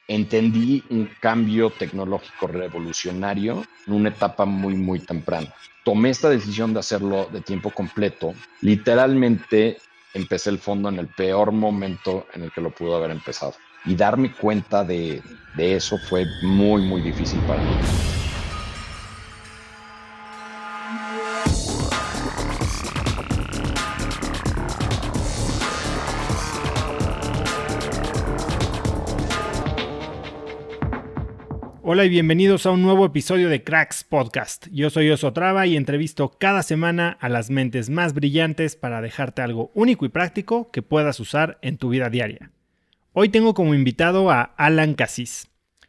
entendí un cambio tecnológico revolucionario en una etapa muy, muy temprana. Tomé esta decisión de hacerlo de tiempo completo. Literalmente empecé el fondo en el peor momento en el que lo pudo haber empezado. Y darme cuenta de eso fue muy, muy difícil para mí. Hola y bienvenidos a un nuevo episodio de Cracks Podcast. Yo soy Oso Traba y entrevisto cada semana a las mentes más brillantes para dejarte algo único y práctico que puedas usar en tu vida diaria. Hoy tengo como invitado a Alan Cassis.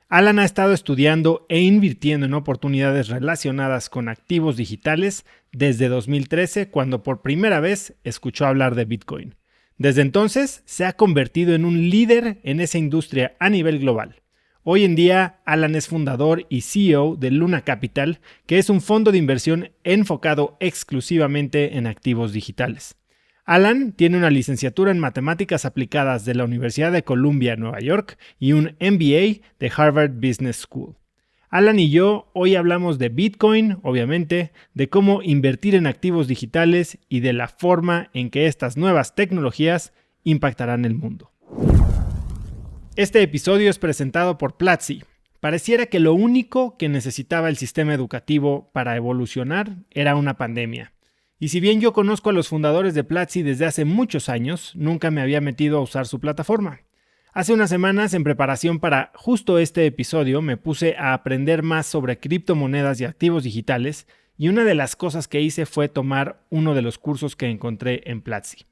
Alan ha estado estudiando e invirtiendo en oportunidades relacionadas con activos digitales desde 2013, cuando por primera vez escuchó hablar de Bitcoin. Desde entonces se ha convertido en un líder en esa industria a nivel global. Hoy en día, Alan es fundador y CEO de Luna Capital, que es un fondo de inversión enfocado exclusivamente en activos digitales. Alan tiene una licenciatura en Matemáticas Aplicadas de la Universidad de Columbia, Nueva York, y un MBA de Harvard Business School. Alan y yo hoy hablamos de Bitcoin, obviamente, de cómo invertir en activos digitales y de la forma en que estas nuevas tecnologías impactarán el mundo. Este episodio es presentado por Platzi. Pareciera que lo único que necesitaba el sistema educativo para evolucionar era una pandemia. Y si bien yo conozco a los fundadores de Platzi desde hace muchos años, nunca me había metido a usar su plataforma. Hace unas semanas, en preparación para justo este episodio, me puse a aprender más sobre criptomonedas y activos digitales, y una de las cosas que hice fue tomar uno de los cursos que encontré en Platzi.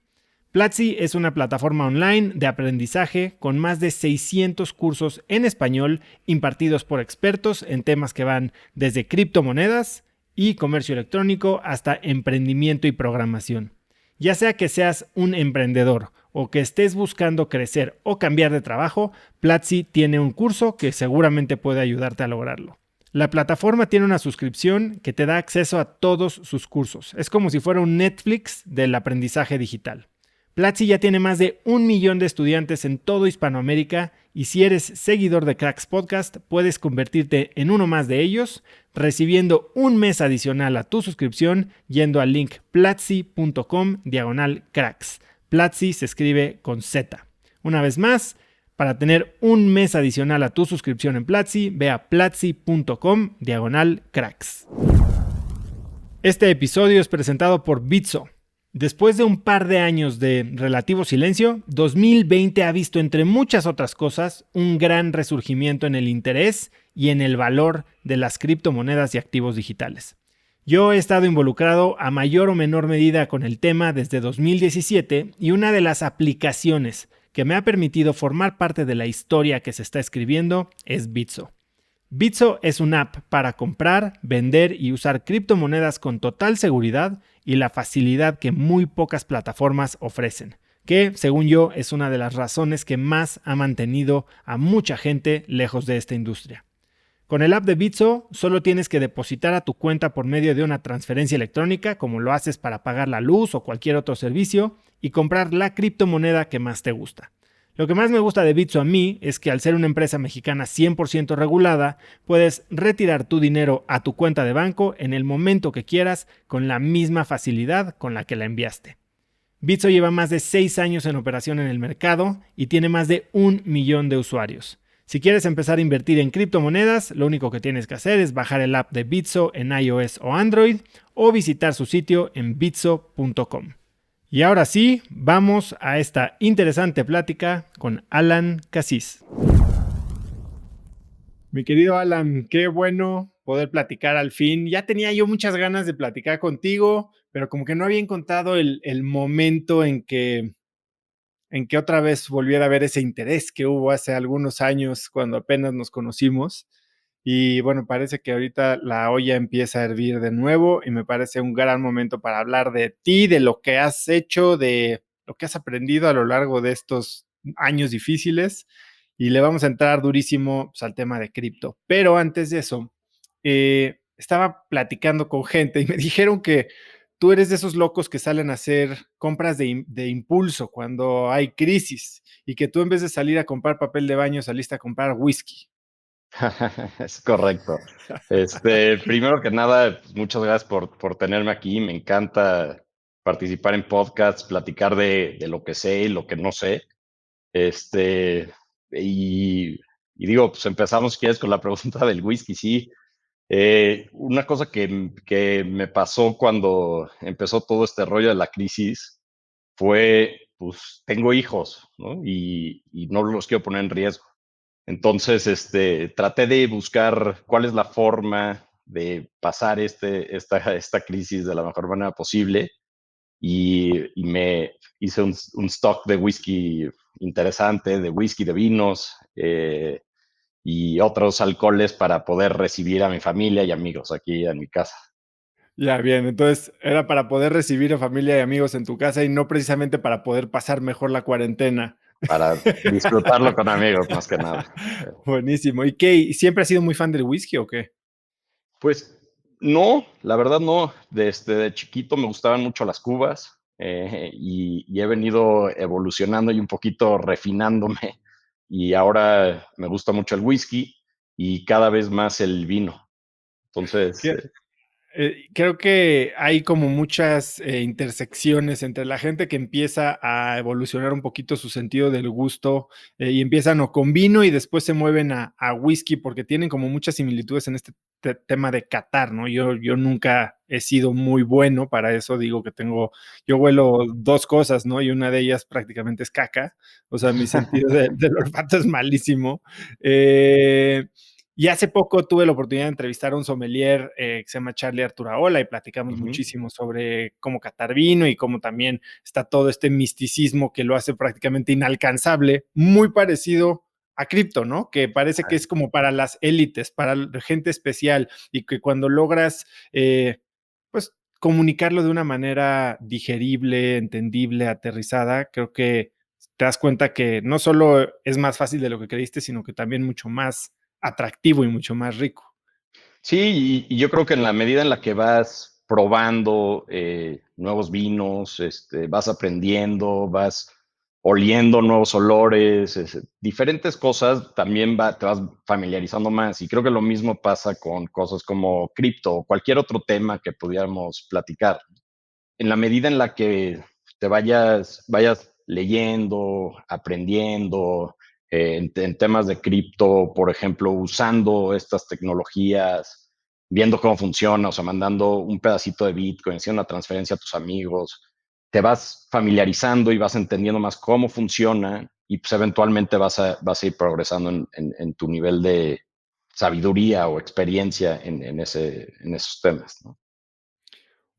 Platzi es una plataforma online de aprendizaje con más de 600 cursos en español impartidos por expertos en temas que van desde criptomonedas y comercio electrónico hasta emprendimiento y programación. Ya sea que seas un emprendedor o que estés buscando crecer o cambiar de trabajo, Platzi tiene un curso que seguramente puede ayudarte a lograrlo. La plataforma tiene una suscripción que te da acceso a todos sus cursos. Es como si fuera un Netflix del aprendizaje digital. Platzi ya tiene más de 1 millón de estudiantes en todo Hispanoamérica, y si eres seguidor de Cracks Podcast, puedes convertirte en uno más de ellos recibiendo un mes adicional a tu suscripción yendo al link platzi.com/cracks. Platzi se escribe con Z. Una vez más, para tener un mes adicional a tu suscripción en Platzi, ve a platzi.com/cracks. Este episodio es presentado por Bitso. Después de un par de años de relativo silencio, 2020 ha visto, entre muchas otras cosas, un gran resurgimiento en el interés y en el valor de las criptomonedas y activos digitales. Yo he estado involucrado a mayor o menor medida con el tema desde 2017, y una de las aplicaciones que me ha permitido formar parte de la historia que se está escribiendo es Bitso. Bitso es una app para comprar, vender y usar criptomonedas con total seguridad y la facilidad que muy pocas plataformas ofrecen, que, según yo, es una de las razones que más ha mantenido a mucha gente lejos de esta industria. Con el app de Bitso solo tienes que depositar a tu cuenta por medio de una transferencia electrónica, como lo haces para pagar la luz o cualquier otro servicio, y comprar la criptomoneda que más te gusta. Lo que más me gusta de Bitso a mí es que, al ser una empresa mexicana 100% regulada, puedes retirar tu dinero a tu cuenta de banco en el momento que quieras con la misma facilidad con la que la enviaste. Bitso lleva más de 6 años en operación en el mercado y tiene más de 1 millón de usuarios. Si quieres empezar a invertir en criptomonedas, lo único que tienes que hacer es bajar el app de Bitso en iOS o Android o visitar su sitio en bitso.com. Y ahora sí, vamos a esta interesante plática con Alan Cassis. Mi querido Alan, qué bueno poder platicar al fin. Ya tenía yo muchas ganas de platicar contigo, pero como que no había encontrado el momento en que otra vez volviera a ver ese interés que hubo hace algunos años cuando apenas nos conocimos. Y bueno, parece que ahorita la olla empieza a hervir de nuevo y me parece un gran momento para hablar de ti, de lo que has hecho, de lo que has aprendido a lo largo de estos años difíciles, y le vamos a entrar durísimo, pues, al tema de cripto. Pero antes de eso, estaba platicando con gente y me dijeron que tú eres de esos locos que salen a hacer compras de impulso cuando hay crisis y que tú en vez de salir a comprar papel de baño saliste a comprar whisky. Es correcto. Primero que nada, pues, muchas gracias por tenerme aquí. Me encanta participar en podcasts, platicar de lo que sé y lo que no sé. Este, y, y digo, pues empezamos, si quieres, con la pregunta del whisky. Sí, una cosa que me pasó cuando empezó todo este rollo de la crisis fue, pues, tengo hijos, ¿no? Y no los quiero poner en riesgo. Entonces, traté de buscar cuál es la forma de pasar esta crisis de la mejor manera posible y me hice un stock de whisky interesante, de whisky, de vinos y otros alcoholes para poder recibir a mi familia y amigos aquí en mi casa, Ya, bien, entonces era para poder recibir a familia y amigos en tu casa y no precisamente para poder pasar mejor la cuarentena. para disfrutarlo con amigos más que nada. Buenísimo. ¿Y qué? ¿Y siempre has sido muy fan del whisky o qué? Pues no, la verdad no. De chiquito me gustaban mucho las cubas y he venido evolucionando y un poquito refinándome. Y ahora me gusta mucho el whisky y cada vez más el vino. Entonces, ¿Qué? Creo que hay como muchas intersecciones entre la gente que empieza a evolucionar un poquito su sentido del gusto y empiezan o con vino y después se mueven a whisky porque tienen como muchas similitudes en este tema de catar, ¿no? Yo nunca he sido muy bueno para eso, digo que yo huelo dos cosas, ¿no? Y una de ellas prácticamente es caca, o sea, mi sentido del olfato es malísimo. Y hace poco tuve la oportunidad de entrevistar a un sommelier que se llama Charlie Arturaola y platicamos ujú, muchísimo sobre cómo catar vino y cómo también está todo este misticismo que lo hace prácticamente inalcanzable, muy parecido a cripto, ¿no? Que parece que es como para las élites, para la gente especial y que cuando logras, pues, comunicarlo de una manera digerible, entendible, aterrizada, creo que te das cuenta que no solo es más fácil de lo que creíste, sino que también mucho más atractivo y mucho más rico. sí, y yo creo que en la medida en la que vas probando nuevos vinos, vas aprendiendo, vas oliendo nuevos olores, diferentes cosas, también te vas familiarizando más. Y creo que lo mismo pasa con cosas como cripto o cualquier otro tema que pudiéramos platicar. En la medida en la que te vayas leyendo, aprendiendo, en temas de cripto, por ejemplo, usando estas tecnologías, viendo cómo funciona, o sea, mandando un pedacito de Bitcoin, haciendo una transferencia a tus amigos, te vas familiarizando y vas entendiendo más cómo funciona y pues eventualmente vas a ir progresando en tu nivel de sabiduría o experiencia en esos temas, ¿no?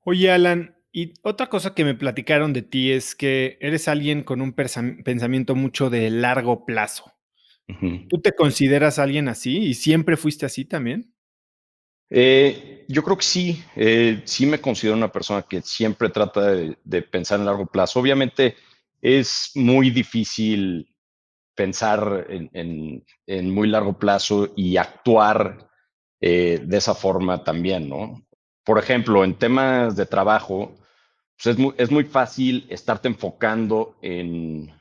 Oye, Alan, y otra cosa que me platicaron de ti es que eres alguien con un pensamiento mucho de largo plazo. Ujú. ¿Tú te consideras alguien así y siempre fuiste así también? Yo creo que sí, sí me considero una persona que siempre trata de pensar en largo plazo. Obviamente es muy difícil pensar en muy largo plazo y actuar de esa forma también, ¿no? Por ejemplo, en temas de trabajo, pues es muy fácil estarte enfocando en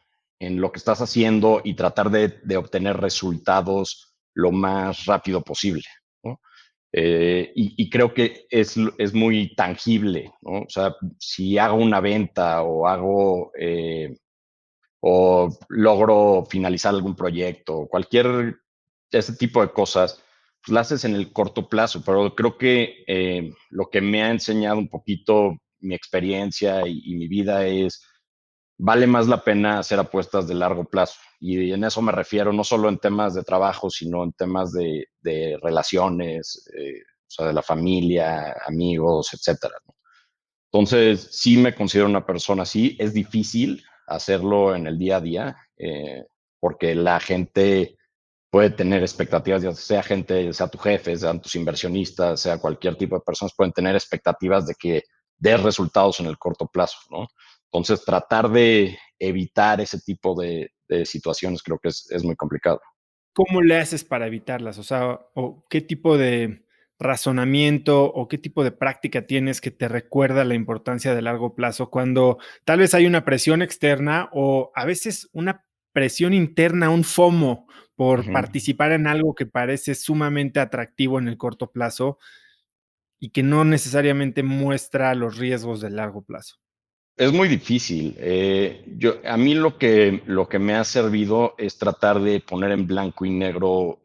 lo que estás haciendo y tratar de obtener resultados lo más rápido posible, ¿no? Y creo que es muy tangible, ¿no? O sea, si hago una venta o logro finalizar algún proyecto, cualquier ese tipo de cosas, pues las haces en el corto plazo, pero creo que lo que me ha enseñado un poquito mi experiencia y mi vida es, vale más la pena hacer apuestas de largo plazo. Y en eso me refiero no solo en temas de trabajo, sino en temas de relaciones, o sea, de la familia, amigos, etcétera, ¿no? Entonces, sí me considero una persona así. Es difícil hacerlo en el día a día, porque la gente puede tener expectativas, ya sea gente, sea tu jefe, sean tus inversionistas, sea cualquier tipo de personas, pueden tener expectativas de que des resultados en el corto plazo, ¿no? Entonces, tratar de evitar ese tipo de situaciones creo que es muy complicado. ¿Cómo le haces para evitarlas? O sea, o qué tipo razonamiento o qué tipo de práctica tienes que te recuerda la importancia de largo plazo cuando tal vez hay una presión externa o a veces una presión interna, un FOMO por Ujú. participar en algo que parece sumamente atractivo en el corto plazo y que no necesariamente muestra los riesgos del largo plazo? Es muy difícil. A mí lo que me ha servido es tratar de poner en blanco y negro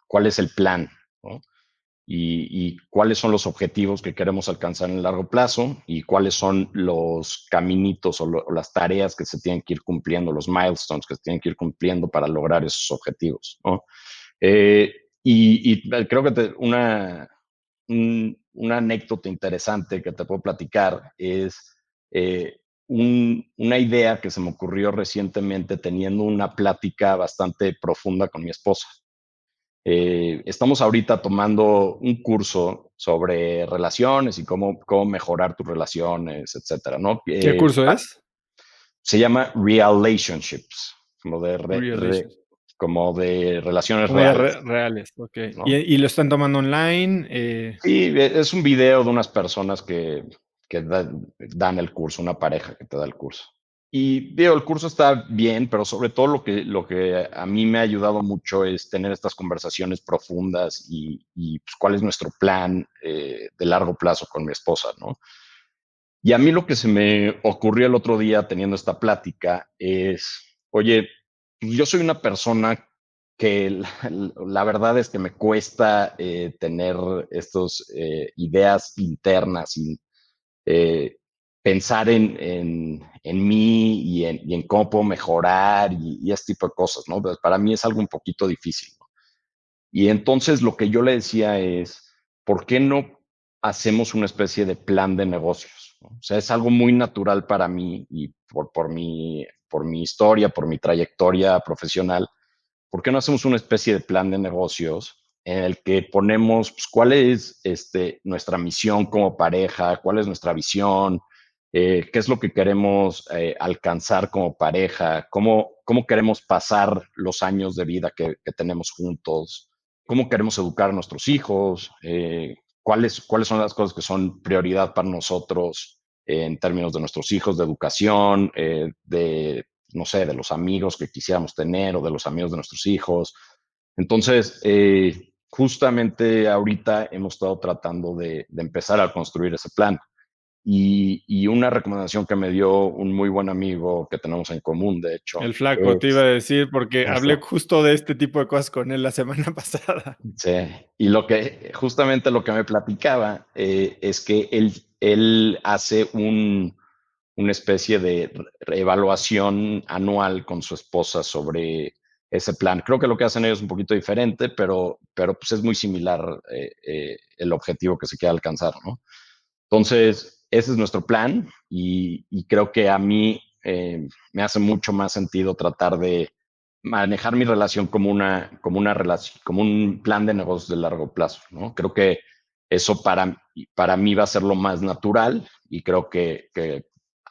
cuál es el plan, ¿no? Y cuáles son los objetivos que queremos alcanzar en el largo plazo y cuáles son los caminitos o las tareas que se tienen que ir cumpliendo, los milestones que se tienen que ir cumpliendo para lograr esos objetivos, ¿no? Eh, Creo que una anécdota interesante que te puedo platicar es una idea que se me ocurrió recientemente teniendo una plática bastante profunda con mi esposa. Estamos ahorita tomando un curso sobre relaciones y cómo mejorar tus relaciones, etcétera, ¿no? ¿Qué curso es? Se llama Relationships, Relations. como de relaciones Como de reales, reales, ok. ¿no? Y lo están tomando online? Sí, es un video de unas personas que dan el curso, una pareja que te da el curso. Y digo, el curso está bien, pero sobre todo lo que a mí me ha ayudado mucho es tener estas conversaciones profundas y pues, cuál es nuestro plan de largo plazo con mi esposa, ¿no? Y a mí lo que se me ocurrió el otro día teniendo esta plática es, oye, pues, yo soy una persona que la verdad es que me cuesta tener estas ideas internas y eh, pensar en mí y en cómo puedo mejorar y ese tipo de cosas, ¿no? Pues para mí es algo un poquito difícil, ¿no? Y entonces lo que yo le decía es, ¿por qué no hacemos una especie de plan de negocios? ¿No? O sea, es algo muy natural para mí y por mi historia, por mi trayectoria profesional. ¿Por qué no hacemos una especie de plan de negocios en el que ponemos pues, cuál es nuestra misión como pareja, cuál es nuestra visión, qué es lo que queremos alcanzar como pareja, cómo queremos pasar los años de vida que tenemos juntos, cómo queremos educar a nuestros hijos, cuáles son las cosas que son prioridad para nosotros en términos de nuestros hijos, de educación, no sé, de los amigos que quisiéramos tener o de los amigos de nuestros hijos. Entonces, justamente ahorita hemos estado tratando de empezar a construir ese plan. Y una recomendación que me dio un muy buen amigo que tenemos en común, de hecho, El flaco, te iba a es decir, porque hablé justo. justo de este tipo de cosas con él la semana pasada. Sí, y justamente lo que me platicaba es que él hace una especie de reevaluación anual con su esposa sobre ese plan. Creo que lo que hacen ellos es un poquito diferente, pero pues es muy similar el objetivo que se quiere alcanzar, ¿no? Entonces, ese es nuestro plan y creo que a mí me hace mucho más sentido tratar de manejar mi relación como una relación, como un plan de negocios de largo plazo, ¿no? Creo que eso para mí va a ser lo más natural y creo que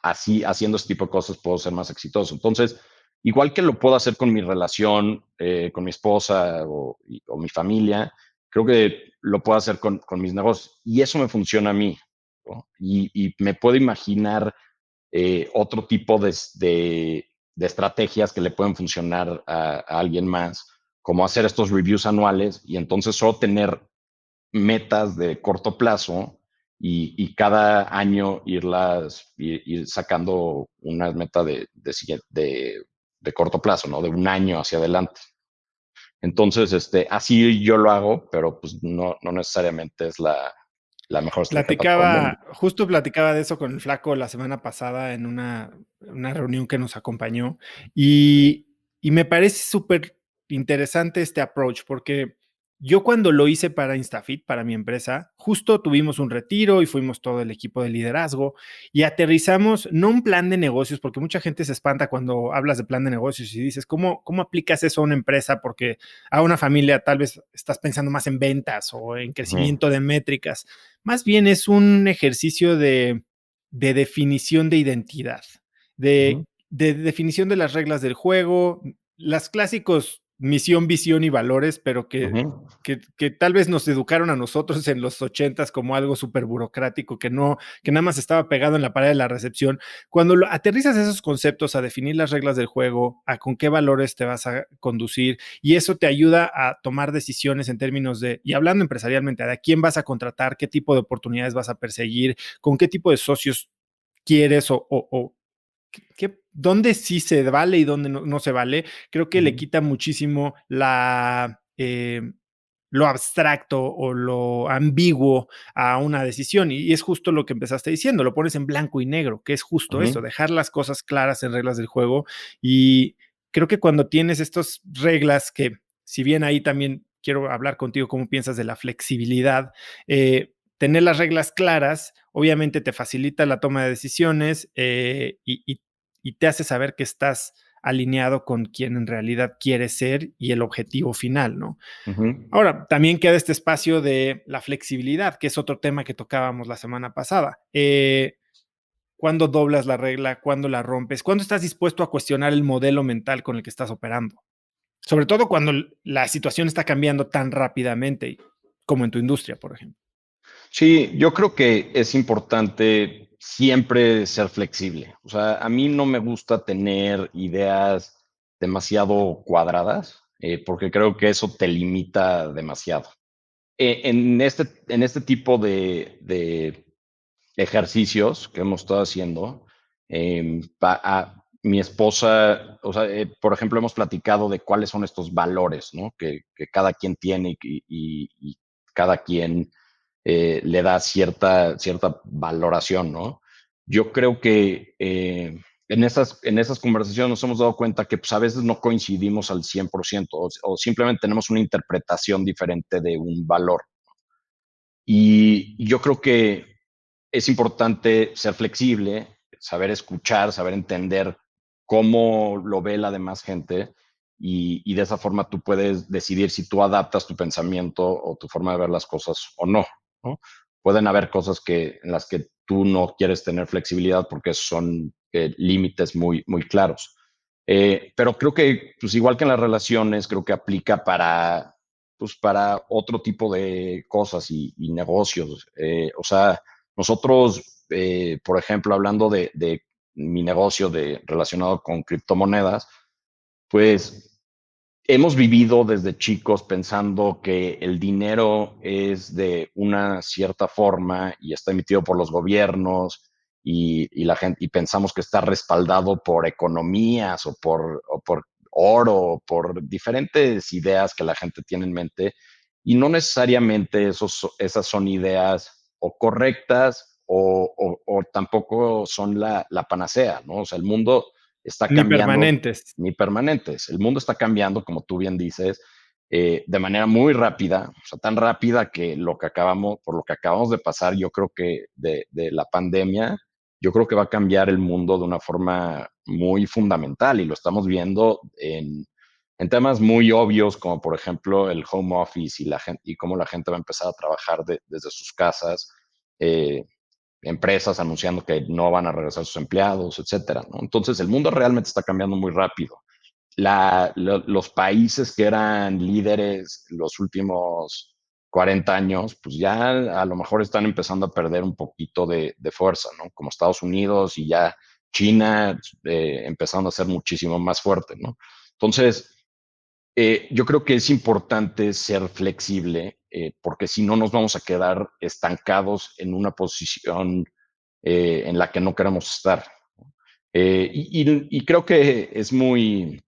así, haciendo este tipo de cosas, puedo ser más exitoso. Entonces, igual que lo puedo hacer con mi relación, con mi esposa o mi familia, creo que lo puedo hacer con mis negocios. Y eso me funciona a mí, ¿no? Y me puedo imaginar otro tipo de estrategias que le pueden funcionar a alguien más, como hacer estos reviews anuales y entonces solo tener metas de corto plazo y cada año ir sacando una meta de corto plazo, ¿no? De un año hacia adelante. Entonces, así yo lo hago, pero pues no necesariamente es la mejor estrategia para todo el mundo. Justo platicaba de eso con el flaco la semana pasada en una reunión que nos acompañó y me parece súper interesante este approach porque yo cuando lo hice para Instafit, para mi empresa, justo tuvimos un retiro y fuimos todo el equipo de liderazgo y aterrizamos, no un plan de negocios, porque mucha gente se espanta cuando hablas de plan de negocios y dices, ¿cómo aplicas eso a una empresa? Porque a una familia tal vez estás pensando más en ventas o en Ujú, crecimiento de métricas. Más bien es un ejercicio de definición de identidad, ujú, de definición de las reglas del juego, las clásicos misión, visión y valores, pero Ujú, que tal vez nos educaron a nosotros en los 80s como algo súper burocrático, que nada más estaba pegado en la pared de la recepción. Cuando aterrizas esos conceptos a definir las reglas del juego, a con qué valores te vas a conducir, y eso te ayuda a tomar decisiones en términos de, y hablando empresarialmente, de a quién vas a contratar, qué tipo de oportunidades vas a perseguir, con qué tipo de socios quieres o dónde sí se vale y dónde no se vale, creo que le ujú, quita muchísimo lo abstracto o lo ambiguo a una decisión. Y es justo lo que empezaste diciendo, lo pones en blanco y negro, que es justo eso, ujú, dejar las cosas claras en reglas del juego. Y creo que cuando tienes estas reglas que, si bien ahí también quiero hablar contigo cómo piensas de la flexibilidad, tener las reglas claras, obviamente te facilita la toma de decisiones y te hace saber que estás alineado con quien en realidad quieres ser y el objetivo final, ¿no? ujú. Ahora, también queda este espacio de la flexibilidad, que es otro tema que tocábamos la semana pasada. ¿Cuándo doblas la regla? ¿Cuándo la rompes? ¿Cuándo estás dispuesto a cuestionar el modelo mental con el que estás operando? Sobre todo cuando la situación está cambiando tan rápidamente, como en tu industria, por ejemplo. Sí, yo creo que es importante siempre ser flexible. O sea, a mí no me gusta tener ideas demasiado cuadradas, porque creo que eso te limita demasiado. En este tipo de ejercicios que hemos estado haciendo, mi esposa, o sea, por ejemplo, hemos platicado de cuáles son estos valores, ¿no? Que cada quien tiene y cada quien le da cierta valoración, ¿no? Yo creo que en esas conversaciones nos hemos dado cuenta que pues, a veces no coincidimos al 100% o simplemente tenemos una interpretación diferente de un valor. Y yo creo que es importante ser flexible, saber escuchar, saber entender cómo lo ve la demás gente y de esa forma tú puedes decidir si tú adaptas tu pensamiento o tu forma de ver las cosas o no, ¿no? Pueden haber cosas en las que tú no quieres tener flexibilidad porque son límites muy, muy claros. Pero creo que, pues igual que en las relaciones, creo que aplica para otro tipo de cosas y negocios. O sea, nosotros, por ejemplo, hablando de mi negocio relacionado con criptomonedas, pues hemos vivido desde chicos pensando que el dinero es de una cierta forma y está emitido por los gobiernos la gente, y pensamos que está respaldado por economías o por oro, o por diferentes ideas que la gente tiene en mente, y no necesariamente esas son ideas o correctas o tampoco son la panacea, ¿no? O sea, el mundo está Ni cambiando, permanentes. ni permanentes. El mundo está cambiando, como tú bien dices, de manera muy rápida, o sea, tan rápida que por lo que acabamos de pasar, yo creo que de la pandemia, yo creo que va a cambiar el mundo de una forma muy fundamental y lo estamos viendo en temas muy obvios, como por ejemplo el home office y cómo la gente va a empezar a trabajar desde sus casas. Eh, Empresas anunciando que no van a regresar sus empleados, etcétera, ¿no? Entonces, el mundo realmente está cambiando muy rápido. Los países que eran líderes los últimos 40 años, pues ya a lo mejor están empezando a perder un poquito de fuerza, ¿no? Como Estados Unidos y ya China empezando a ser muchísimo más fuerte, ¿no? Entonces, yo creo que es importante ser flexible, porque si no nos vamos a quedar estancados en una posición en la que no queremos estar. Y creo que es muy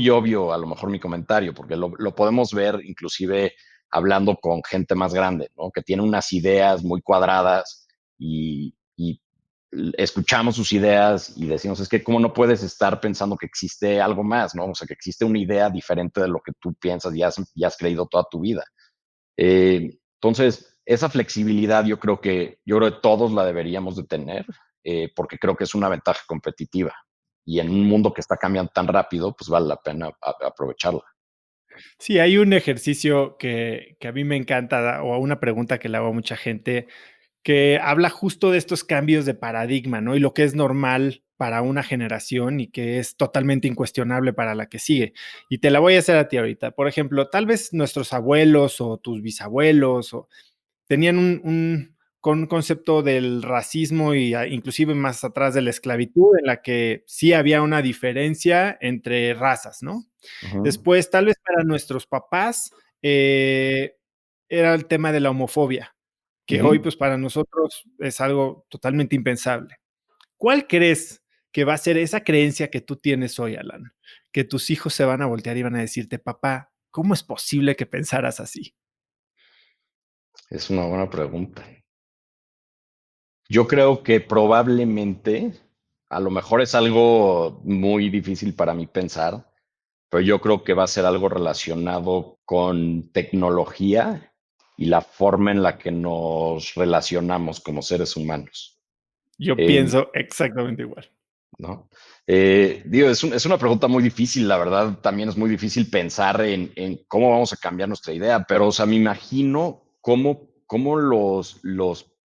obvio a lo mejor mi comentario, porque lo podemos ver inclusive hablando con gente más grande, ¿no? Que tiene unas ideas muy cuadradas y escuchamos sus ideas y decimos, es que cómo no puedes estar pensando que existe algo más, ¿no? O sea, que existe una idea diferente de lo que tú piensas y has creído toda tu vida. Entonces, esa flexibilidad yo creo que todos la deberíamos de tener, porque creo que es una ventaja competitiva. Y en un mundo que está cambiando tan rápido, pues vale la pena aprovecharla. Sí, hay un ejercicio que a mí me encanta, o una pregunta que le hago a mucha gente, que habla justo de estos cambios de paradigma, ¿no? Y lo que es normal para una generación y que es totalmente incuestionable para la que sigue. Y te la voy a hacer a ti ahorita. Por ejemplo, tal vez nuestros abuelos o tus bisabuelos tenían un concepto del racismo y inclusive más atrás de la esclavitud, en la que sí había una diferencia entre razas, ¿no? Ujú, Después, tal vez para nuestros papás, era el tema de la homofobia, que hoy, ujú. pues, para nosotros es algo totalmente impensable. ¿Cuál crees que va a ser esa creencia que tú tienes hoy, Alan? Que tus hijos se van a voltear y van a decirte: "Papá, ¿cómo es posible que pensaras así?". Es una buena pregunta. Yo creo que probablemente, a lo mejor es algo muy difícil para mí pensar, pero yo creo que va a ser algo relacionado con tecnología y la forma en la que nos relacionamos como seres humanos. Yo Em, pienso exactamente igual. ¿No? Digo, es una pregunta muy difícil, la verdad, también es muy difícil pensar en cómo vamos a cambiar nuestra idea, pero, o sea, me imagino cómo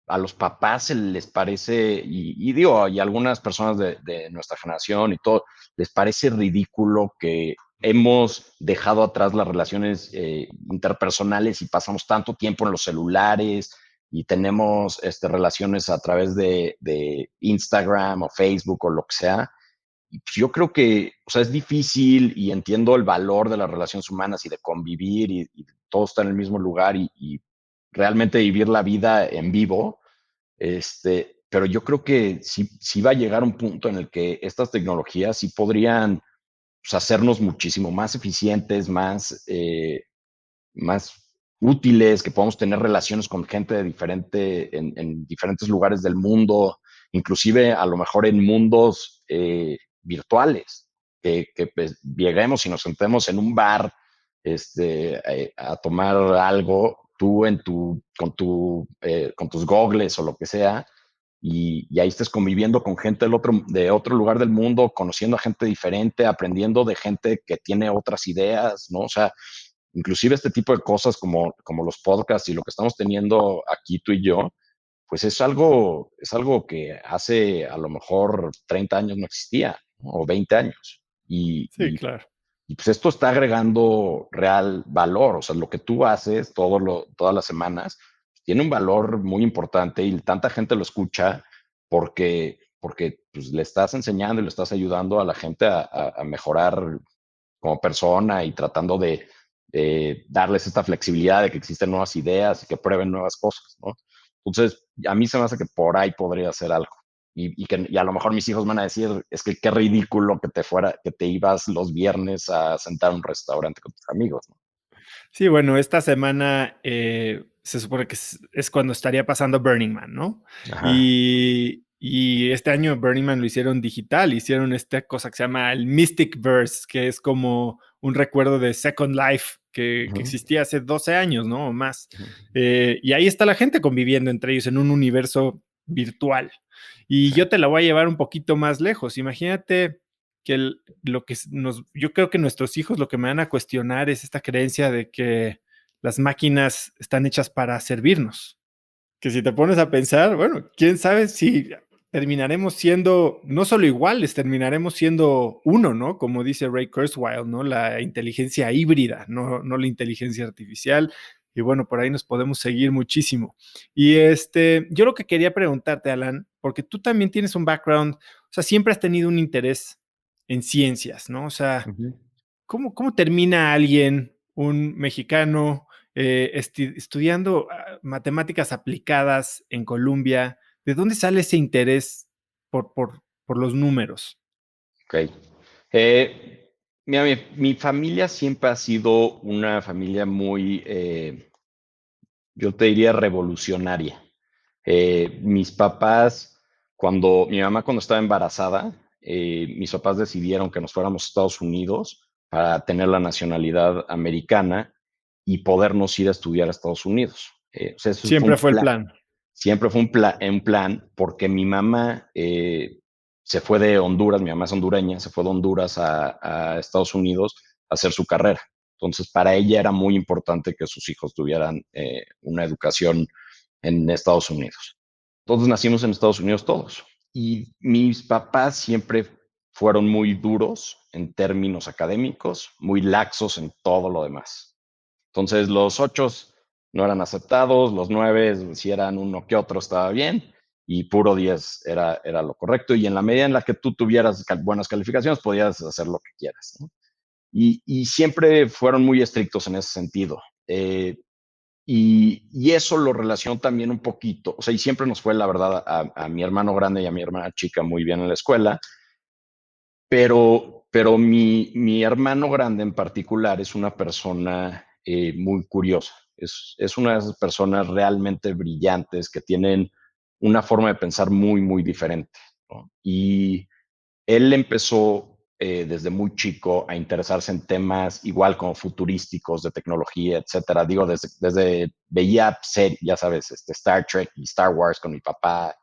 a los papás se les parece, y digo, y algunas personas de nuestra generación y todo, les parece ridículo que hemos dejado atrás las relaciones interpersonales y pasamos tanto tiempo en los celulares, y tenemos relaciones a través de Instagram o Facebook o lo que sea. Y pues yo creo que, o sea, es difícil y entiendo el valor de las relaciones humanas y de convivir y todo está en el mismo lugar y realmente vivir la vida en vivo. Pero yo creo que sí va a llegar un punto en el que estas tecnologías sí podrían, pues, hacernos muchísimo más eficientes, más útiles, que podamos tener relaciones con gente de en diferentes lugares del mundo, inclusive a lo mejor en mundos virtuales, que pues, lleguemos y nos sentemos en un bar a tomar algo, tú con tus gogles o lo que sea, y ahí estés conviviendo con gente de otro lugar del mundo, conociendo a gente diferente, aprendiendo de gente que tiene otras ideas, ¿no? O sea, inclusive este tipo de cosas como los podcasts y lo que estamos teniendo aquí tú y yo, pues es algo que hace a lo mejor 30 años no existía, ¿no? O 20 años. Y, Sí, y, claro. y, pues esto está agregando real valor, o sea, lo que tú haces todas las semanas tiene un valor muy importante y tanta gente lo escucha porque pues, le estás enseñando y le estás ayudando a la gente a mejorar como persona y tratando de darles esta flexibilidad de que existen nuevas ideas y que prueben nuevas cosas, ¿no? Entonces, a mí se me hace que por ahí podría ser algo. Y a lo mejor mis hijos van a decir, es que qué ridículo que te ibas los viernes a sentar a un restaurante con tus amigos, ¿no? Sí, bueno, esta semana se supone que es cuando estaría pasando Burning Man, ¿no? Ajá. Y este año Burning Man lo hicieron digital, hicieron esta cosa que se llama el Mystic Verse, que es como un recuerdo de Second Life que Ujú, existía hace 12 años, ¿no? O más. ujú, Y ahí está la gente conviviendo entre ellos en un universo virtual. Y sí. yo te la voy a llevar un poquito más lejos. Imagínate que yo creo que nuestros hijos lo que me van a cuestionar es esta creencia de que las máquinas están hechas para servirnos. Que si te pones a pensar, bueno, quién sabe si terminaremos siendo no solo iguales, terminaremos siendo uno, ¿no? Como dice Ray Kurzweil, ¿no? La inteligencia híbrida, no la inteligencia artificial. Y bueno, por ahí nos podemos seguir muchísimo. Y yo lo que quería preguntarte, Alan, porque tú también tienes un background, o sea, siempre has tenido un interés en ciencias, ¿no? O sea, Ujú. ¿cómo termina alguien, un mexicano, estudiando matemáticas aplicadas en Colombia? ¿De dónde sale ese interés por los números? Ok. Eh, mira, mi familia siempre ha sido una familia muy, yo te diría, revolucionaria. Mis papás, mi mamá cuando estaba embarazada, mis papás decidieron que nos fuéramos a Estados Unidos para tener la nacionalidad americana y podernos ir a estudiar a Estados Unidos. O sea, eso fue Siempre un fue el plan, plan. siempre fue un plan porque mi mamá se fue de Honduras, mi mamá es hondureña, se fue de Honduras a Estados Unidos a hacer su carrera. Entonces, para ella era muy importante que sus hijos tuvieran una educación en Estados Unidos. Todos nacimos en Estados Unidos, todos. Y mis papás siempre fueron muy duros en términos académicos, muy laxos en todo lo demás. Entonces los 8 no eran aceptados, los 9 si eran uno que otro estaba bien y puro 10 era lo correcto y en la medida en la que tú tuvieras buenas calificaciones podías hacer lo que quieras, ¿no? Y siempre fueron muy estrictos en ese sentido. Y eso lo relacionó también un poquito, o sea, y siempre nos fue, la verdad, a mi hermano grande y a mi hermana chica muy bien en la escuela, pero mi hermano grande en particular es una persona muy curiosa. Es una de esas personas realmente brillantes que tienen una forma de pensar muy, muy diferente, ¿no? Y él empezó desde muy chico a interesarse en temas igual como futurísticos, de tecnología, etcétera. Digo, desde veía ser, ya sabes, Star Trek y Star Wars con mi papá,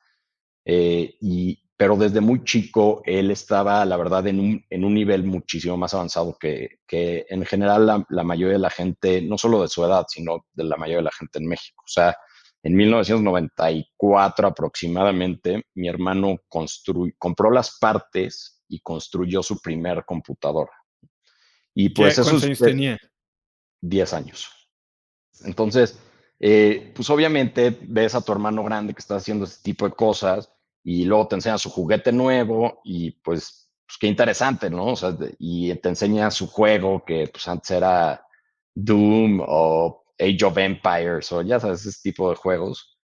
pero desde muy chico él estaba, la verdad, en un nivel muchísimo más avanzado que en general la mayoría de la gente, no solo de su edad, sino de la mayoría de la gente en México. O sea, en 1994 aproximadamente, mi hermano compró las partes y construyó su primer computadora. Y ¿Y pues eso cuántos es años tenía? 10 años. Entonces, pues obviamente ves a tu hermano grande que está haciendo este tipo de cosas y luego te enseña su juguete nuevo y pues qué interesante, ¿no? O sea, y te enseña su juego que pues antes era Doom o Age of Empires o ya sabes, ese tipo de juegos.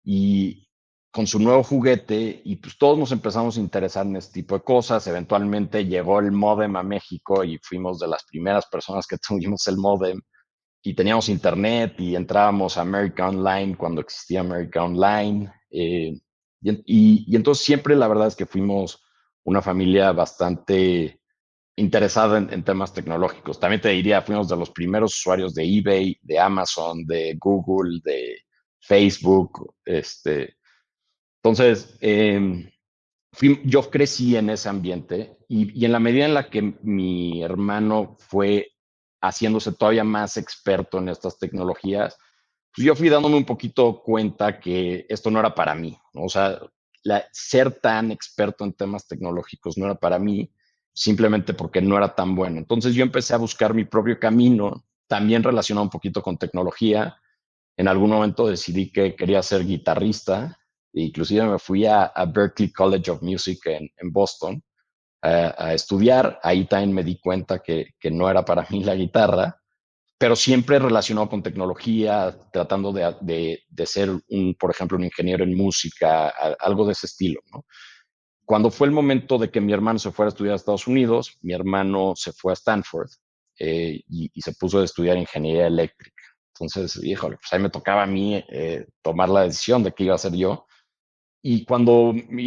Y con su nuevo juguete y pues todos nos empezamos a interesar en este tipo de cosas. Eventualmente llegó el modem a México y fuimos de las primeras personas que tuvimos el modem y teníamos internet y entrábamos a America Online cuando existía America Online. Y entonces siempre la verdad es que fuimos una familia bastante interesada en temas tecnológicos. También te diría, fuimos de los primeros usuarios de eBay, de Amazon, de Google, de Facebook. Entonces, yo crecí en ese ambiente y en la medida en la que mi hermano fue haciéndose todavía más experto en estas tecnologías, pues yo fui dándome un poquito cuenta que esto no era para mí, ¿no? O sea, ser tan experto en temas tecnológicos no era para mí, simplemente porque no era tan bueno. Entonces yo empecé a buscar mi propio camino, también relacionado un poquito con tecnología. En algún momento decidí que quería ser guitarrista, e inclusive me fui a Berklee College of Music en Boston a estudiar. Ahí también me di cuenta que no era para mí la guitarra, pero siempre relacionado con tecnología, tratando de ser, por ejemplo, un ingeniero en música, algo de ese estilo, ¿no? Cuando fue el momento de que mi hermano se fuera a estudiar a Estados Unidos, mi hermano se fue a Stanford y se puso a estudiar ingeniería eléctrica. Entonces, híjole, pues ahí me tocaba a mí tomar la decisión de qué iba a hacer yo. Y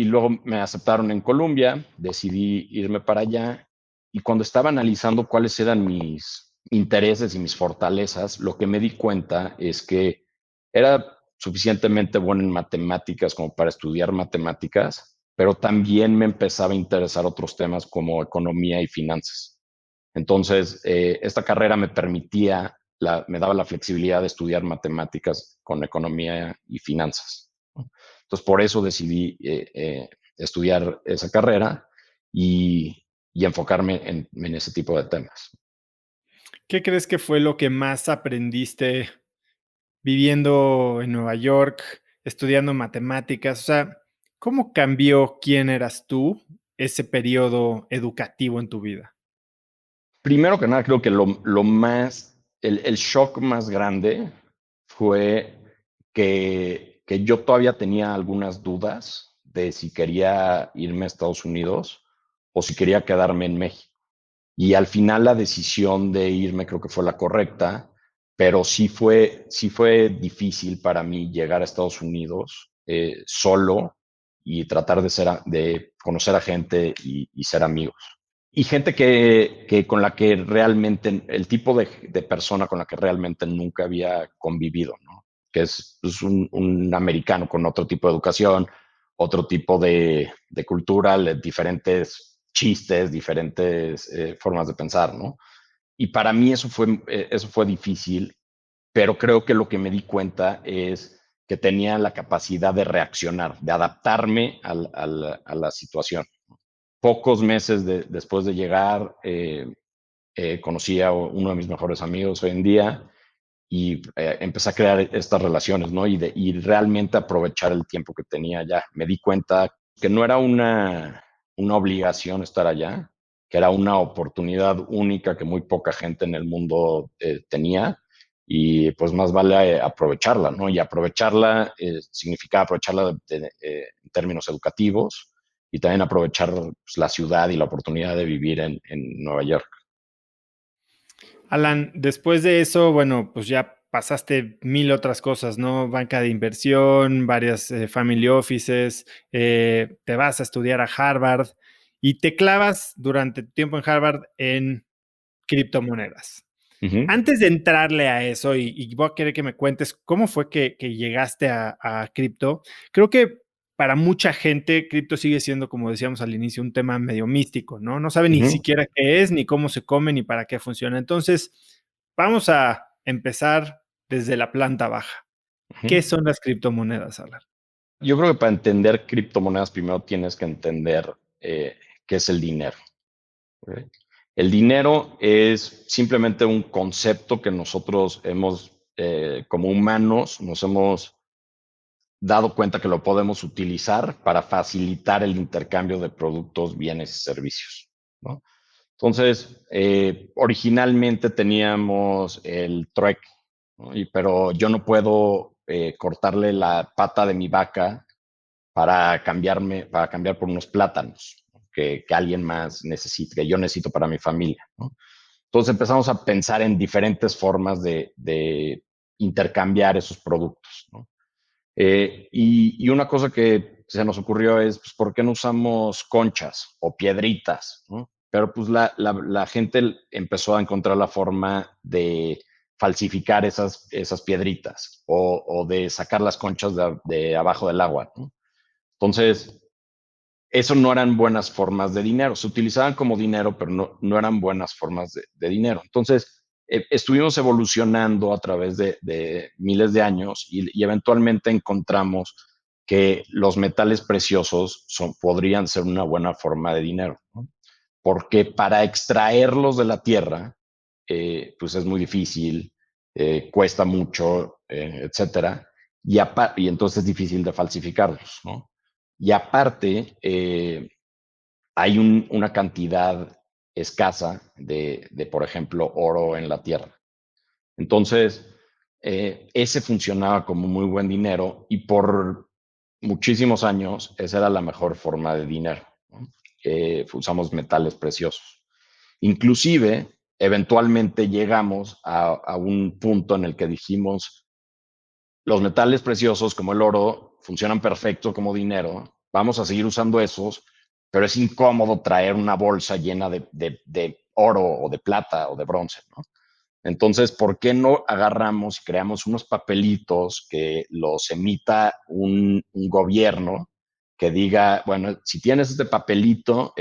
luego me aceptaron en Colombia, decidí irme para allá. Y cuando estaba analizando cuáles eran mis intereses y mis fortalezas, lo que me di cuenta es que era suficientemente bueno en matemáticas como para estudiar matemáticas, pero también me empezaba a interesar otros temas como economía y finanzas. Entonces, esta carrera me permitía, me daba la flexibilidad de estudiar matemáticas con economía y finanzas, ¿no? Entonces, por eso decidí estudiar esa carrera y enfocarme en ese tipo de temas. ¿Qué crees que fue lo que más aprendiste viviendo en Nueva York, estudiando matemáticas? O sea, ¿cómo cambió quién eras tú ese periodo educativo en tu vida? Primero que nada, creo que el shock más grande fue que yo todavía tenía algunas dudas de si quería irme a Estados Unidos o si quería quedarme en México. Y al final la decisión de irme creo que fue la correcta, pero sí fue difícil para mí llegar a Estados Unidos solo y tratar de conocer a gente y ser amigos. Y gente que con la que realmente, el tipo de persona con la que realmente nunca había convivido, ¿no? Que es pues, un americano con otro tipo de educación, otro tipo de cultura, diferentes chistes, diferentes formas de pensar, ¿no? Y para mí eso fue difícil, pero creo que lo que me di cuenta es que tenía la capacidad de reaccionar, de adaptarme a la situación. Pocos meses después de llegar, conocí a uno de mis mejores amigos hoy en día y empecé a crear estas relaciones, ¿no? Y realmente aprovechar el tiempo que tenía allá. Me di cuenta que no era una obligación estar allá, que era una oportunidad única que muy poca gente en el mundo tenía y pues más vale aprovecharla, ¿no? Y aprovecharla significa aprovecharla en términos educativos y también aprovechar pues, la ciudad y la oportunidad de vivir en Nueva York. Alan, después de eso, bueno, pues ya pasaste mil otras cosas, ¿no? Banca de inversión, varias family offices, te vas a estudiar a Harvard y te clavas durante tu tiempo en Harvard en criptomonedas. Uh -huh, Antes de entrarle a eso, y voy a querer que me cuentes cómo fue que llegaste a cripto, creo que para mucha gente cripto sigue siendo, como decíamos al inicio, un tema medio místico, ¿no? No sabe uh ni -huh, siquiera qué es, ni cómo se come, ni para qué funciona. Entonces, vamos a empezar desde la planta baja. uh -huh. ¿Qué son las criptomonedas, Alan? Yo creo que para entender criptomonedas primero tienes que entender qué es el dinero. ¿Okay? El dinero es simplemente un concepto que nosotros hemos, como humanos, nos hemos dado cuenta que lo podemos utilizar para facilitar el intercambio de productos, bienes y servicios, ¿no? Entonces, originalmente teníamos el trueque, ¿no? Pero yo no puedo cortarle la pata de mi vaca para cambiar por unos plátanos que alguien más necesite, que yo necesito para mi familia, ¿no? Entonces empezamos a pensar en diferentes formas de intercambiar esos productos, ¿no? Y una cosa que se nos ocurrió es, pues, ¿por qué no usamos conchas o piedritas? ¿No? Pero pues la gente empezó a encontrar la forma de falsificar esas piedritas o de sacar las conchas de abajo del agua, ¿no? Entonces, eso no eran buenas formas de dinero. Se utilizaban como dinero, pero no eran buenas formas de dinero. Entonces, estuvimos evolucionando a través de miles de años y eventualmente encontramos que los metales preciosos podrían ser una buena forma de dinero, ¿no? Porque para extraerlos de la tierra, pues es muy difícil, cuesta mucho, etcétera, y entonces es difícil de falsificarlos, ¿no? Y aparte, hay una cantidad escasa por ejemplo, oro en la tierra. Entonces, ese funcionaba como muy buen dinero y por muchísimos años esa era la mejor forma de dinero, ¿no? Usamos metales preciosos. Inclusive, eventualmente llegamos a un punto en el que dijimos, los metales preciosos como el oro funcionan perfecto como dinero, vamos a seguir usando esos, pero es incómodo traer una bolsa llena de oro o de plata o de bronce, ¿no? Entonces, ¿por qué no agarramos y creamos unos papelitos que los emita un gobierno que diga, bueno, si tienes este papelito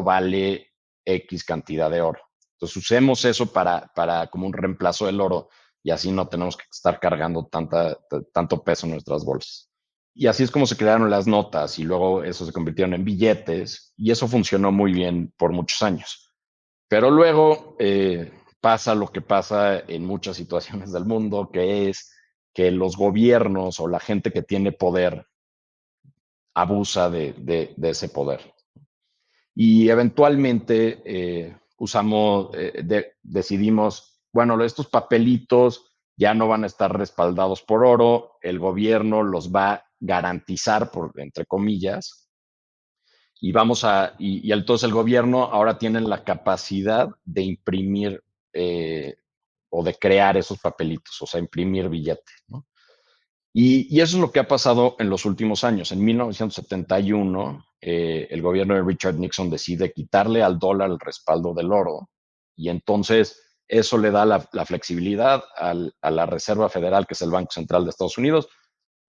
vale X cantidad de oro? Entonces, usemos eso para como un reemplazo del oro y así no tenemos que estar cargando tanto peso en nuestras bolsas. Y así es como se crearon las notas y luego eso se convirtieron en billetes y eso funcionó muy bien por muchos años. Pero luego pasa lo que pasa en muchas situaciones del mundo, que es que los gobiernos o la gente que tiene poder abusa de ese poder. Y eventualmente decidimos, bueno, estos papelitos ya no van a estar respaldados por oro, el gobierno los va a garantizar, entre comillas, y entonces el gobierno ahora tiene la capacidad de imprimir eh, o de crear esos papelitos, o sea, imprimir billetes, ¿no? Y eso es lo que ha pasado en los últimos años. En 1971, el gobierno de Richard Nixon decide quitarle al dólar el respaldo del oro y entonces eso le da la flexibilidad a la Reserva Federal, que es el Banco Central de Estados Unidos,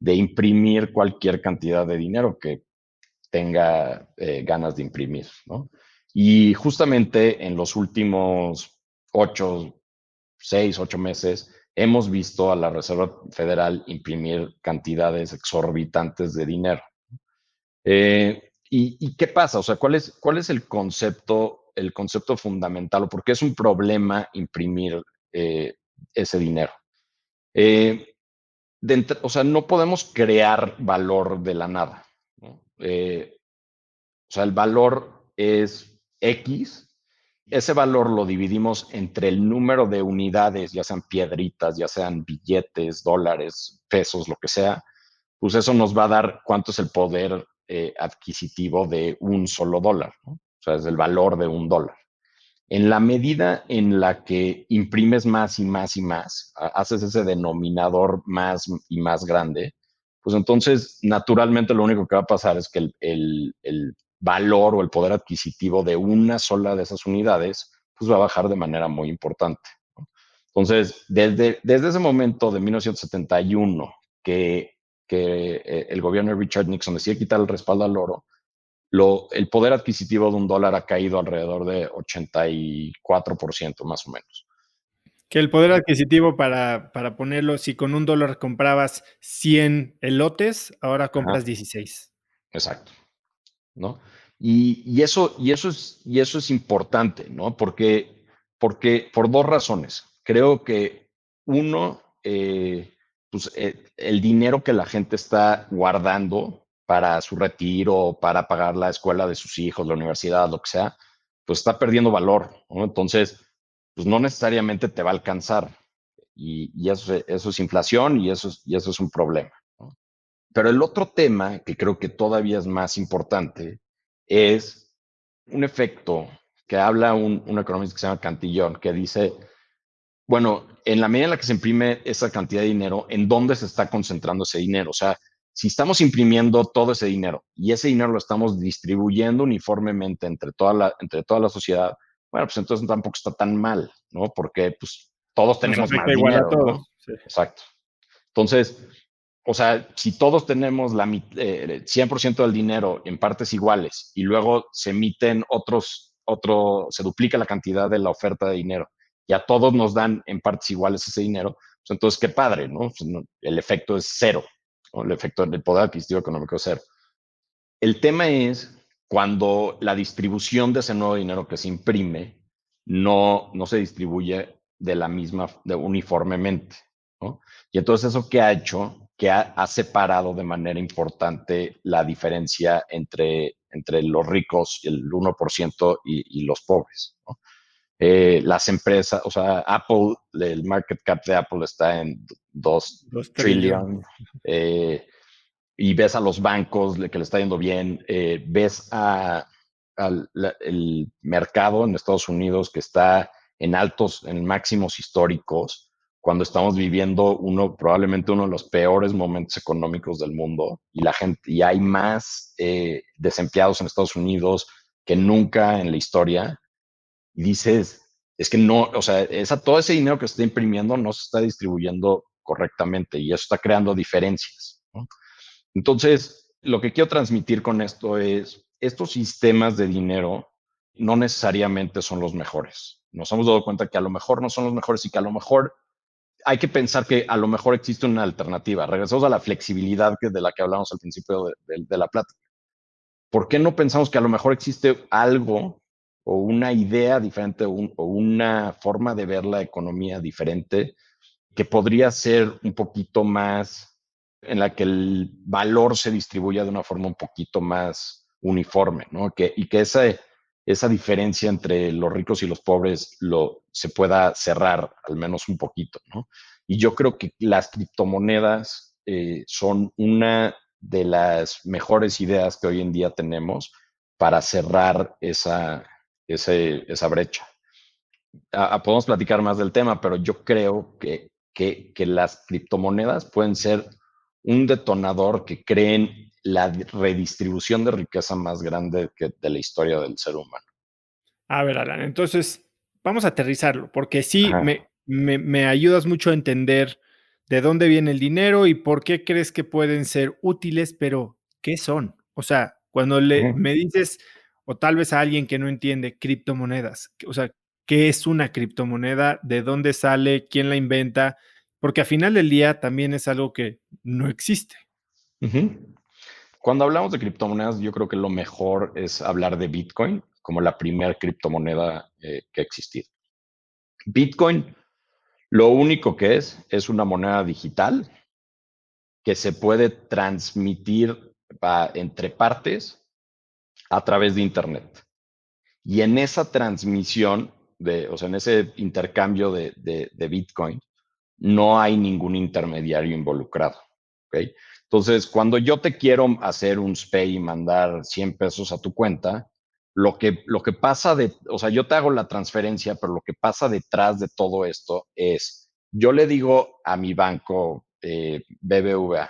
de imprimir cualquier cantidad de dinero que tenga ganas de imprimir, ¿no? Y justamente en los últimos 8, 6, 8 meses hemos visto a la Reserva Federal imprimir cantidades exorbitantes de dinero. ¿Y qué pasa? O sea, ¿cuál es el concepto fundamental o por qué es un problema imprimir eh, ese dinero? Eh, o sea, no podemos crear valor de la nada, ¿no? O sea, el valor es X. Ese valor lo dividimos entre el número de unidades, ya sean piedritas, ya sean billetes, dólares, pesos, lo que sea. Pues eso nos va a dar cuánto es el poder adquisitivo de un solo dólar, ¿no? O sea, es el valor de un dólar. En la medida en la que imprimes más y más y más, haces ese denominador más y más grande, pues entonces naturalmente lo único que va a pasar es que el valor o el poder adquisitivo de una sola de esas unidades pues va a bajar de manera muy importante, ¿no? Entonces, desde ese momento de 1971 que el gobierno de Richard Nixon decide quitar el respaldo al oro, el poder adquisitivo de un dólar ha caído alrededor de 84% más o menos. Que el poder adquisitivo para ponerlo, si con $1 comprabas 100 elotes, ahora compras Ajá, 16. exacto, ¿no? Y eso es importante, ¿no? Porque por dos razones. Creo que uno, pues el dinero que la gente está guardando para su retiro, para pagar la escuela de sus hijos, la universidad, lo que sea, pues está perdiendo valor, ¿no? Entonces, pues no necesariamente te va a alcanzar. Y eso es inflación y eso es un problema, ¿no? Pero el otro tema, que creo que todavía es más importante, es un efecto que habla un economista que se llama Cantillón, que dice, bueno, en la medida en la que se imprime esa cantidad de dinero, ¿en dónde se está concentrando ese dinero? O sea, si estamos imprimiendo todo ese dinero y ese dinero lo estamos distribuyendo uniformemente entre toda la sociedad, bueno, pues entonces tampoco está tan mal, ¿no? Porque pues todos Nos tenemos afecta más igual a dinero, ¿no? todos. Sí. Exacto. Entonces, o sea, si todos tenemos 100% del dinero en partes iguales y luego se emiten se duplica la cantidad de la oferta de dinero y a todos nos dan en partes iguales ese dinero, pues entonces qué padre, ¿no? Pues el efecto es cero, ¿no? El efecto del poder adquisitivo económico es cero. El tema es cuando la distribución de ese nuevo dinero que se imprime no se distribuye uniformemente, ¿no? Y entonces eso que ha hecho, que ha separado de manera importante la diferencia entre los ricos, el 1% y los pobres, ¿no? Las empresas, o sea, Apple, el market cap de Apple está en 2 2 trillones. trillion. Eh, y ves a los bancos que le está yendo bien, ves el mercado en Estados Unidos que está en máximos históricos, cuando estamos viviendo probablemente uno de los peores momentos económicos del mundo y hay más desempleados en Estados Unidos que nunca en la historia. Y dices, es que no, o sea, todo ese dinero que se está imprimiendo no se está distribuyendo correctamente y eso está creando diferencias, ¿no? Entonces, lo que quiero transmitir con esto es, estos sistemas de dinero no necesariamente son los mejores. Nos hemos dado cuenta que a lo mejor no son los mejores y que a lo mejor hay que pensar que a lo mejor existe una alternativa. Regresamos a la flexibilidad de la que hablamos al principio de la plática. ¿Por qué no pensamos que a lo mejor existe algo o una idea diferente o una forma de ver la economía diferente que podría ser un poquito más, en la que el valor se distribuya de una forma un poquito más uniforme, ¿no? Y que esa diferencia entre los ricos y los pobres se pueda cerrar al menos un poquito, ¿no? Y yo creo que las criptomonedas son una de las mejores ideas que hoy en día tenemos para cerrar esa brecha. Podemos platicar más del tema, pero yo creo que las criptomonedas pueden ser un detonador que creen la redistribución de riqueza más grande de la historia del ser humano. A ver, Alan, entonces vamos a aterrizarlo, porque sí Ajá. me ayudas mucho a entender de dónde viene el dinero y por qué crees que pueden ser útiles, pero ¿qué son? O sea, cuando Ujú. me dices, o tal vez a alguien que no entiende criptomonedas, o sea, ¿qué es una criptomoneda? ¿De dónde sale? ¿Quién la inventa? porque a final del día también es algo que no existe. Ujú. Cuando hablamos de criptomonedas, yo creo que lo mejor es hablar de Bitcoin como la primera criptomoneda que ha existido. Bitcoin, lo único que es una moneda digital que se puede transmitir entre partes a través de Internet. Y en esa transmisión, o sea, en ese intercambio de Bitcoin, no hay ningún intermediario involucrado. ¿Ok? Entonces, cuando yo te quiero hacer un SPAY y mandar 100 pesos a tu cuenta, lo que pasa o sea, yo te hago la transferencia, pero lo que pasa detrás de todo esto es, yo le digo a mi banco BBVA,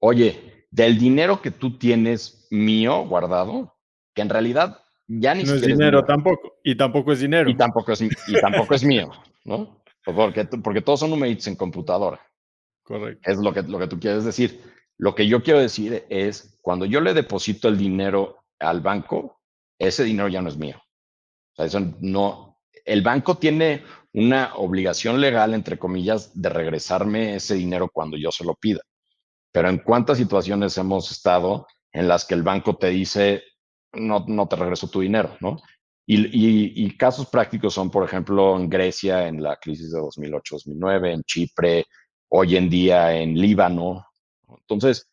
oye, del dinero que tú tienes mío guardado, que en realidad ya ni No es siquiera es dinero mío, tampoco, y tampoco es dinero. y tampoco es mío, ¿no? Porque todos son numeritos en computadora. Correcto. Es lo que tú quieres decir. Lo que yo quiero decir es, cuando yo le deposito el dinero al banco, ese dinero ya no es mío. O sea, eso no, el banco tiene una obligación legal, entre comillas, de regresarme ese dinero cuando yo se lo pida. Pero en cuántas situaciones hemos estado en las que el banco te dice, no, no te regreso tu dinero, ¿no? Y casos prácticos son, por ejemplo, en Grecia, en la crisis de 2008-2009, en Chipre, hoy en día en Líbano. Entonces,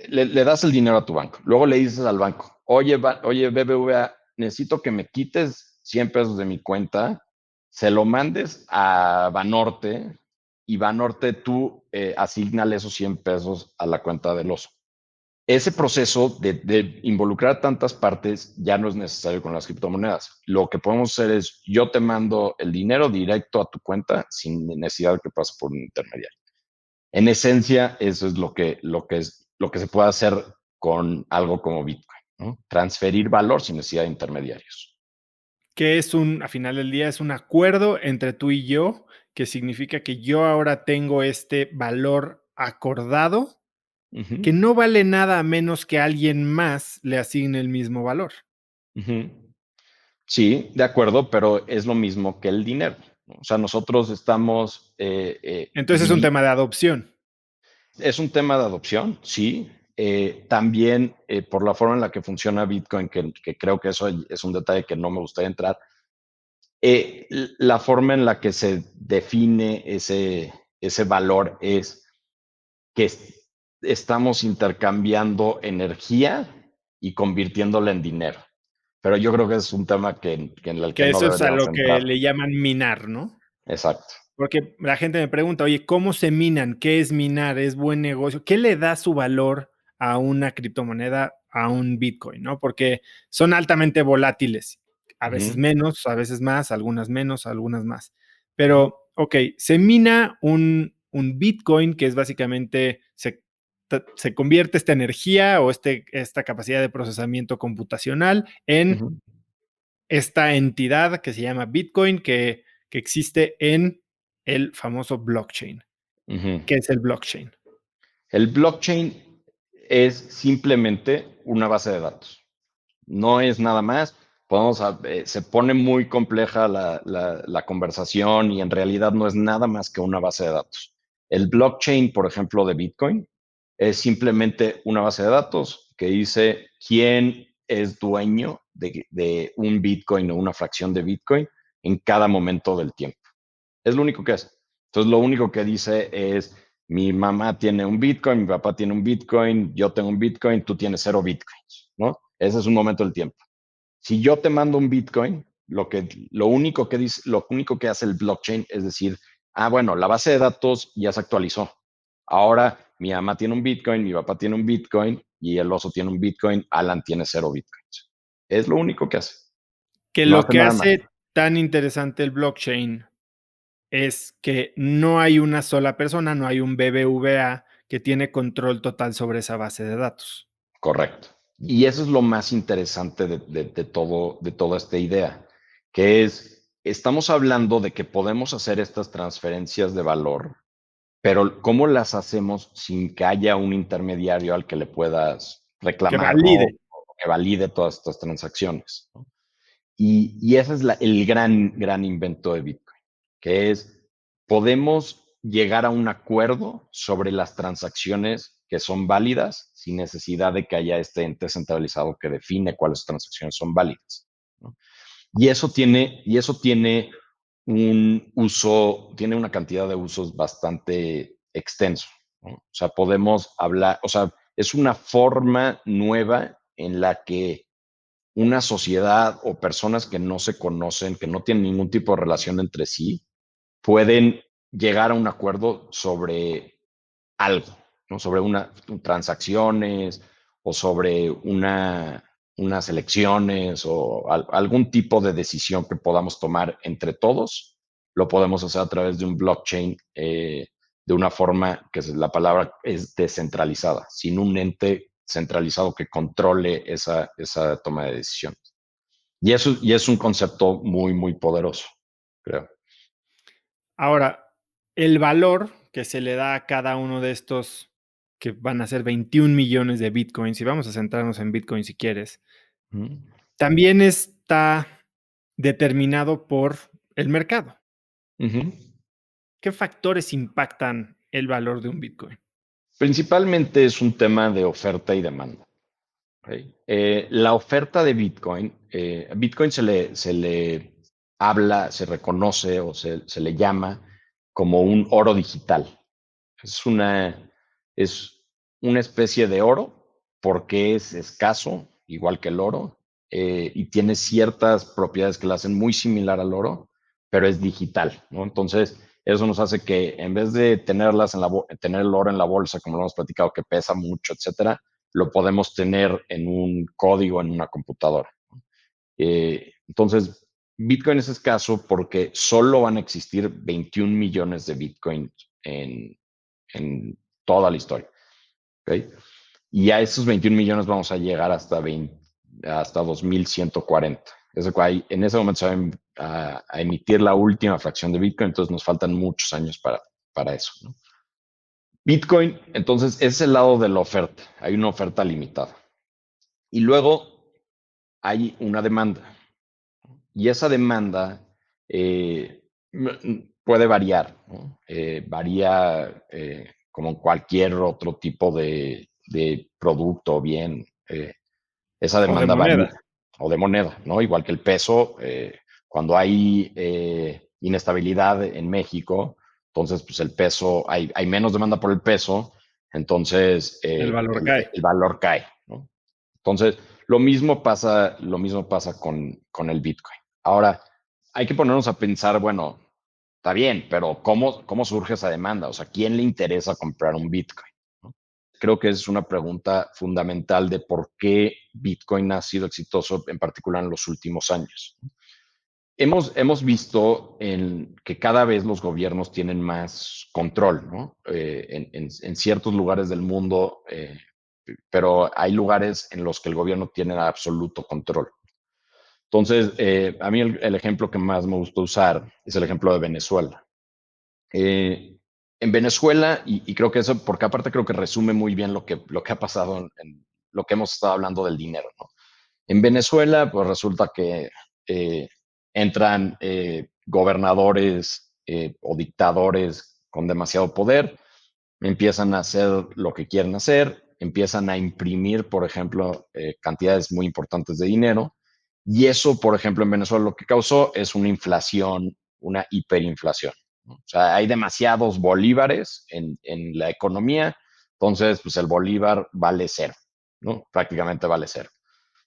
le das el dinero a tu banco. Luego le dices al banco, oye, BBVA, necesito que me quites 100 pesos de mi cuenta, se lo mandes a Banorte, y Banorte tú asignale esos 100 pesos a la cuenta del oso. Ese proceso de involucrar tantas partes ya no es necesario con las criptomonedas. Lo que podemos hacer es, yo te mando el dinero directo a tu cuenta sin necesidad de que pase por un intermediario. En esencia, eso es lo que se puede hacer con algo como Bitcoin, ¿no? Transferir valor sin necesidad de intermediarios. Que es a final del día, es un acuerdo entre tú y yo, que significa que yo ahora tengo este valor acordado, Ujú, que no vale nada a menos que alguien más le asigne el mismo valor. ujú. Sí, de acuerdo, pero es lo mismo que el dinero, ¿no? O sea, nosotros estamos Entonces es un tema de adopción. es un tema de adopción, sí. También por la forma en la que funciona Bitcoin, que creo que eso es un detalle que no me gustaría entrar, la forma en la que se define ese valor es que estamos intercambiando energía y convirtiéndola en dinero. Pero yo creo que es un tema en el que Que no eso es a deberíamos lo que entrar. le llaman minar, ¿no? Exacto. Porque la gente me pregunta, oye, ¿cómo se minan? ¿Qué es minar? ¿Es buen negocio? ¿Qué le da su valor a una criptomoneda, a un Bitcoin? ¿No? Porque son altamente volátiles. A veces Ujú, menos, a veces más, algunas menos, algunas más. ujú, Pero, ok, se mina un Bitcoin, que es básicamente, se convierte esta energía o esta capacidad de procesamiento computacional en ujú, esta entidad que se llama Bitcoin, que existe en el famoso blockchain. ujú. ¿Qué es el blockchain? El blockchain es simplemente una base de datos. No es nada más. Se pone muy compleja la conversación y en realidad no es nada más que una base de datos. El blockchain, por ejemplo, de Bitcoin, es simplemente una base de datos que dice quién es dueño de un Bitcoin o una fracción de Bitcoin en cada momento del tiempo. Es lo único que es. Entonces, lo único que dice es, mi mamá tiene un Bitcoin, mi papá tiene un Bitcoin, yo tengo un Bitcoin, tú tienes 0 Bitcoins, ¿no? Ese es un momento del tiempo. Si yo te mando un Bitcoin, lo único que hace el blockchain es decir, bueno, la base de datos ya se actualizó. Ahora mi mamá tiene un Bitcoin, mi papá tiene un Bitcoin y el oso tiene un Bitcoin, Alan tiene 0 Bitcoins. Es lo único que hace. Que No lo hace que nada más. hace tan interesante el blockchain es que no hay una sola persona, no hay un BBVA que tiene control total sobre esa base de datos. Correcto. Y eso es lo más interesante de toda esta idea, que estamos hablando de que podemos hacer estas transferencias de valor, pero ¿cómo las hacemos sin que haya un intermediario al que le puedas Que reclamar, ¿no? valide. O que valide todas estas transacciones, ¿no? Y ese es el gran, gran invento de Bitcoin, que es podemos llegar a un acuerdo sobre las transacciones que son válidas sin necesidad de que haya este ente centralizado que define cuáles transacciones son válidas, ¿no? Y eso tiene un uso, tiene una cantidad de usos bastante extenso, ¿no? O sea, podemos hablar, o sea, es una forma nueva en la que una sociedad o personas que no se conocen, que no tienen ningún tipo de relación entre sí, pueden llegar a un acuerdo sobre algo, ¿no? Sobre transacciones o sobre unas elecciones o algún tipo de decisión que podamos tomar entre todos. Lo podemos hacer a través de un blockchain de una forma que la palabra es descentralizada, sin un ente centralizado que controle esa toma de decisiones. Y es un concepto muy, muy poderoso, creo. Ahora, el valor que se le da a cada uno de estos, que van a ser 21 millones de bitcoins, y vamos a centrarnos en bitcoin si quieres, Ujú. también está determinado por el mercado. Ujú. ¿Qué factores impactan el valor de un bitcoin? Principalmente es un tema de oferta y demanda. ¿Ok? La oferta de Bitcoin, Bitcoin se le habla, se reconoce o se le llama como un oro digital. Es una, es una especie de oro porque es escaso, igual que el oro, y tiene ciertas propiedades que la hacen muy similar al oro, pero es digital, ¿no? Entonces, eso nos hace que en vez de tener el oro en la bolsa, como lo hemos platicado, que pesa mucho, etcétera, lo podemos tener en un código en una computadora. Entonces, Bitcoin es escaso porque solo van a existir 21 millones de Bitcoin en, en toda la historia. ¿Okay? Y a esos 21 millones vamos a llegar hasta 2140. En ese momento se va a emitir la última fracción de Bitcoin, entonces nos faltan muchos años para eso, ¿no? Bitcoin, entonces, es el lado de la oferta. Hay una oferta limitada. Y luego hay una demanda. Y esa demanda puede variar, ¿no? Varía como en cualquier otro tipo de producto o bien. Esa O de demanda moneda. varía, o de moneda, ¿no? Igual que el peso, cuando hay inestabilidad en México, entonces pues el peso, hay menos demanda por el peso, entonces El valor cae. el valor cae, ¿no? Entonces, lo mismo pasa con el Bitcoin. Ahora, hay que ponernos a pensar, bueno, está bien, pero ¿cómo surge esa demanda? O sea, ¿quién le interesa comprar un Bitcoin? ¿No? Creo que es una pregunta fundamental de por qué Bitcoin ha sido exitoso, en particular en los últimos años. Hemos visto que cada vez los gobiernos tienen más control, ¿no? En ciertos lugares del mundo, pero hay lugares en los que el gobierno tiene absoluto control. Entonces, a mí el ejemplo que más me gusta usar es el ejemplo de Venezuela. En Venezuela, y creo que eso, porque aparte creo que resume muy bien lo que ha pasado en lo que hemos estado hablando del dinero, ¿no? En Venezuela, pues resulta que eh, entran gobernadores o dictadores con demasiado poder, empiezan a hacer lo que quieren hacer, empiezan a imprimir, por ejemplo, cantidades muy importantes de dinero. Y eso, por ejemplo, en Venezuela lo que causó es una inflación, una hiperinflación, ¿no? O sea, hay demasiados bolívares en la economía, entonces, pues el bolívar vale cero, ¿no? Prácticamente vale cero.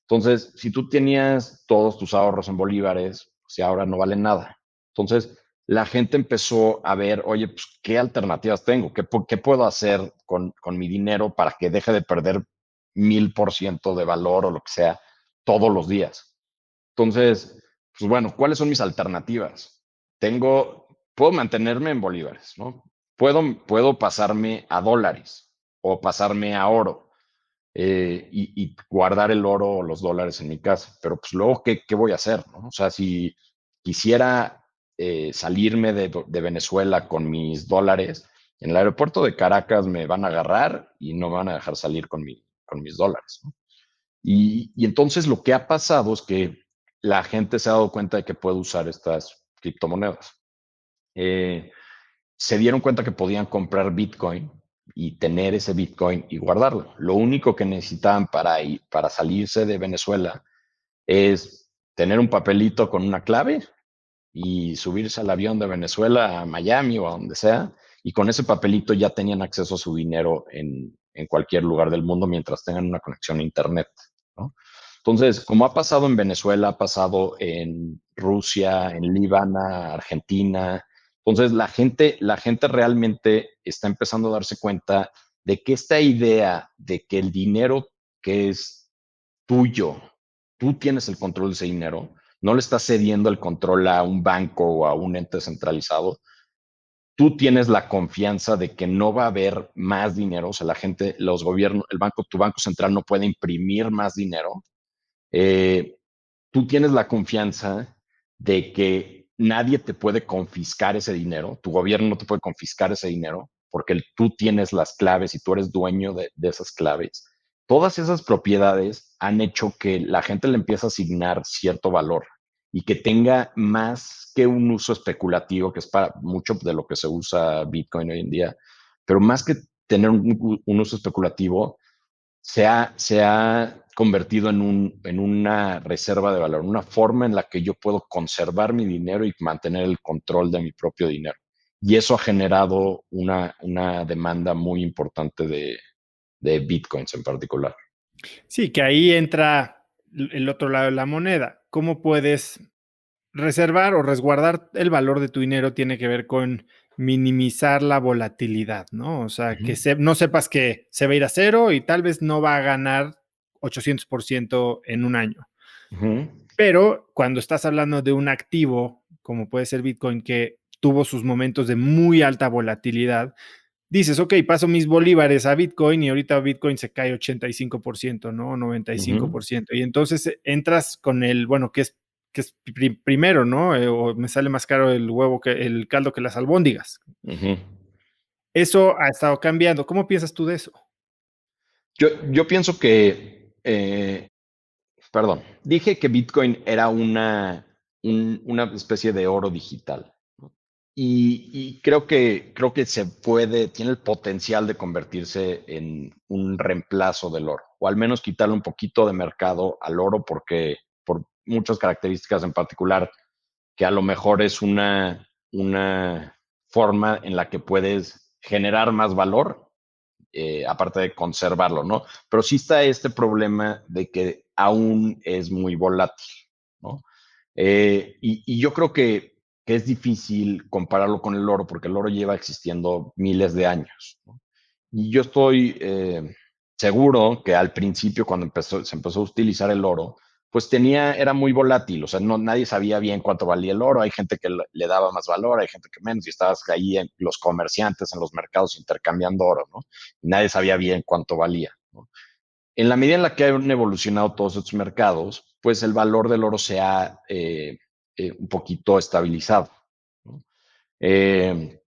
Entonces, si tú tenías todos tus ahorros en bolívares, pues ahora no valen nada. Entonces, la gente empezó a ver, oye, pues, ¿qué alternativas tengo? ¿Qué puedo hacer con mi dinero para que deje de perder 1000% de valor o lo que sea todos los días? Entonces, pues bueno, ¿cuáles son mis alternativas? Puedo mantenerme en bolívares, ¿no? Puedo pasarme a dólares o pasarme a oro y guardar el oro o los dólares en mi casa. Pero pues luego, ¿qué voy a hacer? ¿No? O sea, si quisiera salirme de Venezuela con mis dólares, en el aeropuerto de Caracas me van a agarrar y no me van a dejar salir con mis dólares, ¿no? Y entonces lo que ha pasado es que la gente se ha dado cuenta de que puede usar estas criptomonedas. Eh, se dieron cuenta que podían comprar Bitcoin y tener ese Bitcoin y guardarlo. Lo único que necesitaban para salirse de Venezuela es tener un papelito con una clave y subirse al avión de Venezuela a Miami o a donde sea, y con ese papelito ya tenían acceso a su dinero en cualquier lugar del mundo mientras tengan una conexión a Internet, ¿no? Entonces, como ha pasado en Venezuela, ha pasado en Rusia, en Líbano, Argentina, entonces la gente realmente está empezando a darse cuenta de que esta idea de que el dinero que es tuyo, tú tienes el control de ese dinero, no le estás cediendo el control a un banco o a un ente centralizado, tú tienes la confianza de que no va a haber más dinero, o sea, la gente, los gobiernos, el banco, tu banco central no puede imprimir más dinero, eh, tú tienes la confianza de que nadie te puede confiscar ese dinero, tu gobierno no te puede confiscar ese dinero, porque tú tienes las claves y tú eres dueño de esas claves. Todas esas propiedades han hecho que la gente le empiece a asignar cierto valor y que tenga más que un uso especulativo, que es para mucho de lo que se usa Bitcoin hoy en día, pero más que tener un uso especulativo, se ha convertido en una reserva de valor, una forma en la que yo puedo conservar mi dinero y mantener el control de mi propio dinero. Y eso ha generado una demanda muy importante de bitcoins en particular. Sí, que ahí entra el otro lado de la moneda. ¿Cómo puedes reservar o resguardar el valor de tu dinero? Tiene que ver con minimizar la volatilidad, ¿no? O sea, Ujú, que no sepas que se va a ir a cero y tal vez no va a ganar 800% en un año. ujú, Pero cuando estás hablando de un activo, como puede ser Bitcoin, que tuvo sus momentos de muy alta volatilidad, dices, ok, paso mis bolívares a Bitcoin y ahorita Bitcoin se cae 85%, ¿no? ujú, 95%. Y entonces entras con el, bueno, que es primero, ¿no? O me sale más caro el huevo que el caldo que las albóndigas. ujú. Eso ha estado cambiando. ¿Cómo piensas tú de eso? Yo pienso que, perdón, dije que Bitcoin era una especie de oro digital. Y creo que se puede, tiene el potencial de convertirse en un reemplazo del oro, o al menos quitarle un poquito de mercado al oro, porque por muchas características en particular, que a lo mejor es una forma en la que puedes generar más valor, aparte de conservarlo, ¿no? Pero sí está este problema de que aún es muy volátil, ¿no? Y yo creo que es difícil compararlo con el oro, porque el oro lleva existiendo miles de años, ¿no? Y yo estoy seguro que al principio, cuando se empezó a utilizar el oro, pues era muy volátil, o sea, no, nadie sabía bien cuánto valía el oro, hay gente que le daba más valor, hay gente que menos, y estabas ahí en los comerciantes en los mercados intercambiando oro, ¿no? Y nadie sabía bien cuánto valía, ¿no? En la medida en la que han evolucionado todos estos mercados, pues el valor del oro se ha un poquito estabilizado, ¿no? Eh,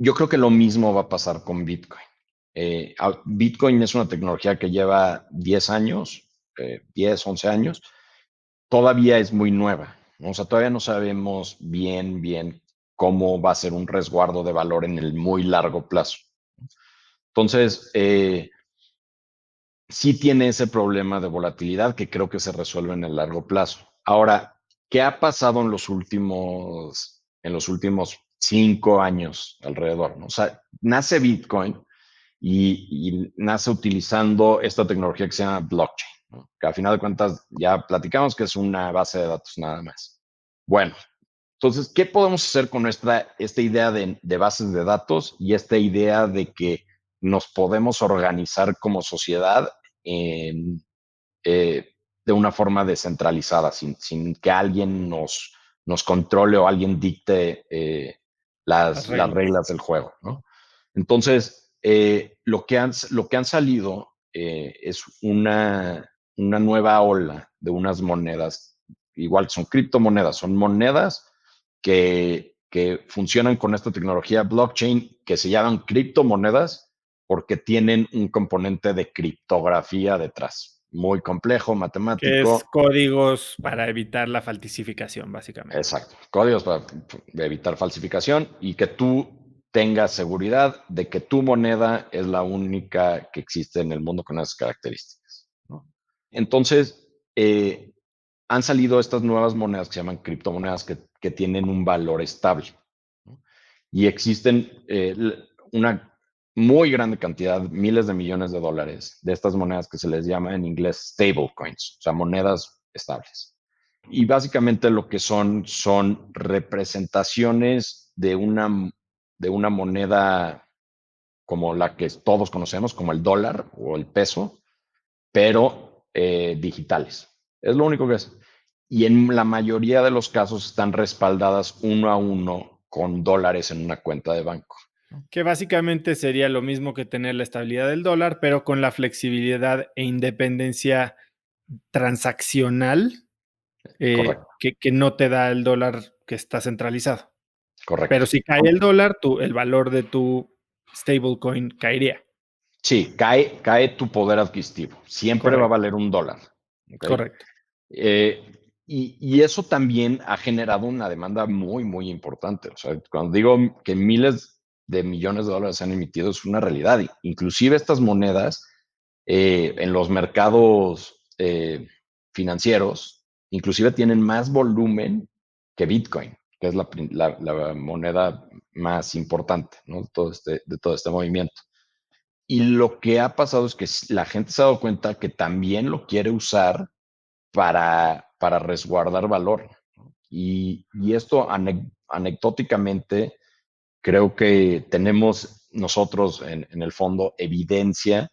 yo creo que lo mismo va a pasar con Bitcoin. Bitcoin es una tecnología que lleva 10 años, 10, 11 años, todavía es muy nueva, ¿no? O sea, todavía no sabemos bien cómo va a ser un resguardo de valor en el muy largo plazo. Entonces, sí tiene ese problema de volatilidad que creo que se resuelve en el largo plazo. Ahora, ¿qué ha pasado en los últimos 5 años alrededor, ¿no? O sea, nace Bitcoin y nace utilizando esta tecnología que se llama blockchain, ¿no? Que al final de cuentas ya platicamos que es una base de datos nada más. Bueno, entonces, ¿qué podemos hacer con esta idea de bases de datos y esta idea de que nos podemos organizar como sociedad en, de una forma descentralizada, sin que alguien nos controle o alguien dicte Las las reglas. reglas del juego, ¿no? Entonces, lo que han salido es una nueva ola de unas monedas, igual son criptomonedas, son monedas que funcionan con esta tecnología blockchain que se llaman criptomonedas porque tienen un componente de criptografía detrás, muy complejo, Que es matemático. códigos para evitar la falsificación, básicamente. Exacto, códigos para evitar falsificación y que tú tengas seguridad de que tu moneda es la única que existe en el mundo con esas características, ¿no? Entonces, han salido estas nuevas monedas que se llaman criptomonedas que tienen un valor estable, ¿no? Y existen una muy grande cantidad, miles de millones de dólares, de estas monedas que se les llama en inglés stablecoins, o sea, monedas estables. Y básicamente lo que son representaciones de una moneda como la que todos conocemos, como el dólar o el peso, pero digitales. Es lo único que es. Y en la mayoría de los casos están respaldadas uno a uno con dólares en una cuenta de banco. Que básicamente sería lo mismo que tener la estabilidad del dólar, pero con la flexibilidad e independencia transaccional Correcto, que no te da el dólar que está centralizado. Pero correcto. si cae el dólar, el valor de tu stablecoin caería. Sí, cae tu poder adquisitivo. Siempre va a Correcto, valer un dólar. ¿Ok? correcto. Y eso también ha generado una demanda muy, muy importante. O sea, cuando digo que miles de millones de dólares se han emitido, es una realidad. Inclusive estas monedas en los mercados financieros, inclusive tienen más volumen que Bitcoin, que es la moneda más importante, ¿no? De todo este movimiento. Y lo que ha pasado es que la gente se ha dado cuenta que también lo quiere usar para resguardar valor, ¿no? Y esto anecdóticamente creo que tenemos nosotros en el fondo evidencia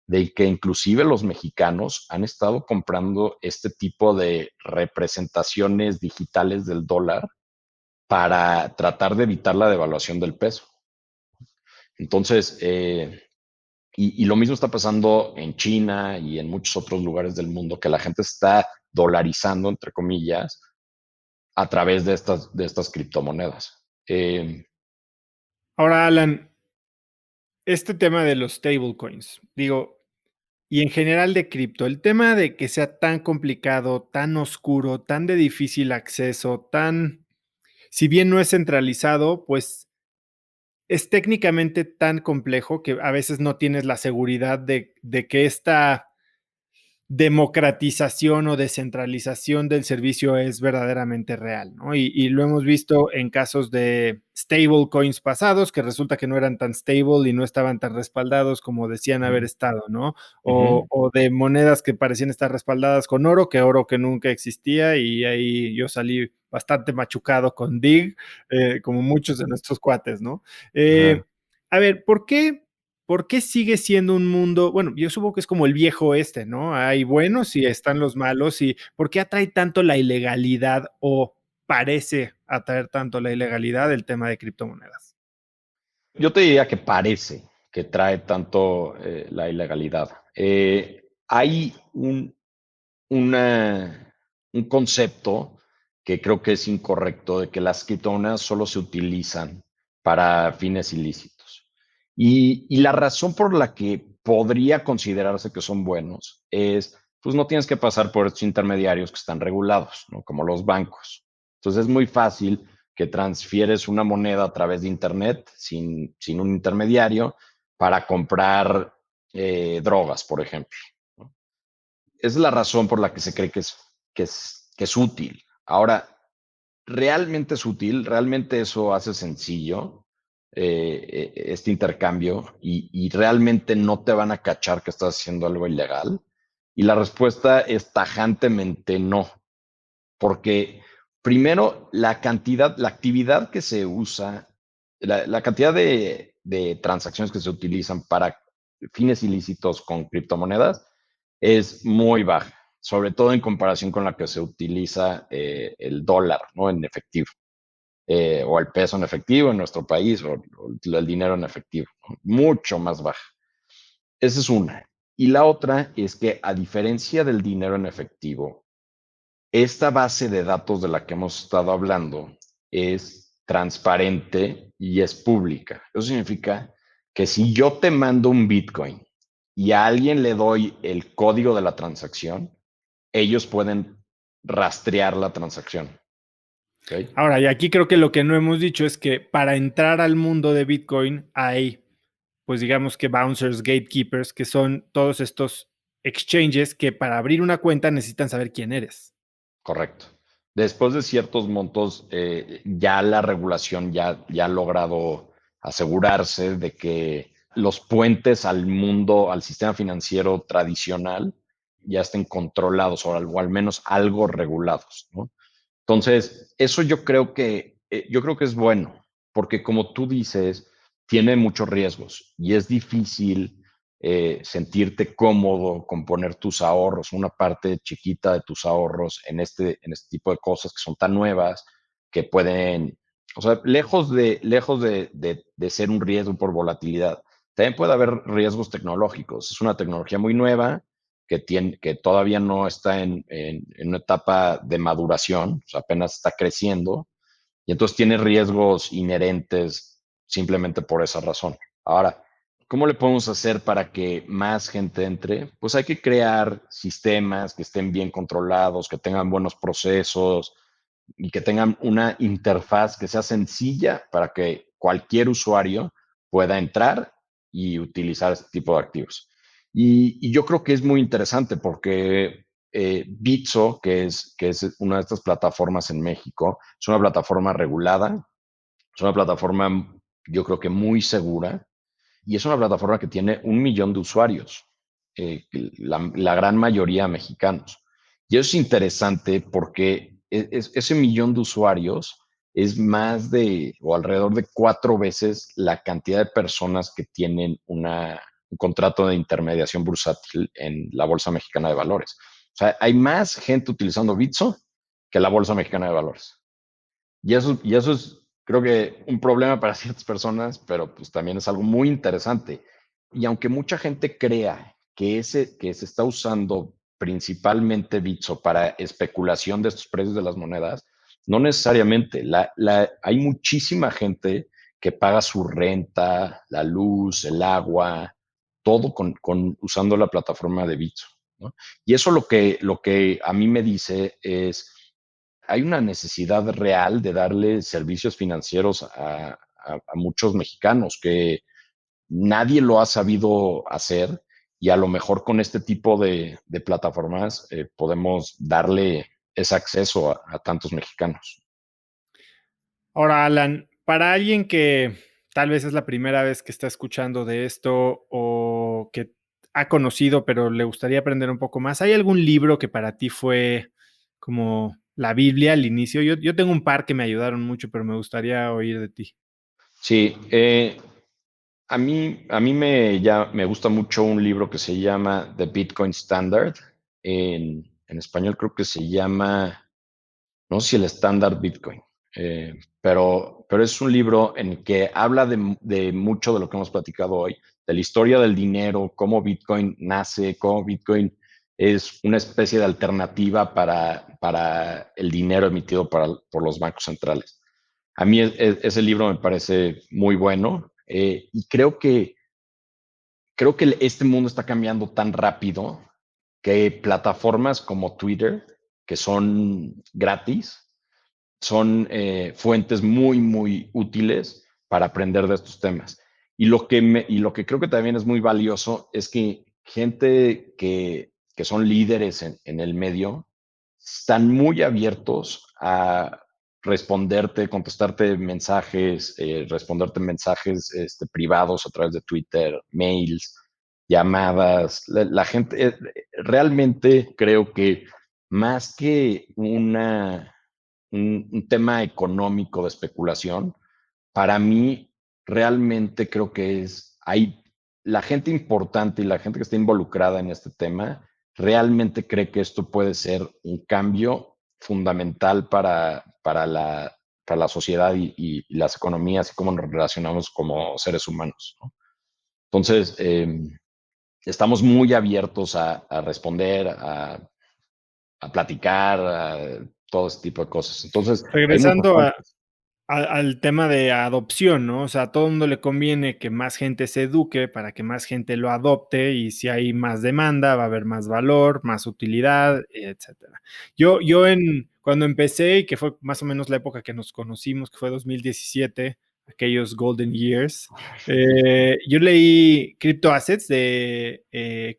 de que inclusive los mexicanos han estado comprando este tipo de representaciones digitales del dólar para tratar de evitar la devaluación del peso. Entonces, y lo mismo está pasando en China y en muchos otros lugares del mundo, que la gente está dolarizando, entre comillas, a través de estas criptomonedas. Ahora, Alan, este tema de los stablecoins, digo, y en general de cripto, el tema de que sea tan complicado, tan oscuro, tan de difícil acceso, tan, si bien no es centralizado, pues es técnicamente tan complejo que a veces no tienes la seguridad de que esta democratización o descentralización del servicio es verdaderamente real, ¿no? Y lo hemos visto en casos de stablecoins pasados, que resulta que no eran tan stable y no estaban tan respaldados como decían haber Uh estado, ¿no? -huh, O de monedas que parecían estar respaldadas con oro que nunca existía, y ahí yo salí bastante machucado con DIG, como muchos de nuestros cuates, ¿no? uh -huh. A ver, ¿por qué sigue siendo un mundo? Bueno, yo supongo que es como el viejo oeste, ¿no? Hay buenos y están los malos. ¿Y por qué atrae tanto la ilegalidad o parece atraer tanto la ilegalidad el tema de criptomonedas? Yo te diría que parece que trae tanto la ilegalidad. Hay una, un concepto que creo que es incorrecto de que las criptomonedas solo se utilizan para fines ilícitos. Y la razón por la que podría considerarse que son buenos es, pues no tienes que pasar por estos intermediarios que están regulados, ¿no? Como los bancos. Entonces es muy fácil que transfieres una moneda a través de Internet sin un intermediario para comprar drogas, por ejemplo, ¿no? Es la razón por la que se cree que es útil. Ahora, ¿realmente es útil? ¿Realmente eso hace sencillo este intercambio? Y realmente no te van a cachar que estás haciendo algo ilegal? Y la respuesta es tajantemente no, porque primero la actividad que se usa, la cantidad de transacciones que se utilizan para fines ilícitos con criptomonedas es muy baja, sobre todo en comparación con la que se utiliza el dólar, ¿no? En efectivo, o el peso en efectivo en nuestro país, o el dinero en efectivo, ¿no? Mucho más baja. Esa es una. Y la otra es que a diferencia del dinero en efectivo, esta base de datos de la que hemos estado hablando es transparente y es pública. Eso significa que si yo te mando un Bitcoin y a alguien le doy el código de la transacción, ellos pueden rastrear la transacción. ¿ok? Ahora, y aquí creo que lo que no hemos dicho es que para entrar al mundo de Bitcoin hay, pues digamos que bouncers, gatekeepers, que son todos estos exchanges que para abrir una cuenta necesitan saber quién eres. Correcto. Después de ciertos montos, ya la regulación ya ha logrado asegurarse de que los puentes al mundo, al sistema financiero tradicional, ya estén controlados o al menos algo regulados, ¿no? Entonces, eso yo creo que es bueno, porque como tú dices, tiene muchos riesgos y es difícil sentirte cómodo con poner tus ahorros, una parte chiquita de tus ahorros en este tipo de cosas que son tan nuevas, que pueden, o sea, lejos de ser un riesgo por volatilidad, también puede haber riesgos tecnológicos. Es una tecnología muy nueva que todavía no está en una etapa de maduración, o sea, apenas está creciendo, y entonces tiene riesgos inherentes simplemente por esa razón. Ahora, ¿cómo le podemos hacer para que más gente entre? Pues hay que crear sistemas que estén bien controlados, que tengan buenos procesos y que tengan una interfaz que sea sencilla para que cualquier usuario pueda entrar y utilizar este tipo de activos. Y yo creo que es muy interesante porque Bitso, que es una de estas plataformas en México, es una plataforma regulada, es una plataforma yo creo que muy segura y es una plataforma que tiene 1 millón de usuarios, la gran mayoría mexicanos. Y eso es interesante porque ese millón de usuarios es más de o alrededor de 4 veces la cantidad de personas que tienen un contrato de intermediación bursátil en la Bolsa Mexicana de Valores. O sea, hay más gente utilizando Bitso que la Bolsa Mexicana de Valores. Y eso es, creo que, un problema para ciertas personas, pero pues también es algo muy interesante. Y aunque mucha gente crea que se está usando principalmente Bitso para especulación de estos precios de las monedas, no necesariamente. Hay muchísima gente que paga su renta, la luz, el agua, todo usando la plataforma de Bitso, ¿no? Y eso lo que a mí me dice es hay una necesidad real de darle servicios financieros a muchos mexicanos que nadie lo ha sabido hacer y a lo mejor con este tipo de plataformas podemos darle ese acceso a tantos mexicanos. Ahora, Alan, para alguien que tal vez es la primera vez que está escuchando de esto o que ha conocido, pero le gustaría aprender un poco más, ¿hay algún libro que para ti fue como la Biblia al inicio? Yo tengo un par que me ayudaron mucho, pero me gustaría oír de ti. Sí, a mí me gusta mucho un libro que se llama The Bitcoin Standard. En español creo que se llama no sé si el estándar Bitcoin, pero es un libro en el que habla de mucho de lo que hemos platicado hoy, de la historia del dinero, cómo Bitcoin nace, cómo Bitcoin es una especie de alternativa para el dinero emitido por los bancos centrales. A mí ese libro me parece muy bueno y creo que este mundo está cambiando tan rápido que plataformas como Twitter, que son gratis, son fuentes muy útiles para aprender de estos temas. Y lo que creo que también es muy valioso es que gente que son líderes en el medio están muy abiertos a responderte, contestarte mensajes, responderte mensajes privados a través de Twitter, mails, llamadas. La gente, realmente creo que más que un tema económico de especulación, para mí realmente creo que hay la gente importante y la gente que está involucrada en este tema realmente cree que esto puede ser un cambio fundamental para la sociedad y las economías y cómo nos relacionamos como seres humanos, ¿no? Entonces, estamos muy abiertos a responder, a platicar, a todo ese tipo de cosas. Entonces, hay muchas Regresando fuentes. al tema de adopción, ¿no? O sea, a todo el mundo le conviene que más gente se eduque para que más gente lo adopte y si hay más demanda va a haber más valor, más utilidad, etcétera. cuando empecé, y que fue más o menos la época que nos conocimos, que fue 2017, aquellos golden years, yo leí Crypto Assets de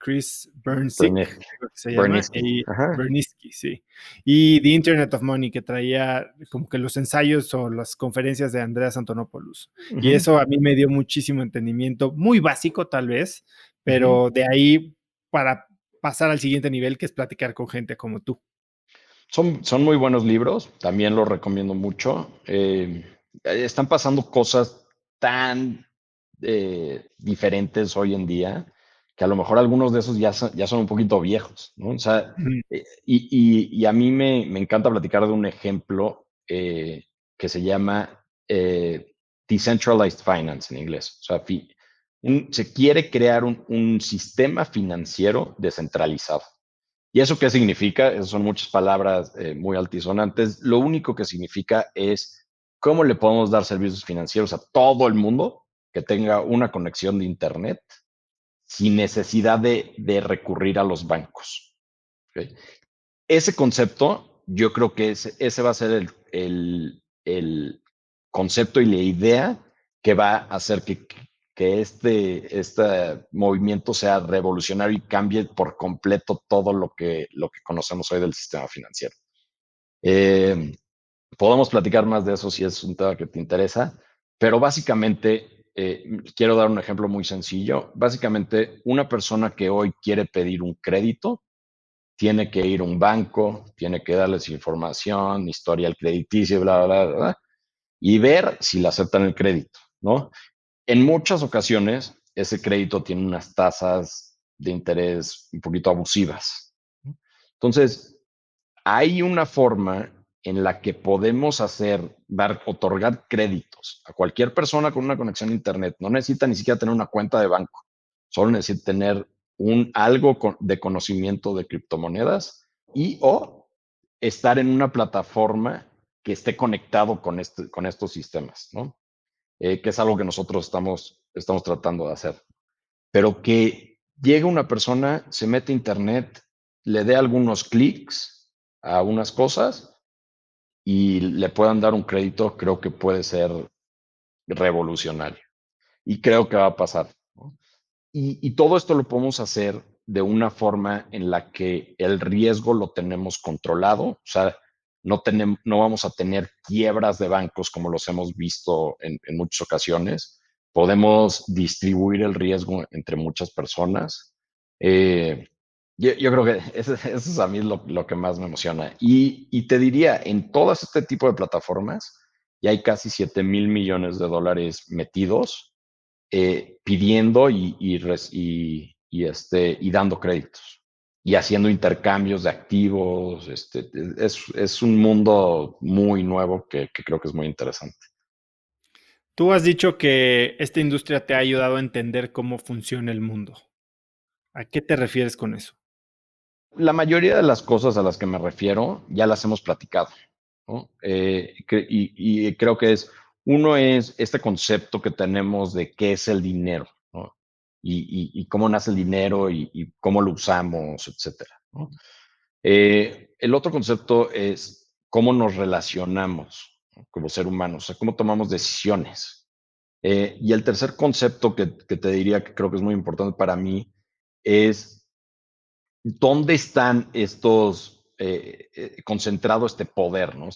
Chris Burnsick, Bernie- creo que se llama, Bernisky. y Ajá. Bernisky, sí. Y The Internet of Money, que traía como que los ensayos o las conferencias de Andreas Antonopoulos. Y Ujú, eso a mí me dio muchísimo entendimiento, muy básico tal vez, ujú. pero de ahí para pasar al siguiente nivel, que es platicar con gente como tú. Son muy buenos libros, también los recomiendo mucho. Están pasando cosas tan diferentes hoy en día que a lo mejor algunos de esos ya son un poquito viejos, ¿no? O sea, Ujú, y a mí me encanta platicar de un ejemplo que se llama Decentralized Finance en inglés. O sea, se quiere crear un sistema financiero descentralizado. ¿Y eso qué significa? Esas son muchas palabras muy altisonantes. Lo único que significa es cómo le podemos dar servicios financieros a todo el mundo que tenga una conexión de Internet sin necesidad de recurrir a los bancos. ¿Ok? Ese concepto, yo creo que ese va a ser el concepto y la idea que va a hacer que este movimiento sea revolucionario y cambie por completo todo lo que conocemos hoy del sistema financiero. Eh, Podemos platicar más de eso si es un tema que te interesa, pero básicamente, quiero dar un ejemplo muy sencillo. Básicamente, una persona que hoy quiere pedir un crédito, tiene que ir a un banco, tiene que darles información, historial crediticio, bla, bla, bla, bla, y ver si le aceptan el crédito, ¿no? En muchas ocasiones, ese crédito tiene unas tasas de interés un poquito abusivas. Entonces, hay una forma en la que podemos otorgar créditos a cualquier persona con una conexión a Internet. No necesita ni siquiera tener una cuenta de banco, solo necesita tener algo de conocimiento de criptomonedas y o estar en una plataforma que esté conectado con estos sistemas, ¿no? Que es algo que nosotros estamos tratando de hacer. Pero que llegue una persona, se mete a Internet, le dé algunos clics a unas cosas y le puedan dar un crédito, creo que puede ser revolucionario. Y creo que va a pasar, ¿no? Y todo esto lo podemos hacer de una forma en la que el riesgo lo tenemos controlado, o sea, no vamos a tener quiebras de bancos como los hemos visto en muchas ocasiones. Podemos distribuir el riesgo entre muchas personas. Eh, yo creo que eso es a mí lo que más me emociona. Y te diría, en todo este tipo de plataformas ya hay casi $7,000 millones metidos pidiendo y dando créditos y haciendo intercambios de activos. Es un mundo muy nuevo que creo que es muy interesante. Tú has dicho que esta industria te ha ayudado a entender cómo funciona el mundo. ¿A qué te refieres con eso? La mayoría de las cosas a las que me refiero ya las hemos platicado, ¿no? Y creo que uno es este concepto que tenemos de qué es el dinero, ¿no? Y cómo nace el dinero y cómo lo usamos, etcétera, ¿no? El otro concepto es cómo nos relacionamos, ¿no? Como ser humanos, o sea, cómo tomamos decisiones. Y el tercer concepto que te diría que creo que es muy importante para mí es dónde están concentrado este poder, ¿no?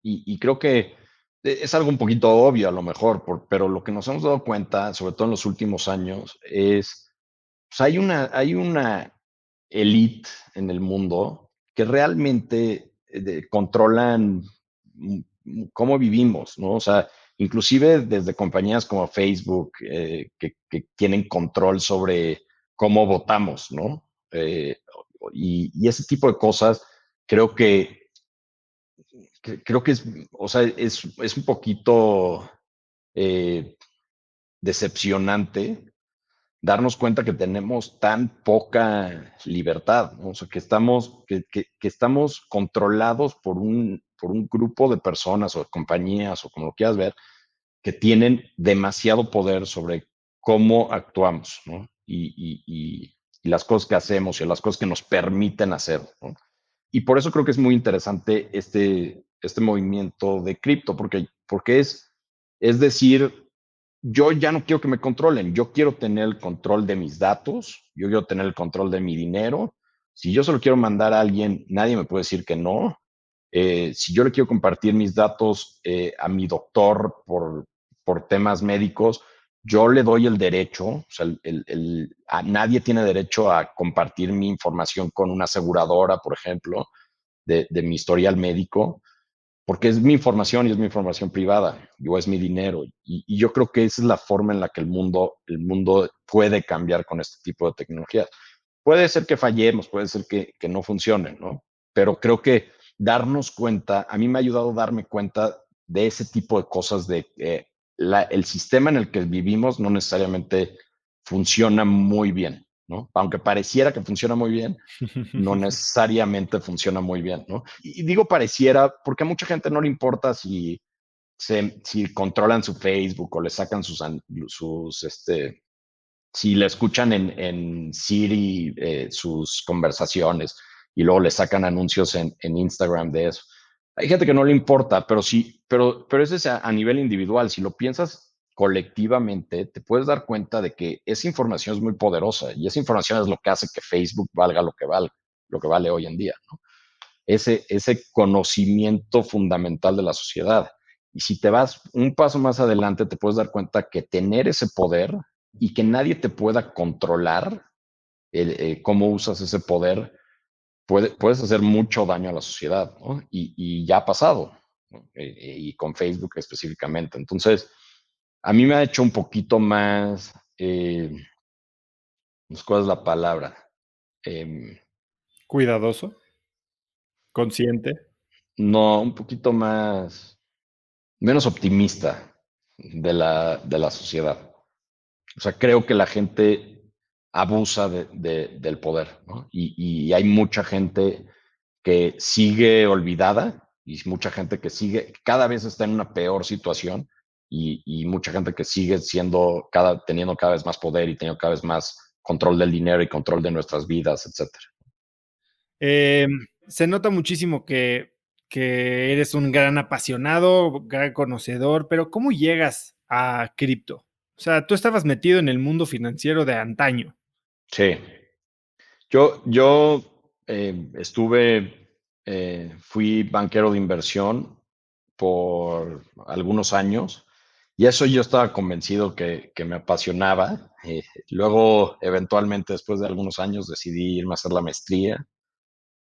Y creo que es algo un poquito obvio a lo mejor, pero lo que nos hemos dado cuenta, sobre todo en los últimos años, es, pues hay una elite en el mundo que realmente controlan cómo vivimos, ¿no? O sea, inclusive desde compañías como Facebook, que tienen control sobre cómo votamos, ¿no? Y ese tipo de cosas, creo creo que o sea, es un poquito eh, decepcionante darnos cuenta que tenemos tan poca libertad, ¿no? O sea, que estamos controlados por un grupo de personas o de compañías o como lo quieras ver, que tienen demasiado poder sobre cómo actuamos, ¿no? Y las cosas que hacemos y las cosas que nos permiten hacer, ¿no? y por eso creo que es muy interesante este movimiento de cripto, porque es decir, yo ya no quiero que me controlen, yo quiero tener el control de mis datos, yo quiero tener el control de mi dinero. Si yo solo quiero mandar a alguien, nadie me puede decir que no. Si yo le quiero compartir mis datos a mi doctor por temas médicos, yo le doy el derecho, o sea, nadie tiene derecho a compartir mi información con una aseguradora, por ejemplo, de mi historial médico, porque es mi información y es mi información privada, o es mi dinero. Y yo creo que esa es la forma en la que el mundo puede cambiar con este tipo de tecnologías. Puede ser que fallemos, puede ser que no funcione, ¿no? Pero creo que darnos cuenta, a mí me ha ayudado a darme cuenta de ese tipo de cosas, de que el sistema en el que vivimos no necesariamente funciona muy bien, ¿no? Aunque pareciera que funciona muy bien, no necesariamente funciona muy bien, ¿no? Y digo pareciera porque a mucha gente no le importa si controlan su Facebook o le sacan si le escuchan en Siri sus conversaciones y luego le sacan anuncios en Instagram de eso. Hay gente que no le importa, pero sí, pero ese es a nivel individual. Si lo piensas colectivamente, te puedes dar cuenta de que esa información es muy poderosa y esa información es lo que hace que Facebook valga lo que vale hoy en día, ¿no? Ese conocimiento fundamental de la sociedad. Y si te vas un paso más adelante, te puedes dar cuenta que tener ese poder y que nadie te pueda controlar cómo usas ese poder, puedes hacer mucho daño a la sociedad, ¿no? Y ya ha pasado, ¿no? Y con Facebook específicamente. Entonces, a mí me ha hecho un poquito más, ¿cuál es la palabra? Eh, Cuidadoso, consciente. no, un poquito más, menos optimista de la sociedad. O sea, creo que la gente abusa del poder, ¿no? Y hay mucha gente que sigue olvidada y mucha gente que cada vez está en una peor situación y mucha gente que sigue teniendo cada vez más poder y teniendo cada vez más control del dinero y control de nuestras vidas, etcétera. Eh, Se nota muchísimo que eres un gran apasionado, gran conocedor, pero ¿cómo llegas a cripto? O sea, tú estabas metido en el mundo financiero de antaño. Sí. Yo fui banquero de inversión por algunos años y eso yo estaba convencido que me apasionaba. Luego, eventualmente, después de algunos años, decidí irme a hacer la maestría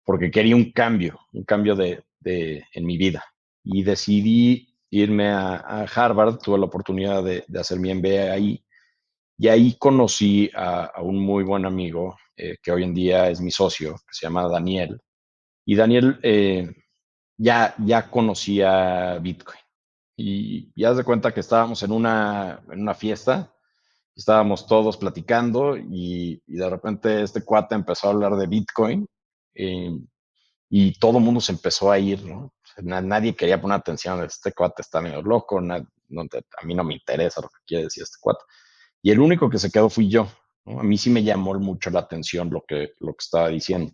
porque quería un cambio en mi vida. Y decidí irme a Harvard, tuve la oportunidad de hacer mi MBA ahí y ahí conocí a un muy buen amigo que hoy en día es mi socio, que se llama Daniel. Y Daniel ya conocía Bitcoin. Y ya se cuenta que estábamos en una fiesta, estábamos todos platicando y de repente este cuate empezó a hablar de Bitcoin eh, y todo el mundo se empezó a ir, ¿no? O sea, nadie quería poner atención, este cuate está medio loco, a mí no me interesa lo que quiere decir este cuate. Y el único que se quedó fui yo, ¿no? A mí sí me llamó mucho la atención lo que estaba diciendo.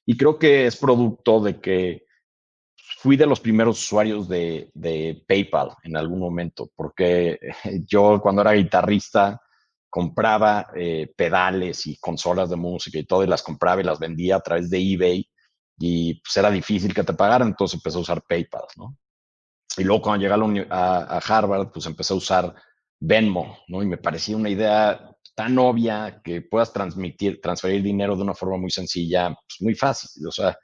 Y creo que es producto de que fui de los primeros usuarios de PayPal en algún momento, porque yo cuando era guitarrista compraba pedales y consolas de música y todo, y las compraba y las vendía a través de eBay, y pues era difícil que te pagaran, entonces empecé a usar PayPal, ¿no? Y luego cuando llegué a Harvard, pues empecé a usar Venmo, ¿no? Y me parecía una idea tan obvia que puedas transferir dinero de una forma muy sencilla, pues muy fácil. O sea,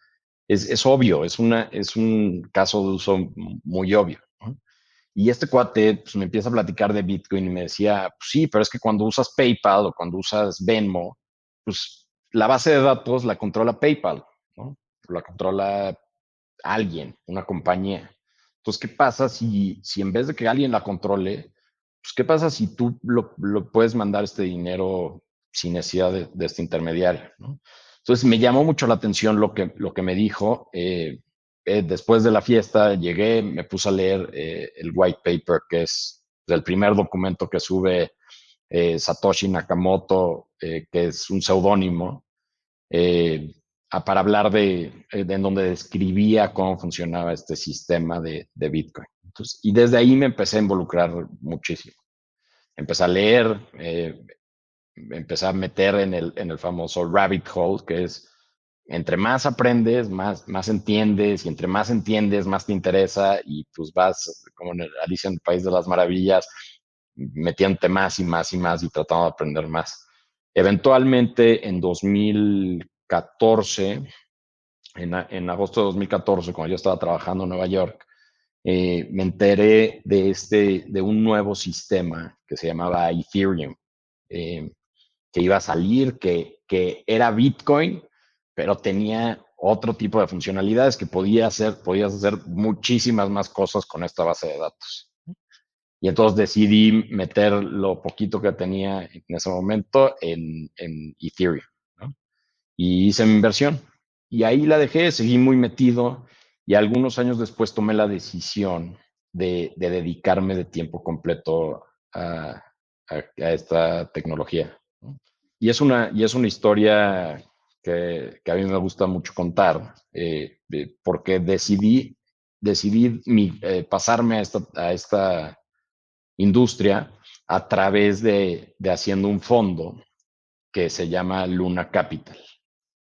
es obvio, es un caso de uso muy obvio, ¿no? Y este cuate pues, me empieza a platicar de Bitcoin y me decía, pues sí, pero es que cuando usas PayPal o cuando usas Venmo, pues la base de datos la controla PayPal, ¿no? La controla alguien, una compañía. Entonces, ¿qué pasa si en vez de que alguien la controle, pues qué pasa si tú lo puedes mandar este dinero sin necesidad de este intermediario, ¿no? Entonces, me llamó mucho la atención lo que me dijo. Después de la fiesta, llegué, me puse a leer el white paper, que es el primer documento que sube Satoshi Nakamoto, que es un seudónimo, eh, para hablar de en donde describía cómo funcionaba este sistema de Bitcoin. Entonces, y desde ahí me empecé a involucrar muchísimo. Empecé a leer, me empecé a meter en el famoso rabbit hole, que es entre más aprendes, más entiendes, y entre más entiendes, más te interesa, y pues vas, como en Alicia en el País de las Maravillas, metiéndote más y más y más y tratando de aprender más. Eventualmente, en 2014, en agosto de 2014, cuando yo estaba trabajando en Nueva York, me enteré de un nuevo sistema que se llamaba Ethereum, eh, que iba a salir, que era Bitcoin, pero tenía otro tipo de funcionalidades que podías hacer muchísimas más cosas con esta base de datos. Y entonces decidí meter lo poquito que tenía en ese momento en Ethereum, ¿no? Y hice mi inversión. Y ahí la dejé, seguí muy metido y algunos años después tomé la decisión de dedicarme de tiempo completo a esta tecnología, ¿no? Y es una historia que a mí me gusta mucho contar, porque decidí pasarme a esta industria a través de haciendo un fondo que se llama Luna Capital.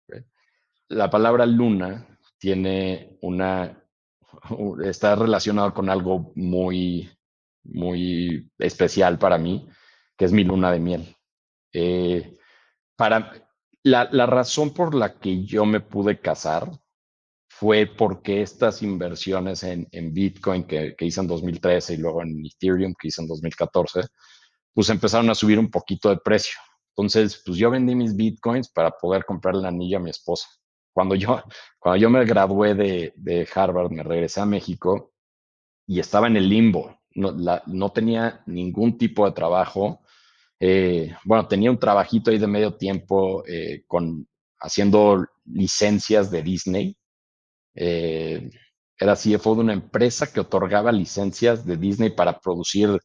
¿Ok? La palabra luna tiene está relacionado con algo muy especial para mí, que es mi luna de miel. Eh, para la razón por la que yo me pude casar fue porque estas inversiones en Bitcoin que hice en 2013 y luego en Ethereum que hice en 2014, pues empezaron a subir un poquito de precio. Entonces, pues yo vendí mis Bitcoins para poder comprar el anillo a mi esposa. Cuando yo, cuando yo me gradué de Harvard, me regresé a México y estaba en el limbo. No tenía ningún tipo de trabajo. Bueno, tenía un trabajito ahí de medio tiempo haciendo licencias de Disney. Eh, Era CFO de una empresa que otorgaba licencias de Disney para producir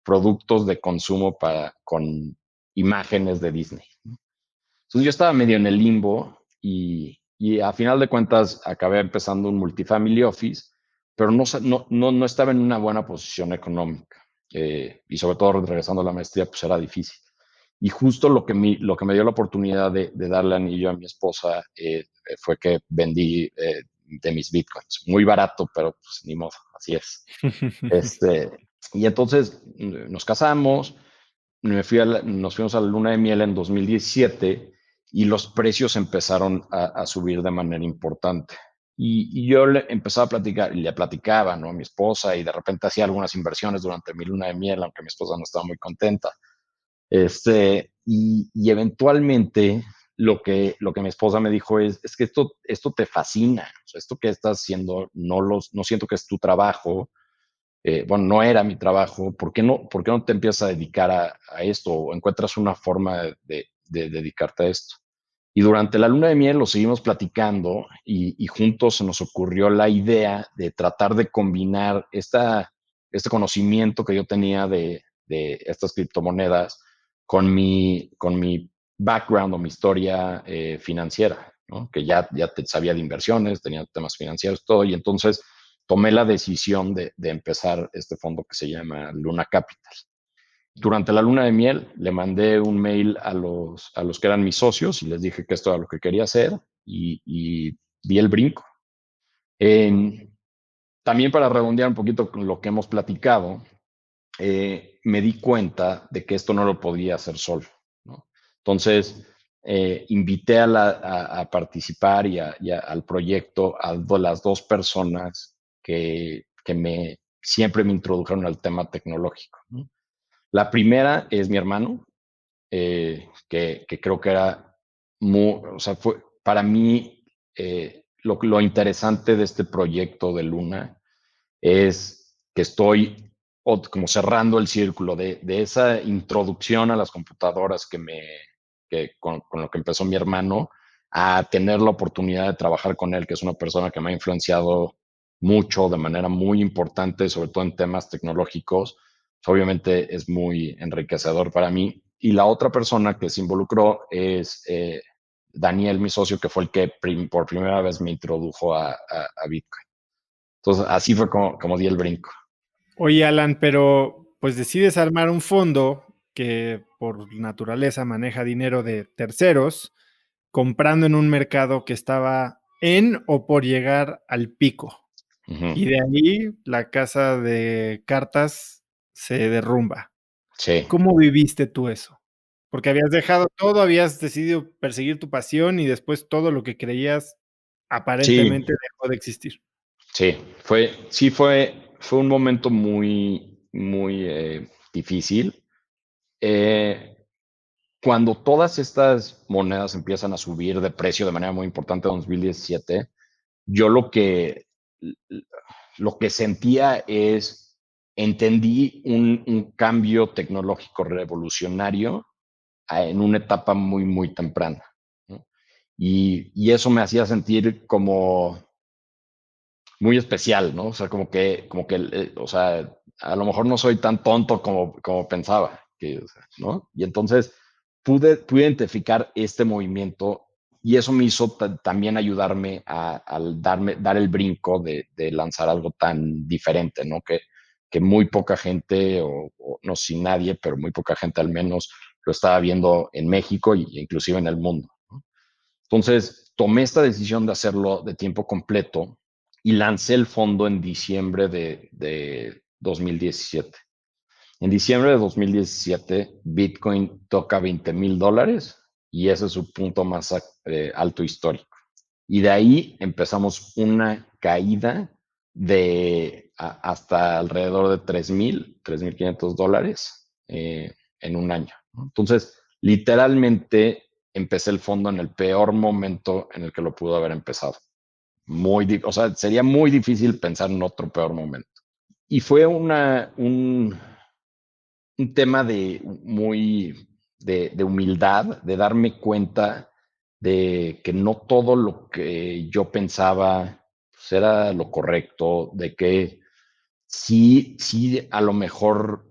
productos de consumo con imágenes de Disney. Entonces yo estaba medio en el limbo y a final de cuentas acabé empezando un multifamily office, pero no estaba en una buena posición económica. Y sobre todo regresando a la maestría, pues era difícil. Y justo lo que me dio la oportunidad de darle anillo a mi esposa fue que vendí de mis bitcoins. Muy barato, pero pues ni modo, así es. Este, y entonces nos casamos, nos fuimos a la luna de miel en 2017 y los precios empezaron a subir de manera importante. Y yo le empezaba a platicar, y le platicaba, ¿no?, a mi esposa, y de repente hacía algunas inversiones durante mi luna de miel, aunque mi esposa no estaba muy contenta. Y eventualmente lo que mi esposa me dijo es que esto te fascina, o sea, esto que estás haciendo no siento que es tu trabajo, bueno, no era mi trabajo. ¿Por qué no te empiezas a dedicar a esto o encuentras una forma de dedicarte a esto? Y durante la luna de miel lo seguimos platicando y juntos se nos ocurrió la idea de tratar de combinar este conocimiento que yo tenía de estas criptomonedas con mi background o mi historia financiera, ¿no? Que ya sabía de inversiones, tenía temas financieros, todo, y entonces tomé la decisión de empezar este fondo que se llama Luna Capital. Durante la luna de miel le mandé un mail a los que eran mis socios y les dije que esto era lo que quería hacer y di el brinco. Eh, También para redondear un poquito con lo que hemos platicado, me di cuenta de que esto no lo podía hacer solo, ¿no? Entonces, invité a participar al proyecto a las dos personas siempre me introdujeron al tema tecnológico, ¿no? La primera es mi hermano, que creo que era o sea, fue para mí lo interesante de este proyecto de Luna es que estoy como cerrando el círculo de esa introducción a las computadoras con lo que empezó mi hermano, a tener la oportunidad de trabajar con él, que es una persona que me ha influenciado mucho de manera muy importante, sobre todo en temas tecnológicos. Obviamente es muy enriquecedor para mí. Y la otra persona que se involucró es Daniel, mi socio, que fue el que por primera vez me introdujo a Bitcoin. Entonces, así fue como di el brinco. Oye, Alan, pero pues decides armar un fondo que por naturaleza maneja dinero de terceros, comprando en un mercado que estaba en o por llegar al pico. Ujú. Y de ahí la casa de cartas se derrumba. Sí, ¿Cómo viviste tú eso? Porque habías dejado todo, habías decidido perseguir tu pasión y después todo lo que creías sí, aparentemente dejó de existir. sí. Fue un momento muy difícil. Eh, Cuando todas estas monedas empiezan a subir de precio de manera muy importante en 2017, yo lo que sentía es, entendí un cambio tecnológico revolucionario en una etapa muy temprana, ¿no? Y eso me hacía sentir como muy especial, ¿no? O sea, o sea, a lo mejor no soy tan tonto como pensaba, o sea, ¿no? Y entonces pude identificar este movimiento y eso me hizo también ayudarme al dar el brinco de lanzar algo tan diferente, ¿no? Que muy poca gente, o no sé si nadie, pero muy poca gente al menos lo estaba viendo en México e inclusive en el mundo, ¿no? Entonces, tomé esta decisión de hacerlo de tiempo completo y lancé el fondo en diciembre de 2017. En diciembre de 2017, Bitcoin toca $20,000 y ese es su punto más alto histórico. Y de ahí empezamos una caída hasta alrededor de 3,500 dólares en un año, ¿no? Entonces, literalmente empecé el fondo en el peor momento en el que lo pudo haber empezado. O sea, sería muy difícil pensar en otro peor momento. Y fue un tema de humildad, de darme cuenta de que no todo lo que yo pensaba pues, era lo correcto, de que sí, a lo mejor,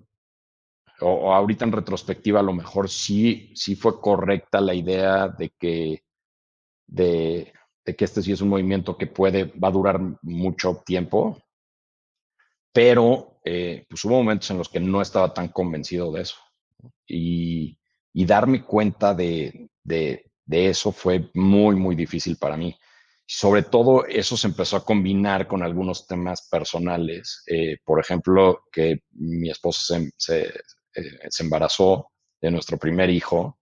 o ahorita en retrospectiva, a lo mejor sí fue correcta la idea de, de que este sí es un movimiento que va a durar mucho tiempo, pero pues hubo momentos en los que no estaba tan convencido de eso. Y, y darme cuenta de eso fue muy difícil para mí. Sobre todo eso se empezó a combinar con algunos temas personales. Por ejemplo, que mi esposa se embarazó de nuestro primer hijo,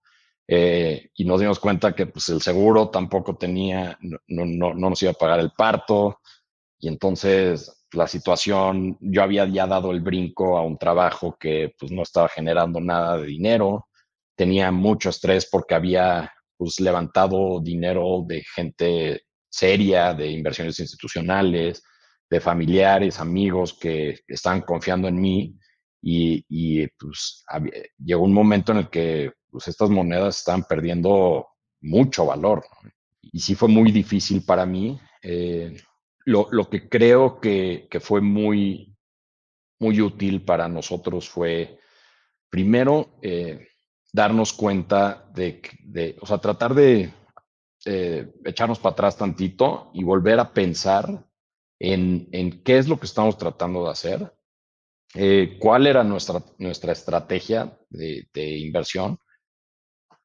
y nos dimos cuenta que pues, el seguro tampoco no nos iba a pagar el parto. Y entonces la situación, yo había ya dado el brinco a un trabajo que pues no estaba generando nada de dinero, tenía mucho estrés porque había pues levantado dinero de gente seria, de inversiones institucionales, de familiares, amigos que estaban confiando en mí pues llegó un momento en el que pues estas monedas estaban perdiendo mucho valor, ¿no? Y sí fue muy difícil para mí. Lo que creo que fue muy útil para nosotros fue, primero, darnos cuenta o sea, tratar de echarnos para atrás tantito y volver a pensar en qué es lo que estamos tratando de hacer, cuál era nuestra estrategia de inversión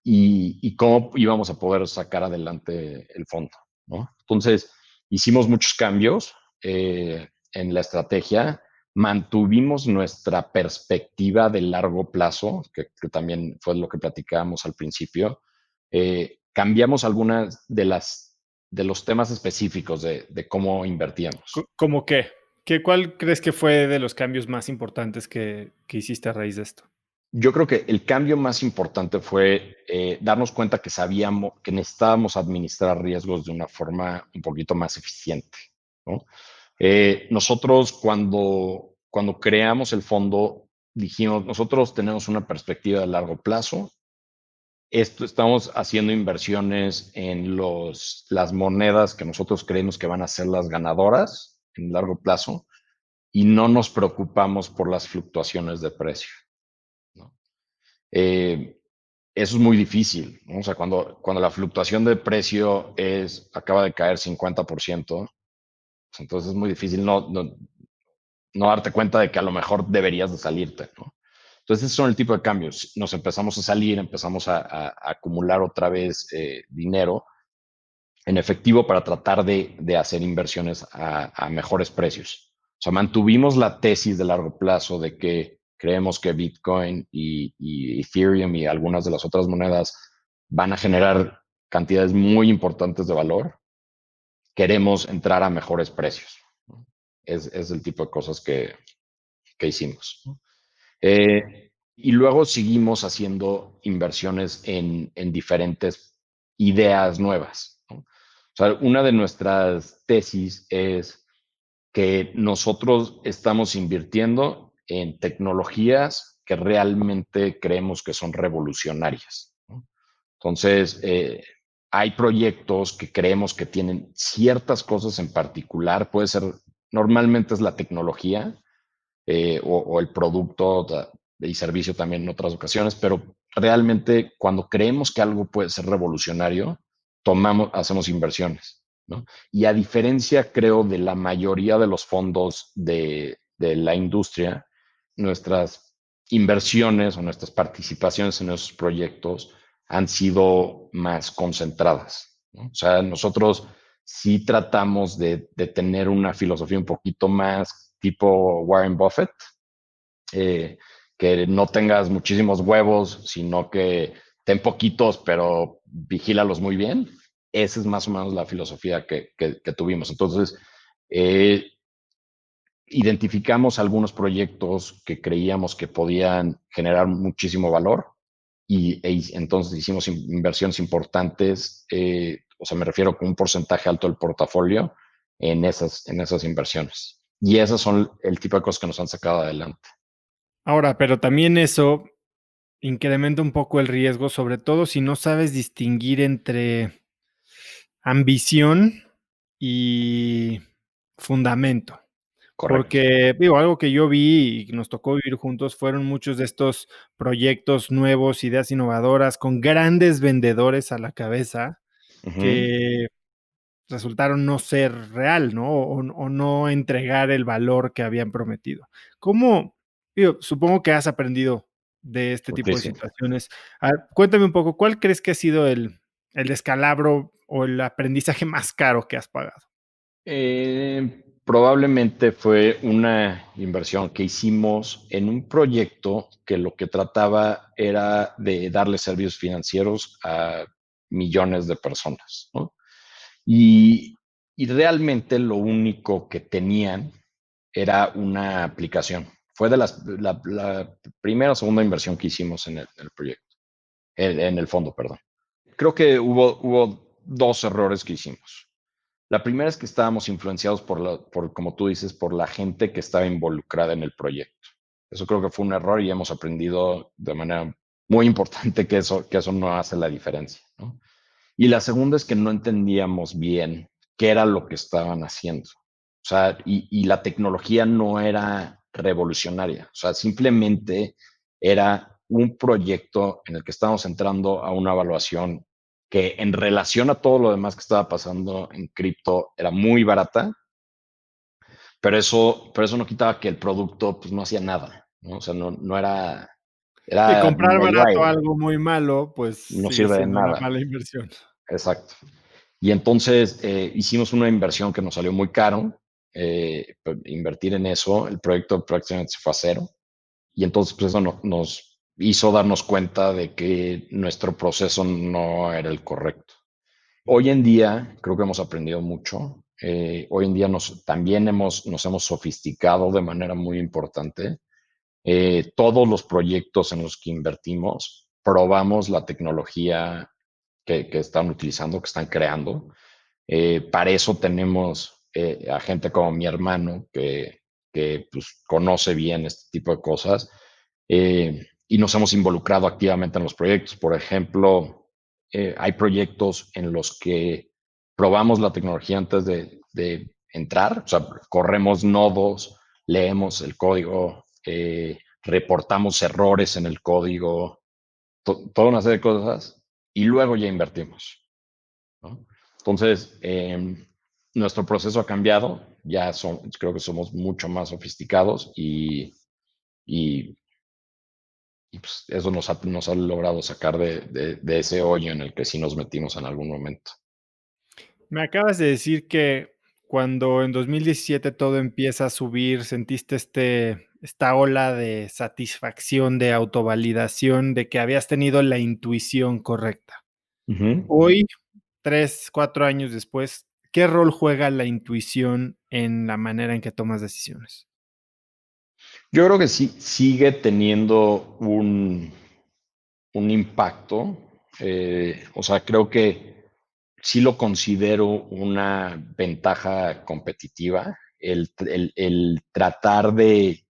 y cómo íbamos a poder sacar adelante el fondo, ¿no? Entonces, hicimos muchos cambios en la estrategia, mantuvimos nuestra perspectiva de largo plazo, que también fue lo que platicábamos al principio. Cambiamos algunas de los temas específicos de cómo invertíamos. ¿Cómo qué? ¿Cuál crees que fue de los cambios más importantes que hiciste a raíz de esto? Yo creo que el cambio más importante fue darnos cuenta que sabíamos que necesitábamos administrar riesgos de una forma un poquito más eficiente, ¿no? Nosotros cuando creamos el fondo dijimos, nosotros tenemos una perspectiva de largo plazo. Estamos haciendo inversiones en las monedas que nosotros creemos que van a ser las ganadoras en largo plazo y no nos preocupamos por las fluctuaciones de precio, ¿no? eso es muy difícil, ¿no? O sea, cuando la fluctuación de precio acaba de caer 50%, pues entonces es muy difícil no darte cuenta de que a lo mejor deberías de salirte, ¿no? Entonces, esos son el tipo de cambios. Nos empezamos a salir, empezamos a acumular otra vez dinero en efectivo para tratar de hacer inversiones a mejores precios. O sea, mantuvimos la tesis de largo plazo de que creemos que Bitcoin y Ethereum y algunas de las otras monedas van a generar cantidades muy importantes de valor. Queremos entrar a mejores precios. Es el tipo de cosas que hicimos. Y luego seguimos haciendo inversiones en diferentes ideas nuevas, ¿no? O sea, una de nuestras tesis es que nosotros estamos invirtiendo en tecnologías que realmente creemos que son revolucionarias, ¿no? Entonces, hay proyectos que creemos que tienen ciertas cosas en particular, puede ser, normalmente es la tecnología, o el producto y servicio también en otras ocasiones, pero realmente cuando creemos que algo puede ser revolucionario, hacemos inversiones, ¿no? Y a diferencia, creo, de la mayoría de los fondos de la industria, nuestras inversiones o nuestras participaciones en esos proyectos han sido más concentradas, ¿no? O sea, nosotros sí tratamos de tener una filosofía un poquito más tipo Warren Buffett, eh, que no tengas muchísimos huevos, sino que ten poquitos, pero vigílalos muy bien. Esa es más o menos la filosofía que tuvimos. Entonces, eh, identificamos algunos proyectos que creíamos que podían generar muchísimo valor entonces hicimos inversiones importantes, o sea, me refiero con un porcentaje alto del portafolio en esas inversiones. Y esas son el tipo de cosas que nos han sacado adelante. Ahora, pero también eso incrementa un poco el riesgo, sobre todo si no sabes distinguir entre ambición y fundamento. Correcto. Porque, digo, algo que yo vi y nos tocó vivir juntos fueron muchos de estos proyectos nuevos, ideas innovadoras, con grandes vendedores a la cabeza, Ujú. que resultaron no ser real, ¿no? O no entregar el valor que habían prometido. ¿Cómo? Digo, supongo que has aprendido de este tipo de Muchísimo. situaciones. Cuéntame un poco, ¿cuál crees que ha sido el descalabro o el aprendizaje más caro que has pagado? Probablemente fue una inversión que hicimos en un proyecto que lo que trataba era de darle servicios financieros a millones de personas, ¿no? Y, y realmente lo único que tenían era una aplicación. Fue de la primera o segunda inversión que hicimos en el proyecto, en el fondo, perdón. Creo que hubo dos errores que hicimos. La primera es que estábamos influenciados como tú dices, por la gente que estaba involucrada en el proyecto. Eso creo que fue un error y hemos aprendido de manera muy importante que eso no hace la diferencia, ¿no? Y la segunda es que no entendíamos bien qué era lo que estaban haciendo. O sea, y la tecnología no era revolucionaria. O sea, simplemente era un proyecto en el que estábamos entrando a una evaluación que en relación a todo lo demás que estaba pasando en cripto era muy barata, pero eso no quitaba que el producto pues, no hacía nada, ¿no? O sea, no Sí, era comprar medio barato aire, algo muy malo, pues no sigue sirve de siendo una nada. mala inversión. Exacto. Y entonces hicimos una inversión que nos salió muy caro, invertir en eso, el proyecto prácticamente se fue a cero, y entonces pues, eso nos hizo darnos cuenta de que nuestro proceso no era el correcto. Hoy en día creo que hemos aprendido mucho. Hoy en día también nos hemos sofisticado de manera muy importante. Todos los proyectos en los que invertimos, probamos la tecnología que están utilizando, que están creando. Para eso tenemos a gente como mi hermano que pues, conoce bien este tipo de cosas, y nos hemos involucrado activamente en los proyectos. Por ejemplo, hay proyectos en los que probamos la tecnología antes de entrar, o sea, corremos nodos, leemos el código, reportamos errores en el código, toda una serie de cosas y luego ya invertimos, ¿no? Entonces, nuestro proceso ha cambiado, creo que somos mucho más sofisticados y, y pues eso nos ha logrado sacar de ese hoyo en el que sí nos metimos en algún momento. Me acabas de decir que cuando en 2017 todo empieza a subir, sentiste esta ola de satisfacción, de autovalidación, de que habías tenido la intuición correcta. Ujú. Hoy, 3, 4 años después, ¿qué rol juega la intuición en la manera en que tomas decisiones? Yo creo que sí sigue teniendo un impacto. O sea, creo que sí lo considero una ventaja competitiva, el tratar de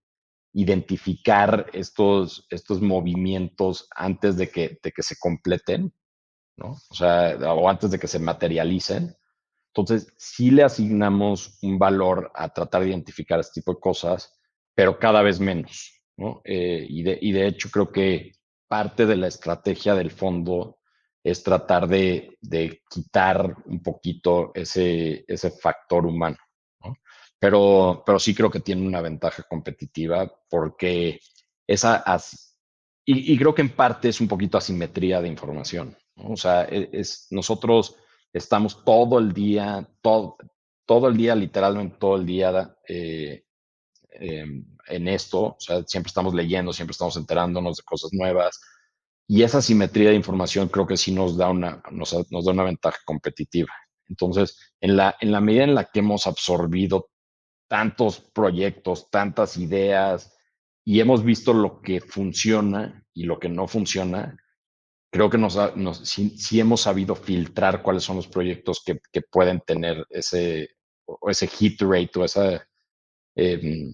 identificar estos movimientos antes de que se completen, ¿no? O sea, o antes de que se materialicen. Entonces, sí le asignamos un valor a tratar de identificar este tipo de cosas, pero cada vez menos, ¿no? Y de hecho, creo que parte de la estrategia del fondo es tratar de quitar un poquito ese factor humano, ¿no? Pero sí creo que tiene una ventaja competitiva porque esa, y creo que en parte es un poquito asimetría de información, ¿no? O sea, nosotros estamos todo el día, literalmente todo el día en esto, o sea, siempre estamos leyendo, siempre estamos enterándonos de cosas nuevas y esa simetría de información creo que sí nos da una ventaja competitiva. Entonces, en la medida en la que hemos absorbido tantos proyectos, tantas ideas y hemos visto lo que funciona y lo que no funciona, creo que sí hemos sabido filtrar cuáles son los proyectos que pueden tener ese hit rate o ese eh,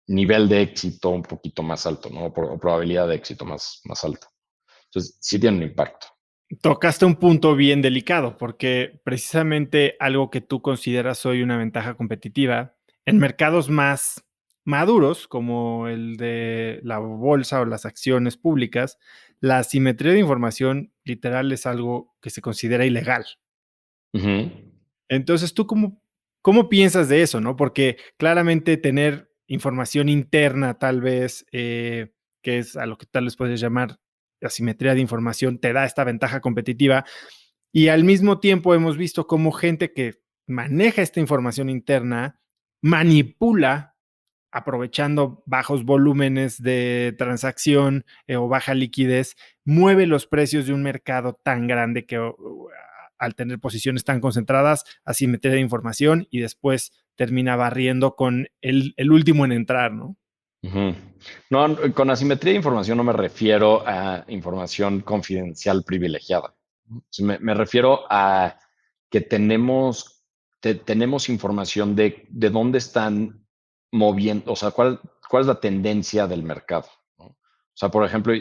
nivel de éxito un poquito más alto, ¿no? O probabilidad de éxito más alta. Entonces, sí tiene un impacto. Tocaste un punto bien delicado, porque precisamente algo que tú consideras hoy una ventaja competitiva, en mercados más maduros, como el de la bolsa o las acciones públicas, la asimetría de información literal es algo que se considera ilegal. Ujú, Entonces, ¿tú cómo piensas de eso, no? Porque claramente tener información interna, tal vez, que es a lo que tal vez puedes llamar asimetría de información, te da esta ventaja competitiva, y al mismo tiempo hemos visto cómo gente que maneja esta información interna manipula, aprovechando bajos volúmenes de transacción, o baja liquidez, mueve los precios de un mercado tan grande que al tener posiciones tan concentradas, asimetría de información y después termina barriendo con el último en entrar, ¿no? ujú. No, con asimetría de información no me refiero a información confidencial privilegiada. Me refiero a que tenemos información de dónde están moviendo, o sea, cuál es la tendencia del mercado, ¿no? O sea, por ejemplo,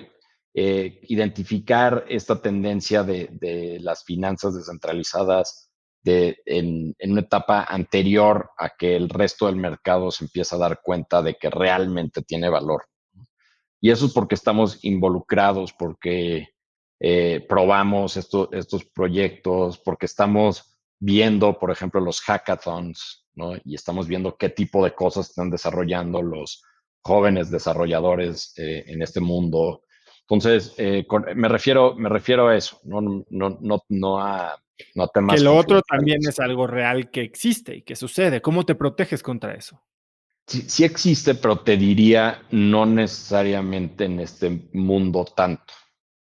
identificar esta tendencia de las finanzas descentralizadas en una etapa anterior a que el resto del mercado se empieza a dar cuenta de que realmente tiene valor. Y eso es porque estamos involucrados, porque probamos estos proyectos, porque estamos viendo, por ejemplo, los hackathons, ¿no? Y estamos viendo qué tipo de cosas están desarrollando los jóvenes desarrolladores en este mundo. Entonces, me refiero a eso, no a Que temas lo otro también confidenciales. es algo real que existe y que sucede. ¿Cómo te proteges contra eso? Sí, sí existe, pero te diría no necesariamente en este mundo tanto,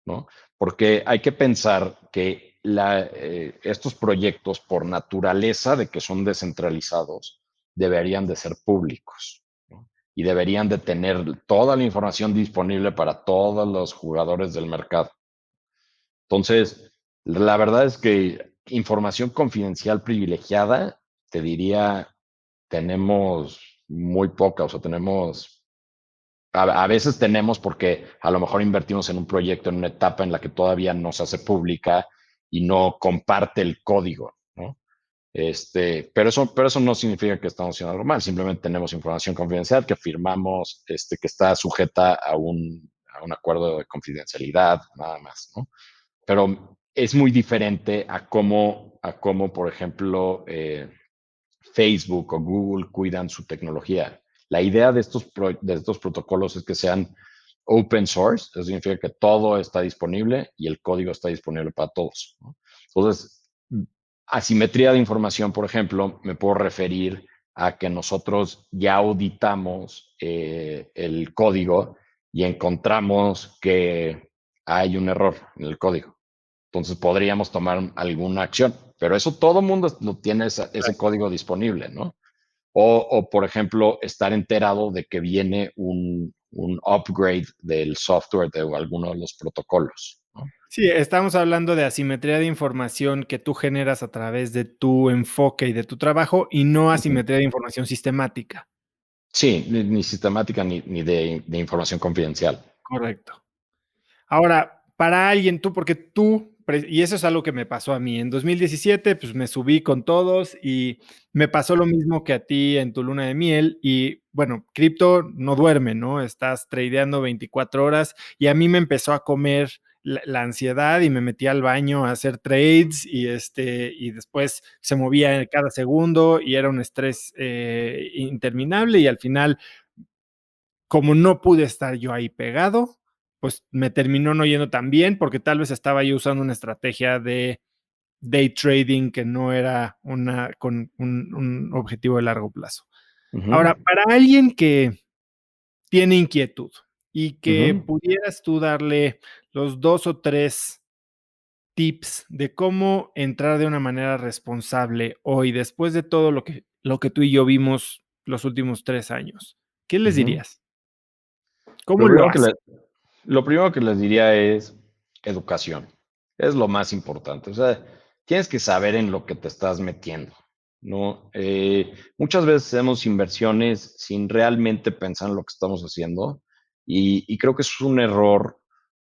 ¿no? Porque hay que pensar que estos proyectos, por naturaleza de que son descentralizados, deberían de ser públicos, ¿no? Y deberían de tener toda la información disponible para todos los jugadores del mercado. Entonces, la verdad es que información confidencial privilegiada, te diría, tenemos muy poca, o sea, a veces tenemos porque a lo mejor invertimos en un proyecto en una etapa en la que todavía no se hace pública y no comparte el código, ¿no? Pero eso no significa que estamos haciendo algo mal, simplemente tenemos información confidencial que firmamos, que está sujeta a un acuerdo de confidencialidad, nada más, ¿no? Pero es muy diferente a cómo por ejemplo, Facebook o Google cuidan su tecnología. La idea de estos protocolos es que sean open source, eso significa que todo está disponible y el código está disponible para todos, ¿no? Entonces, asimetría de información, por ejemplo, me puedo referir a que nosotros ya auditamos el código y encontramos que hay un error en el código. Entonces podríamos tomar alguna acción, pero eso todo el mundo lo tiene ese código disponible, ¿no? O, por ejemplo, estar enterado de que viene un upgrade del software de alguno de los protocolos, ¿no? Sí, estamos hablando de asimetría de información que tú generas a través de tu enfoque y de tu trabajo, y no Ujú. asimetría de información sistemática. Sí, ni sistemática ni de información confidencial. Correcto. Ahora, para alguien, porque tú, y eso es algo que me pasó a mí, en 2017, pues me subí con todos y me pasó lo mismo que a ti en tu luna de miel y bueno, cripto no duerme, ¿no? Estás tradeando 24 horas y a mí me empezó a comer la ansiedad y me metí al baño a hacer trades y después se movía en cada segundo y era un estrés interminable y al final como no pude estar yo ahí pegado, pues me terminó no yendo tan bien porque tal vez estaba yo usando una estrategia de day trading que no era con un objetivo de largo plazo. Ujú, Ahora, para alguien que tiene inquietud y que ujú, pudieras tú darle los 2 o 3 tips de cómo entrar de una manera responsable hoy, después de todo lo que tú y yo vimos los últimos 3 años, ¿qué les ujú. dirías? Lo ¿Cómo lo primero que haces? le- lo primero que les diría es educación. Es lo más importante. O sea, tienes que saber en lo que te estás metiendo, ¿no? Muchas veces hacemos inversiones sin realmente pensar en lo que estamos haciendo y creo que es un error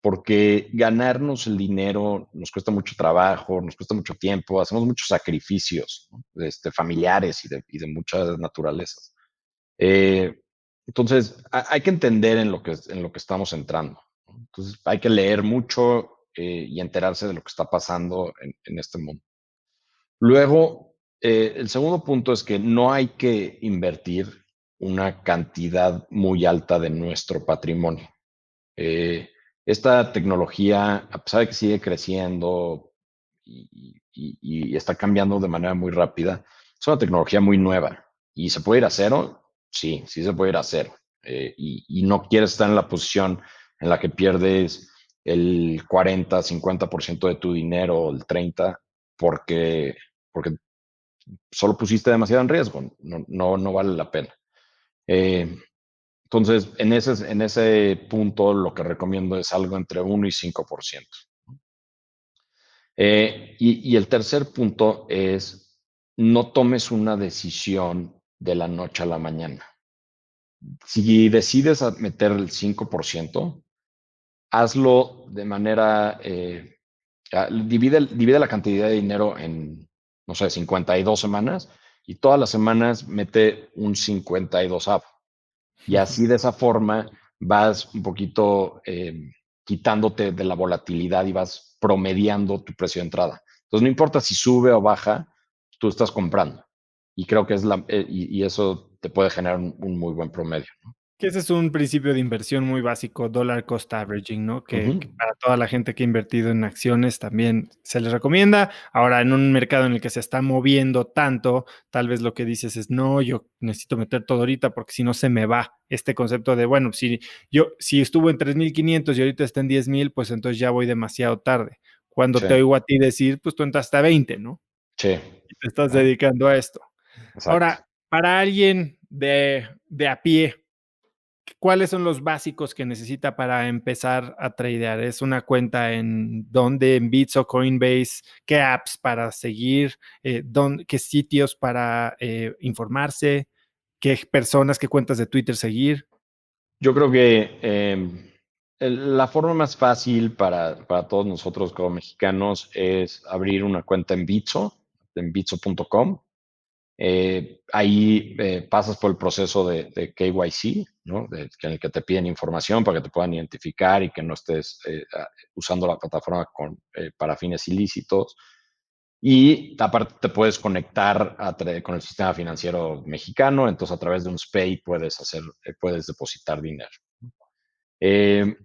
porque ganarnos el dinero nos cuesta mucho trabajo, nos cuesta mucho tiempo, hacemos muchos sacrificios, ¿no? Familiares y de muchas naturalezas. Eh, entonces, hay que entender en lo que estamos entrando, ¿no? Entonces, hay que leer mucho y enterarse de lo que está pasando en este mundo. Luego, el segundo punto es que no hay que invertir una cantidad muy alta de nuestro patrimonio. Eh, Esta tecnología, a pesar de que sigue creciendo y está cambiando de manera muy rápida, es una tecnología muy nueva. ¿Y se puede ir a cero? Sí, sí se puede ir a cero. Y no quieres estar en la posición en la que pierdes el 40, 50% de tu dinero o el 30% porque solo pusiste demasiado en riesgo. No, no, no vale la pena. Eh, entonces, en ese punto, lo que recomiendo es algo entre 1 y 5%. Y el tercer punto es, no tomes una decisión de la noche a la mañana. Si decides meter el 5%, hazlo de manera, divide la cantidad de dinero en, no sé, 52 semanas y todas las semanas mete un 52. Y así de esa forma vas un poquito quitándote de la volatilidad y vas promediando tu precio de entrada. Entonces, no importa si sube o baja, tú estás comprando. Y creo que y eso te puede generar un muy buen promedio. Que ese es un principio de inversión muy básico, dollar cost averaging, ¿no? Que Ujú. para toda la gente que ha invertido en acciones también se les recomienda. Ahora, en un mercado en el que se está moviendo tanto, tal vez lo que dices es, no, yo necesito meter todo ahorita porque si no se me va. Este concepto de, bueno, si estuvo en 3,500 y ahorita está en 10,000, pues entonces ya voy demasiado tarde. Cuando Sí, te oigo a ti decir, pues tú entraste a 20, ¿no? sí, Y te estás ¿no? dedicando a esto. Exacto. Ahora, para alguien de a pie, ¿cuáles son los básicos que necesita para empezar a tradear? ¿Es una cuenta en dónde? ¿En Bits o Coinbase? ¿Qué apps para seguir? ¿Qué sitios para informarse? ¿Qué personas, qué cuentas de Twitter seguir? Yo creo que la forma más fácil para todos nosotros como mexicanos es abrir una cuenta en Bitso, en bitso.com. Ahí pasas por el proceso de KYC, ¿no? En el que te piden información para que te puedan identificar y que no estés usando la plataforma para fines ilícitos. Y aparte te puedes conectar con el sistema financiero mexicano, entonces a través de un SPAY puedes depositar dinero. Eh,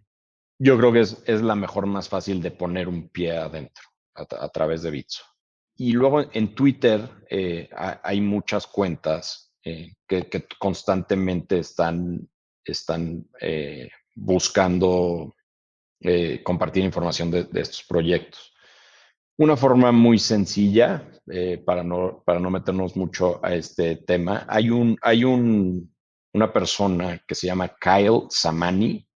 yo creo que es la mejor, más fácil de poner un pie adentro a través de Bitso. Y luego en Twitter hay muchas cuentas que constantemente están buscando compartir información de estos proyectos. Una forma muy sencilla, para no meternos mucho a este tema, una persona que se llama Kyle Samani,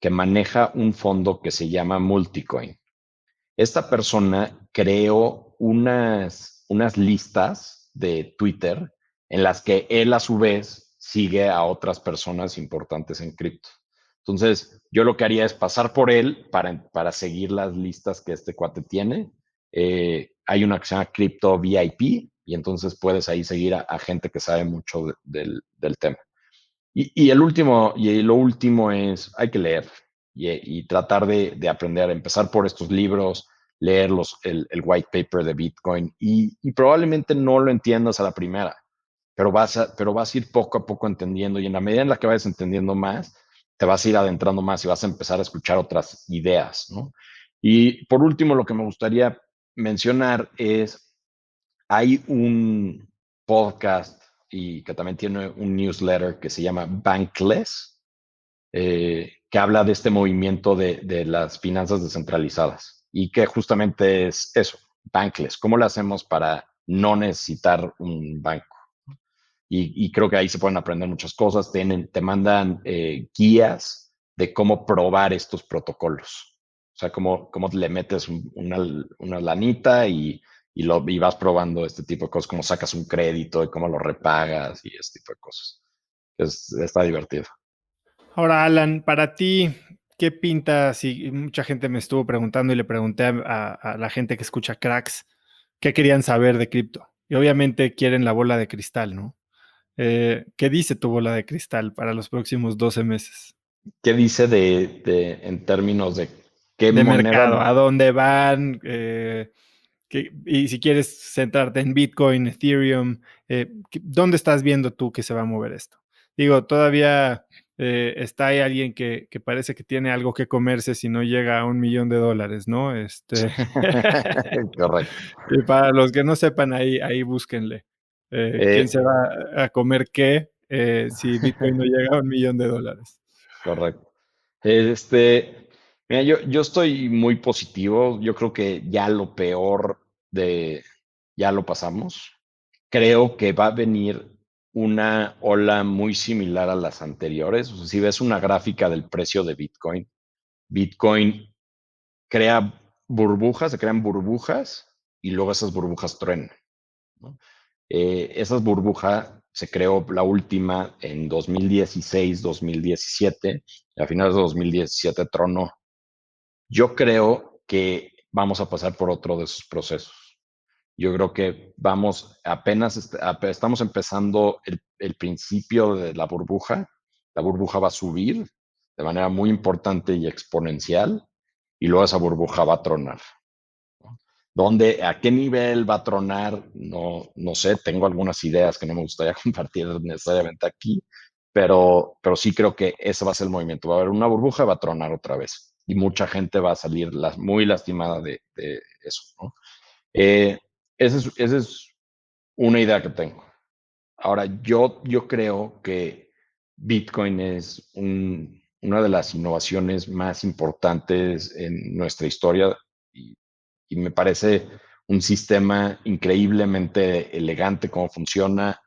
que maneja un fondo que se llama Multicoin. Esta persona creó unas listas de Twitter en las que él a su vez sigue a otras personas importantes en cripto. Entonces, yo lo que haría es pasar por él para seguir las listas que este cuate tiene. Hay una que se llama Crypto VIP y entonces puedes ahí seguir a gente que sabe mucho del tema. Y lo último es, hay que leer y tratar de aprender, empezar por estos libros, leer el white paper de Bitcoin y probablemente no lo entiendas a la primera, pero vas a ir poco a poco entendiendo y en la medida en la que vayas entendiendo más, te vas a ir adentrando más y vas a empezar a escuchar otras ideas, ¿no? Y por último, lo que me gustaría mencionar es, hay un podcast y que también tiene un newsletter que se llama Bankless, que habla de este movimiento de las finanzas descentralizadas y que justamente es eso, Bankless. ¿Cómo lo hacemos para no necesitar un banco? Y creo que ahí se pueden aprender muchas cosas. Te mandan guías de cómo probar estos protocolos. O sea, cómo le metes una lanita y vas probando este tipo de cosas, cómo sacas un crédito y cómo lo repagas y este tipo de cosas. Está divertido. Ahora, Alan, para ti, ¿qué pintas? Y mucha gente me estuvo preguntando y le pregunté a la gente que escucha Cracks qué querían saber de cripto. Y obviamente quieren la bola de cristal, ¿no? ¿Qué dice tu bola de cristal para los próximos 12 meses? ¿Qué dice en términos de qué De moneda? mercado, ¿a dónde van? Y si quieres centrarte en Bitcoin, Ethereum, ¿dónde estás viendo tú que se va a mover esto? Digo, todavía está ahí alguien que parece que tiene algo que comerse si no llega a $1,000,000, ¿no? Correcto. Y para los que no sepan, ahí búsquenle. ¿Quién Eh, se va a comer qué si Bitcoin no llega a $1,000,000? Correcto. Mira, yo estoy muy positivo. Yo creo que ya lo peor ya lo pasamos. Creo que va a venir una ola muy similar a las anteriores. O sea, si ves una gráfica del precio de Bitcoin crea burbujas, se crean burbujas y luego esas burbujas truenan, ¿no? Esas burbujas se creó la última en 2016, 2017, y a finales de 2017 tronó. Yo creo que vamos a pasar por otro de esos procesos. Yo creo que estamos empezando el principio de la burbuja. La burbuja va a subir de manera muy importante y exponencial, y luego esa burbuja va a tronar. ¿A qué nivel va a tronar? No sé, tengo algunas ideas que no me gustaría compartir necesariamente aquí, pero sí creo que ese va a ser el movimiento. Va a haber una burbuja, va a tronar otra vez y mucha gente va a salir muy lastimada de eso, ¿no? Eh, esa es una idea que tengo. Ahora, yo creo que Bitcoin es una de las innovaciones más importantes en nuestra historia y, y me parece un sistema increíblemente elegante, cómo funciona,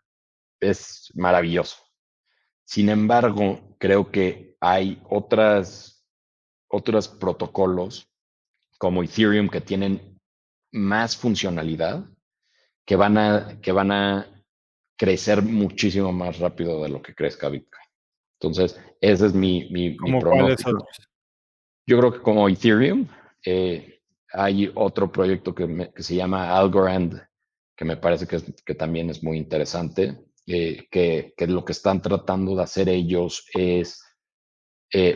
es maravilloso. Sin embargo, creo que hay otros protocolos como Ethereum que tienen más funcionalidad, que van a crecer muchísimo más rápido de lo que crezca Bitcoin. Entonces, ese es mi ¿Como cuáles pronóstico. otros? Yo creo que como Ethereum, hay otro proyecto que se llama Algorand, que me parece que también es muy interesante, que lo que están tratando de hacer ellos es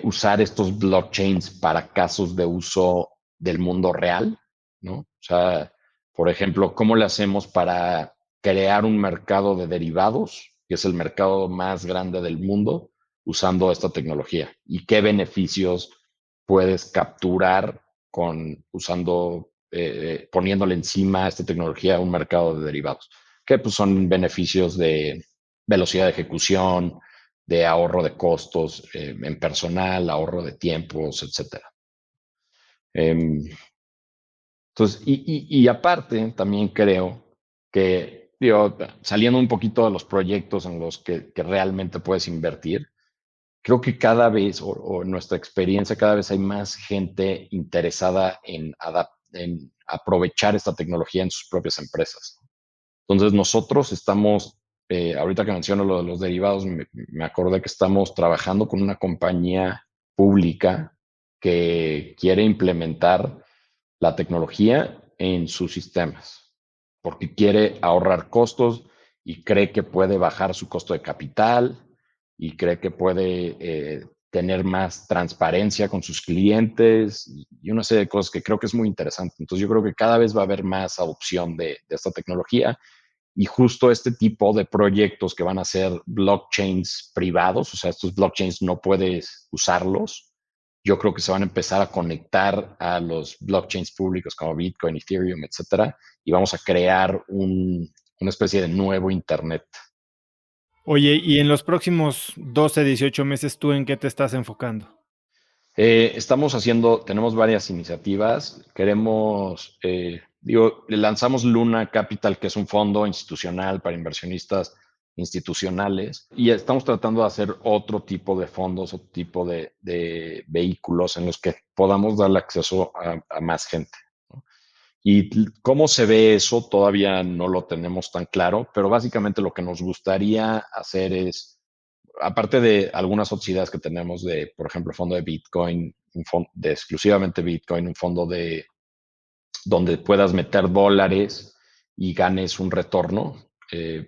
usar estos blockchains para casos de uso del mundo real, ¿no? O sea, por ejemplo, ¿cómo le hacemos para crear un mercado de derivados, que es el mercado más grande del mundo, usando esta tecnología? ¿Y qué beneficios puedes capturar poniéndole encima a esta tecnología un mercado de derivados? Que pues son beneficios de velocidad de ejecución, de ahorro de costos en personal, ahorro de tiempos, etcétera. Entonces, y aparte, también creo que, digo, saliendo un poquito de los proyectos en los que realmente puedes invertir, creo que cada vez, o en nuestra experiencia, cada vez hay más gente interesada en aprovechar esta tecnología en sus propias empresas. Entonces, nosotros estamos, ahorita que menciono lo de los derivados, me acordé que estamos trabajando con una compañía pública que quiere implementar la tecnología en sus sistemas, porque quiere ahorrar costos y cree que puede bajar su costo de capital y cree que puede tener más transparencia con sus clientes y una serie de cosas que creo que es muy interesante. Entonces yo creo que cada vez va a haber más adopción de esta tecnología y justo este tipo de proyectos que van a ser blockchains privados, o sea, estos blockchains no puedes usarlos, yo creo que se van a empezar a conectar a los blockchains públicos como Bitcoin, Ethereum, etcétera, y vamos a crear una especie de nuevo Internet. Oye, y en los próximos 12, 18 meses, ¿tú en qué te estás enfocando? Tenemos varias iniciativas. Le lanzamos Luna Capital, que es un fondo institucional para inversionistas institucionales, y estamos tratando de hacer otro tipo de fondos, otro tipo de vehículos en los que podamos darle acceso a más gente, ¿no? Y cómo se ve eso todavía no lo tenemos tan claro, pero básicamente lo que nos gustaría hacer es aparte de algunas otras ideas que tenemos de, por ejemplo, fondo de Bitcoin, un fondo de exclusivamente Bitcoin, un fondo donde puedas meter dólares y ganes un retorno,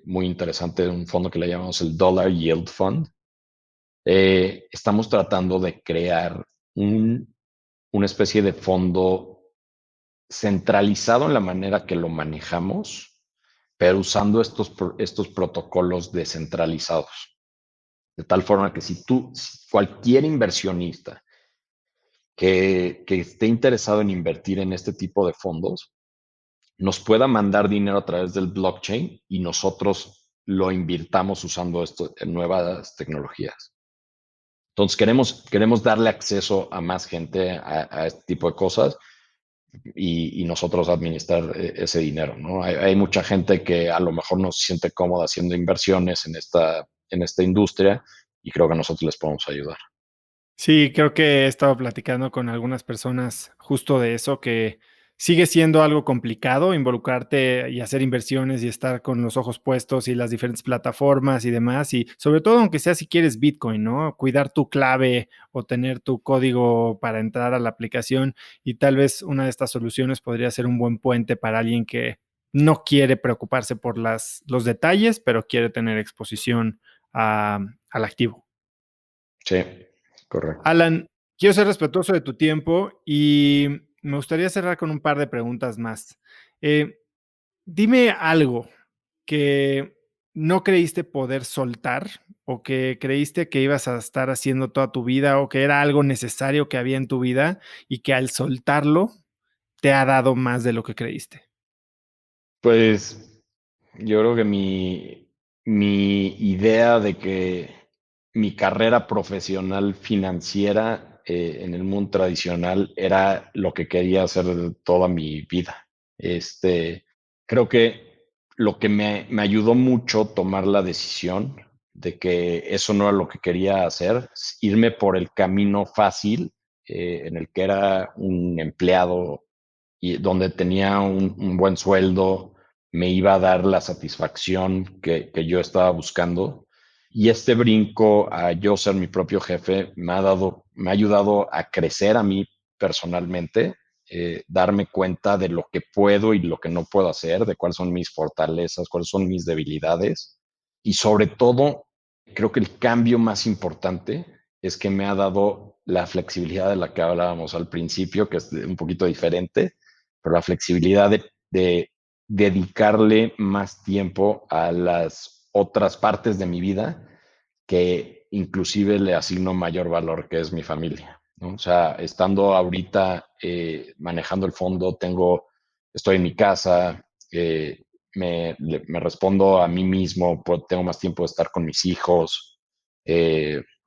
muy interesante, un fondo que le llamamos el Dollar Yield Fund. Estamos tratando de crear una especie de fondo centralizado en la manera que lo manejamos, pero usando estos protocolos descentralizados. De tal forma que si cualquier inversionista que esté interesado en invertir en este tipo de fondos, nos pueda mandar dinero a través del blockchain y nosotros lo invirtamos usando esto en nuevas tecnologías. Entonces queremos darle acceso a más gente a este tipo de cosas y nosotros administrar ese dinero, ¿no? Hay mucha gente que a lo mejor no se siente cómoda haciendo inversiones en esta industria y creo que nosotros les podemos ayudar. Sí, creo que he estado platicando con algunas personas justo de eso, que sigue siendo algo complicado involucrarte y hacer inversiones y estar con los ojos puestos y las diferentes plataformas y demás. Y sobre todo, aunque sea si quieres Bitcoin, ¿no? Cuidar tu clave o tener tu código para entrar a la aplicación. Y tal vez una de estas soluciones podría ser un buen puente para alguien que no quiere preocuparse por los detalles, pero quiere tener exposición al activo. Sí, correcto. Alan, quiero ser respetuoso de tu tiempo y me gustaría cerrar con un par de preguntas más. Eh, Dime algo que no creíste poder soltar o que creíste que ibas a estar haciendo toda tu vida o que era algo necesario que había en tu vida y que al soltarlo te ha dado más de lo que creíste. Pues yo creo que mi idea de que mi carrera profesional financiera en el mundo tradicional era lo que quería hacer de toda mi vida. Creo que lo que me ayudó mucho tomar la decisión de que eso no era lo que quería hacer, irme por el camino fácil en el que era un empleado y donde tenía un buen sueldo, me iba a dar la satisfacción que yo estaba buscando. Y este brinco a yo ser mi propio jefe me ha ayudado a crecer a mí personalmente, darme cuenta de lo que puedo y lo que no puedo hacer, de cuáles son mis fortalezas, cuáles son mis debilidades. Y sobre todo, creo que el cambio más importante es que me ha dado la flexibilidad de la que hablábamos al principio, que es un poquito diferente, pero la flexibilidad de dedicarle más tiempo a las otras partes de mi vida que inclusive le asigno mayor valor, que es mi familia, ¿no? O sea, estando ahorita manejando el fondo, estoy en mi casa, me respondo a mí mismo, tengo más tiempo de estar con mis hijos,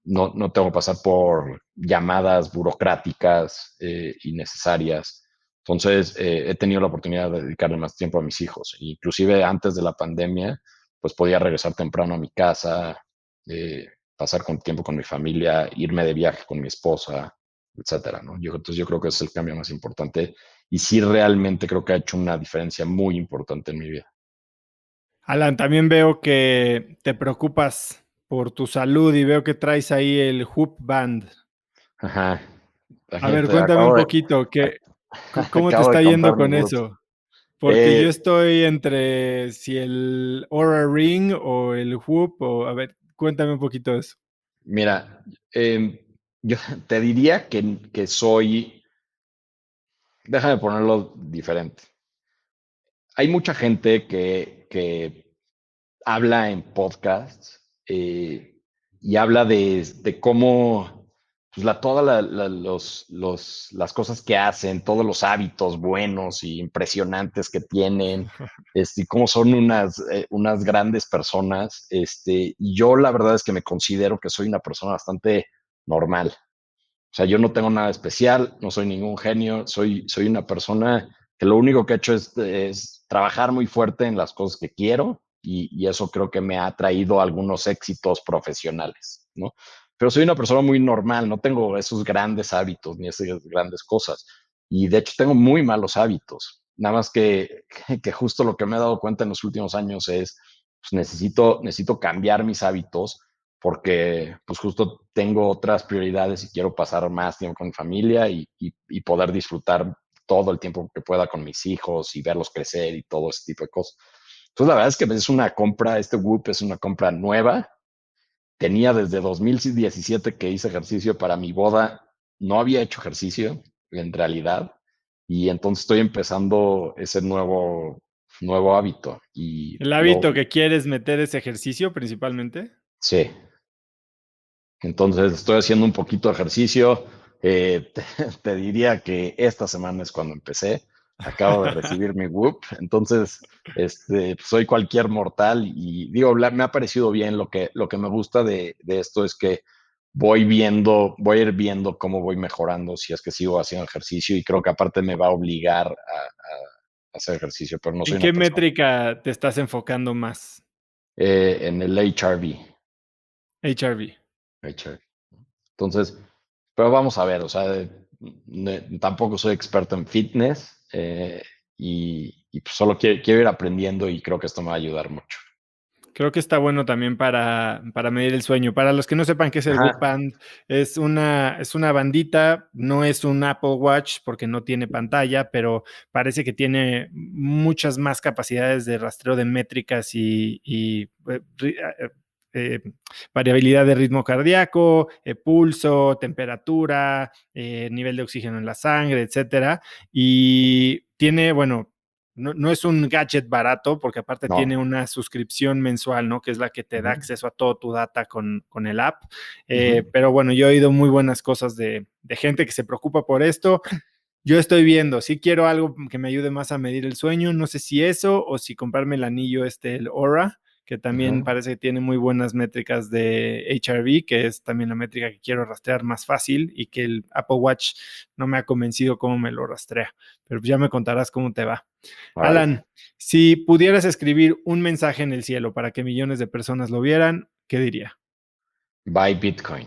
no tengo que pasar por llamadas burocráticas innecesarias. Entonces, he tenido la oportunidad de dedicarle más tiempo a mis hijos. Inclusive antes de la pandemia, pues podía regresar temprano a mi casa, eh, pasar tiempo con mi familia, irme de viaje con mi esposa, etcétera, ¿no? Entonces yo creo que ese es el cambio más importante y sí realmente creo que ha hecho una diferencia muy importante en mi vida. Alan, también veo que te preocupas por tu salud y veo que traes ahí el Whoop Band. Ajá. A ver, Fíjate, cuéntame un poquito, ¿cómo te acabo de está yendo comprar mi con Whoop. eso? Porque yo Eh, estoy entre si el Aura Ring o el Whoop, o a ver, cuéntame un poquito de eso. Mira, yo te diría que soy, déjame ponerlo diferente. Hay mucha gente que habla en podcasts y habla de cómo pues, todas las cosas que hacen, todos los hábitos buenos y impresionantes que tienen, y cómo son unas grandes personas. Y yo la verdad es que me considero que soy una persona bastante normal. O sea, yo no tengo nada especial, no soy ningún genio, soy una persona que lo único que he hecho es trabajar muy fuerte en las cosas que quiero y eso creo que me ha traído algunos éxitos profesionales, ¿no? Pero soy una persona muy normal, no tengo esos grandes hábitos ni esas grandes cosas. Y de hecho tengo muy malos hábitos. Nada más que justo lo que me he dado cuenta en los últimos años es, pues necesito cambiar mis hábitos porque pues justo tengo otras prioridades y quiero pasar más tiempo con mi familia y poder disfrutar todo el tiempo que pueda con mis hijos y verlos crecer y todo ese tipo de cosas. Entonces la verdad es que es una compra, este Whoop es una compra nueva. Tenía desde 2017 que hice ejercicio para mi boda, no había hecho ejercicio en realidad y entonces estoy empezando ese nuevo hábito y ¿El hábito que quieres meter es ejercicio principalmente? sí. Entonces estoy haciendo un poquito de ejercicio. Te diría que esta semana es cuando empecé. Acabo de recibir mi Whoop. Entonces, soy cualquier mortal y digo, me ha parecido bien. Lo que me gusta de esto es que voy a ir viendo cómo voy mejorando si es que sigo haciendo ejercicio y creo que aparte me va a obligar a hacer ejercicio, pero no ¿En soy una qué persona. métrica te estás enfocando más? En el HRV. HRV. HRV. Entonces, pero vamos a ver, o sea, tampoco soy experto en fitness y pues solo quiero ir aprendiendo y creo que esto me va a ayudar mucho. Creo que está bueno también para medir el sueño. Para los que no sepan qué es el Whoop Ajá. Band, es una bandita, no es un Apple Watch porque no tiene pantalla, pero parece que tiene muchas más capacidades de rastreo de métricas eh, variabilidad de ritmo cardíaco, pulso, temperatura, nivel de oxígeno en la sangre, etcétera. Y tiene, bueno, no es un gadget barato, porque aparte tiene No. una suscripción mensual, ¿no? Que es la que te da Ujú, acceso a todo tu data con el app. ujú. Pero bueno, yo he oído muy buenas cosas de gente que se preocupa por esto. Yo estoy viendo, si quiero algo que me ayude más a medir el sueño, no sé si eso o si comprarme el anillo el Aura, que también Ajá. parece que tiene muy buenas métricas de HRV, que es también la métrica que quiero rastrear más fácil y que el Apple Watch no me ha convencido cómo me lo rastrea, pero ya me contarás cómo te va. Órale. Alan, si pudieras escribir un mensaje en el cielo para que millones de personas lo vieran, ¿qué diría? Buy Bitcoin.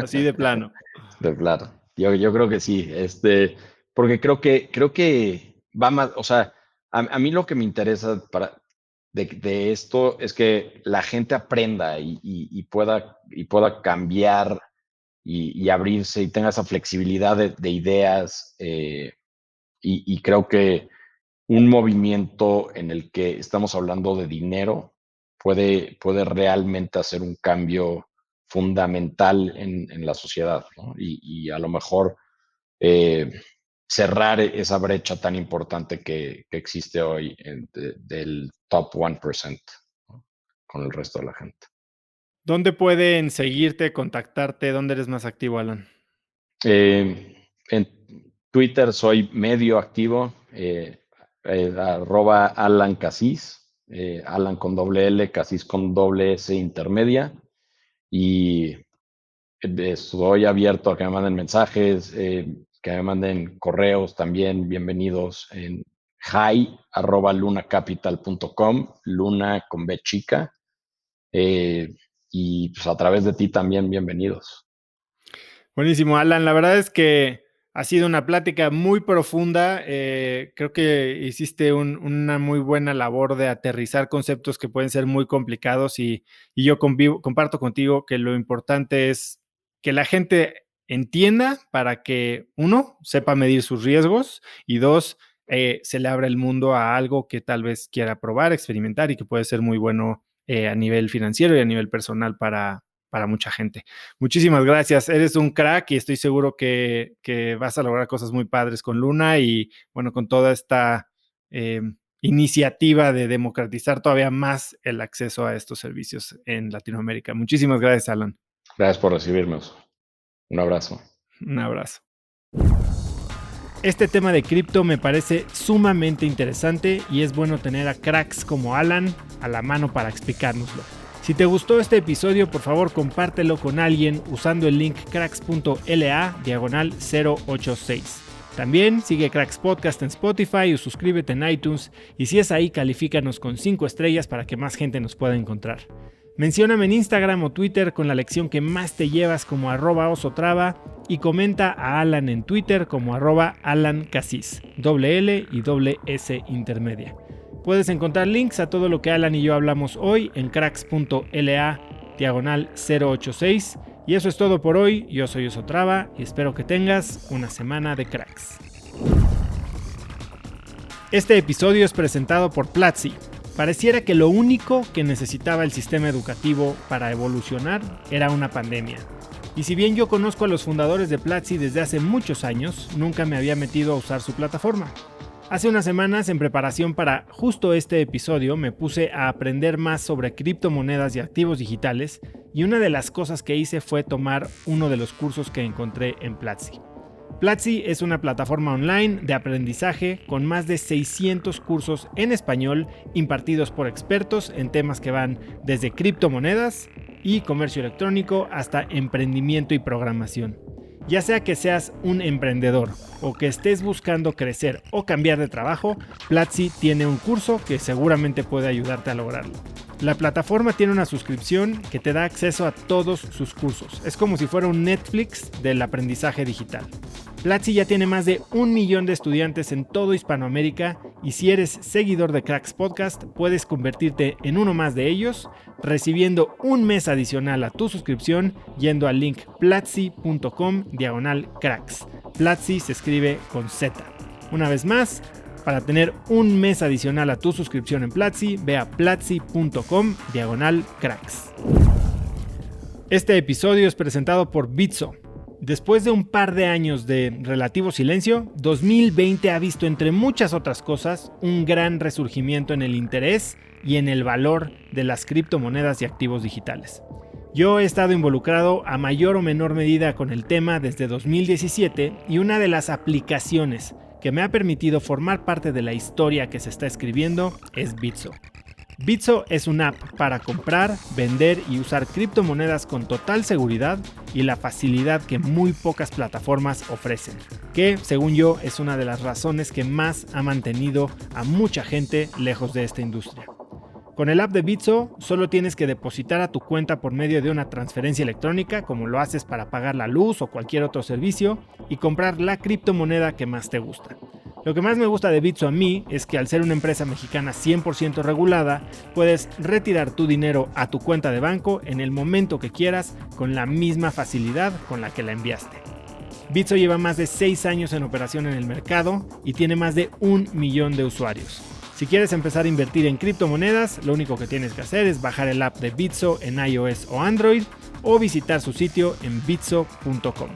Así de plano. De plano. Yo creo que sí, porque creo que va más, o sea, a mí lo que me interesa de esto es que la gente aprenda y pueda cambiar y abrirse y tenga esa flexibilidad de ideas. Y creo que un movimiento en el que estamos hablando de dinero puede realmente hacer un cambio fundamental en la sociedad, ¿no? Y a lo mejor eh, cerrar esa brecha tan importante que existe hoy del top 1%, ¿no? Con el resto de la gente. ¿Dónde pueden seguirte, contactarte? ¿Dónde eres más activo, Alan? En Twitter soy medio activo, @Alan Cassis, Alan con doble L, Cassis con doble S intermedia. Y estoy abierto a que me manden mensajes, que me manden correos también, bienvenidos en hi@lunacapital.com, Luna con B chica. Y pues a través de ti también, bienvenidos. Buenísimo, Alan. La verdad es que ha sido una plática muy profunda. Creo que hiciste una muy buena labor de aterrizar conceptos que pueden ser muy complicados y yo comparto contigo que lo importante es que la gente entienda para que, uno, sepa medir sus riesgos y dos, se le abra el mundo a algo que tal vez quiera probar, experimentar y que puede ser muy bueno a nivel financiero y a nivel personal para mucha gente. Muchísimas gracias. Eres un crack y estoy seguro que vas a lograr cosas muy padres con Luna y, bueno, con toda esta iniciativa de democratizar todavía más el acceso a estos servicios en Latinoamérica. Muchísimas gracias, Alan. Gracias por recibirnos. Un abrazo. Un abrazo. Este tema de cripto me parece sumamente interesante y es bueno tener a cracks como Alan a la mano para explicárnoslo. Si te gustó este episodio, por favor compártelo con alguien usando el link cracks.la/086. También sigue Cracks Podcast en Spotify o suscríbete en iTunes y si es ahí, califícanos con 5 estrellas para que más gente nos pueda encontrar. Mencióname en Instagram o Twitter con la lección que más te llevas como @osotrava y comenta a Alan en Twitter como @AlanCassis, doble L y doble S intermedia. Puedes encontrar links a todo lo que Alan y yo hablamos hoy en cracks.la/086. Y eso es todo por hoy. Yo soy Osotrava y espero que tengas una semana de cracks. Este episodio es presentado por Platzi. Pareciera que lo único que necesitaba el sistema educativo para evolucionar era una pandemia. Y si bien yo conozco a los fundadores de Platzi desde hace muchos años, nunca me había metido a usar su plataforma. Hace unas semanas, en preparación para justo este episodio, me puse a aprender más sobre criptomonedas y activos digitales, y una de las cosas que hice fue tomar uno de los cursos que encontré en Platzi. Platzi es una plataforma online de aprendizaje con más de 600 cursos en español impartidos por expertos en temas que van desde criptomonedas y comercio electrónico hasta emprendimiento y programación. Ya sea que seas un emprendedor o que estés buscando crecer o cambiar de trabajo, Platzi tiene un curso que seguramente puede ayudarte a lograrlo. La plataforma tiene una suscripción que te da acceso a todos sus cursos. Es como si fuera un Netflix del aprendizaje digital. Platzi ya tiene más de 1 millón de estudiantes en todo Hispanoamérica y si eres seguidor de Cracks Podcast puedes convertirte en uno más de ellos recibiendo un mes adicional a tu suscripción yendo al link platzi.com/cracks. Platzi se escribe con Z. Una vez más, para tener un mes adicional a tu suscripción en Platzi, ve a platzi.com/cracks. Este episodio es presentado por Bitso. Después de un par de años de relativo silencio, 2020 ha visto, entre muchas otras cosas, un gran resurgimiento en el interés y en el valor de las criptomonedas y activos digitales. Yo he estado involucrado a mayor o menor medida con el tema desde 2017 y una de las aplicaciones que me ha permitido formar parte de la historia que se está escribiendo es Bitso. Bitso es una app para comprar, vender y usar criptomonedas con total seguridad y la facilidad que muy pocas plataformas ofrecen, que según yo es una de las razones que más ha mantenido a mucha gente lejos de esta industria. Con el app de Bitso solo tienes que depositar a tu cuenta por medio de una transferencia electrónica, como lo haces para pagar la luz o cualquier otro servicio, y comprar la criptomoneda que más te gusta. Lo que más me gusta de Bitso a mí es que al ser una empresa mexicana 100% regulada, puedes retirar tu dinero a tu cuenta de banco en el momento que quieras con la misma facilidad con la que la enviaste. Bitso lleva más de 6 años en operación en el mercado y tiene más de 1 millón de usuarios. Si quieres empezar a invertir en criptomonedas, lo único que tienes que hacer es bajar el app de Bitso en iOS o Android o visitar su sitio en bitso.com.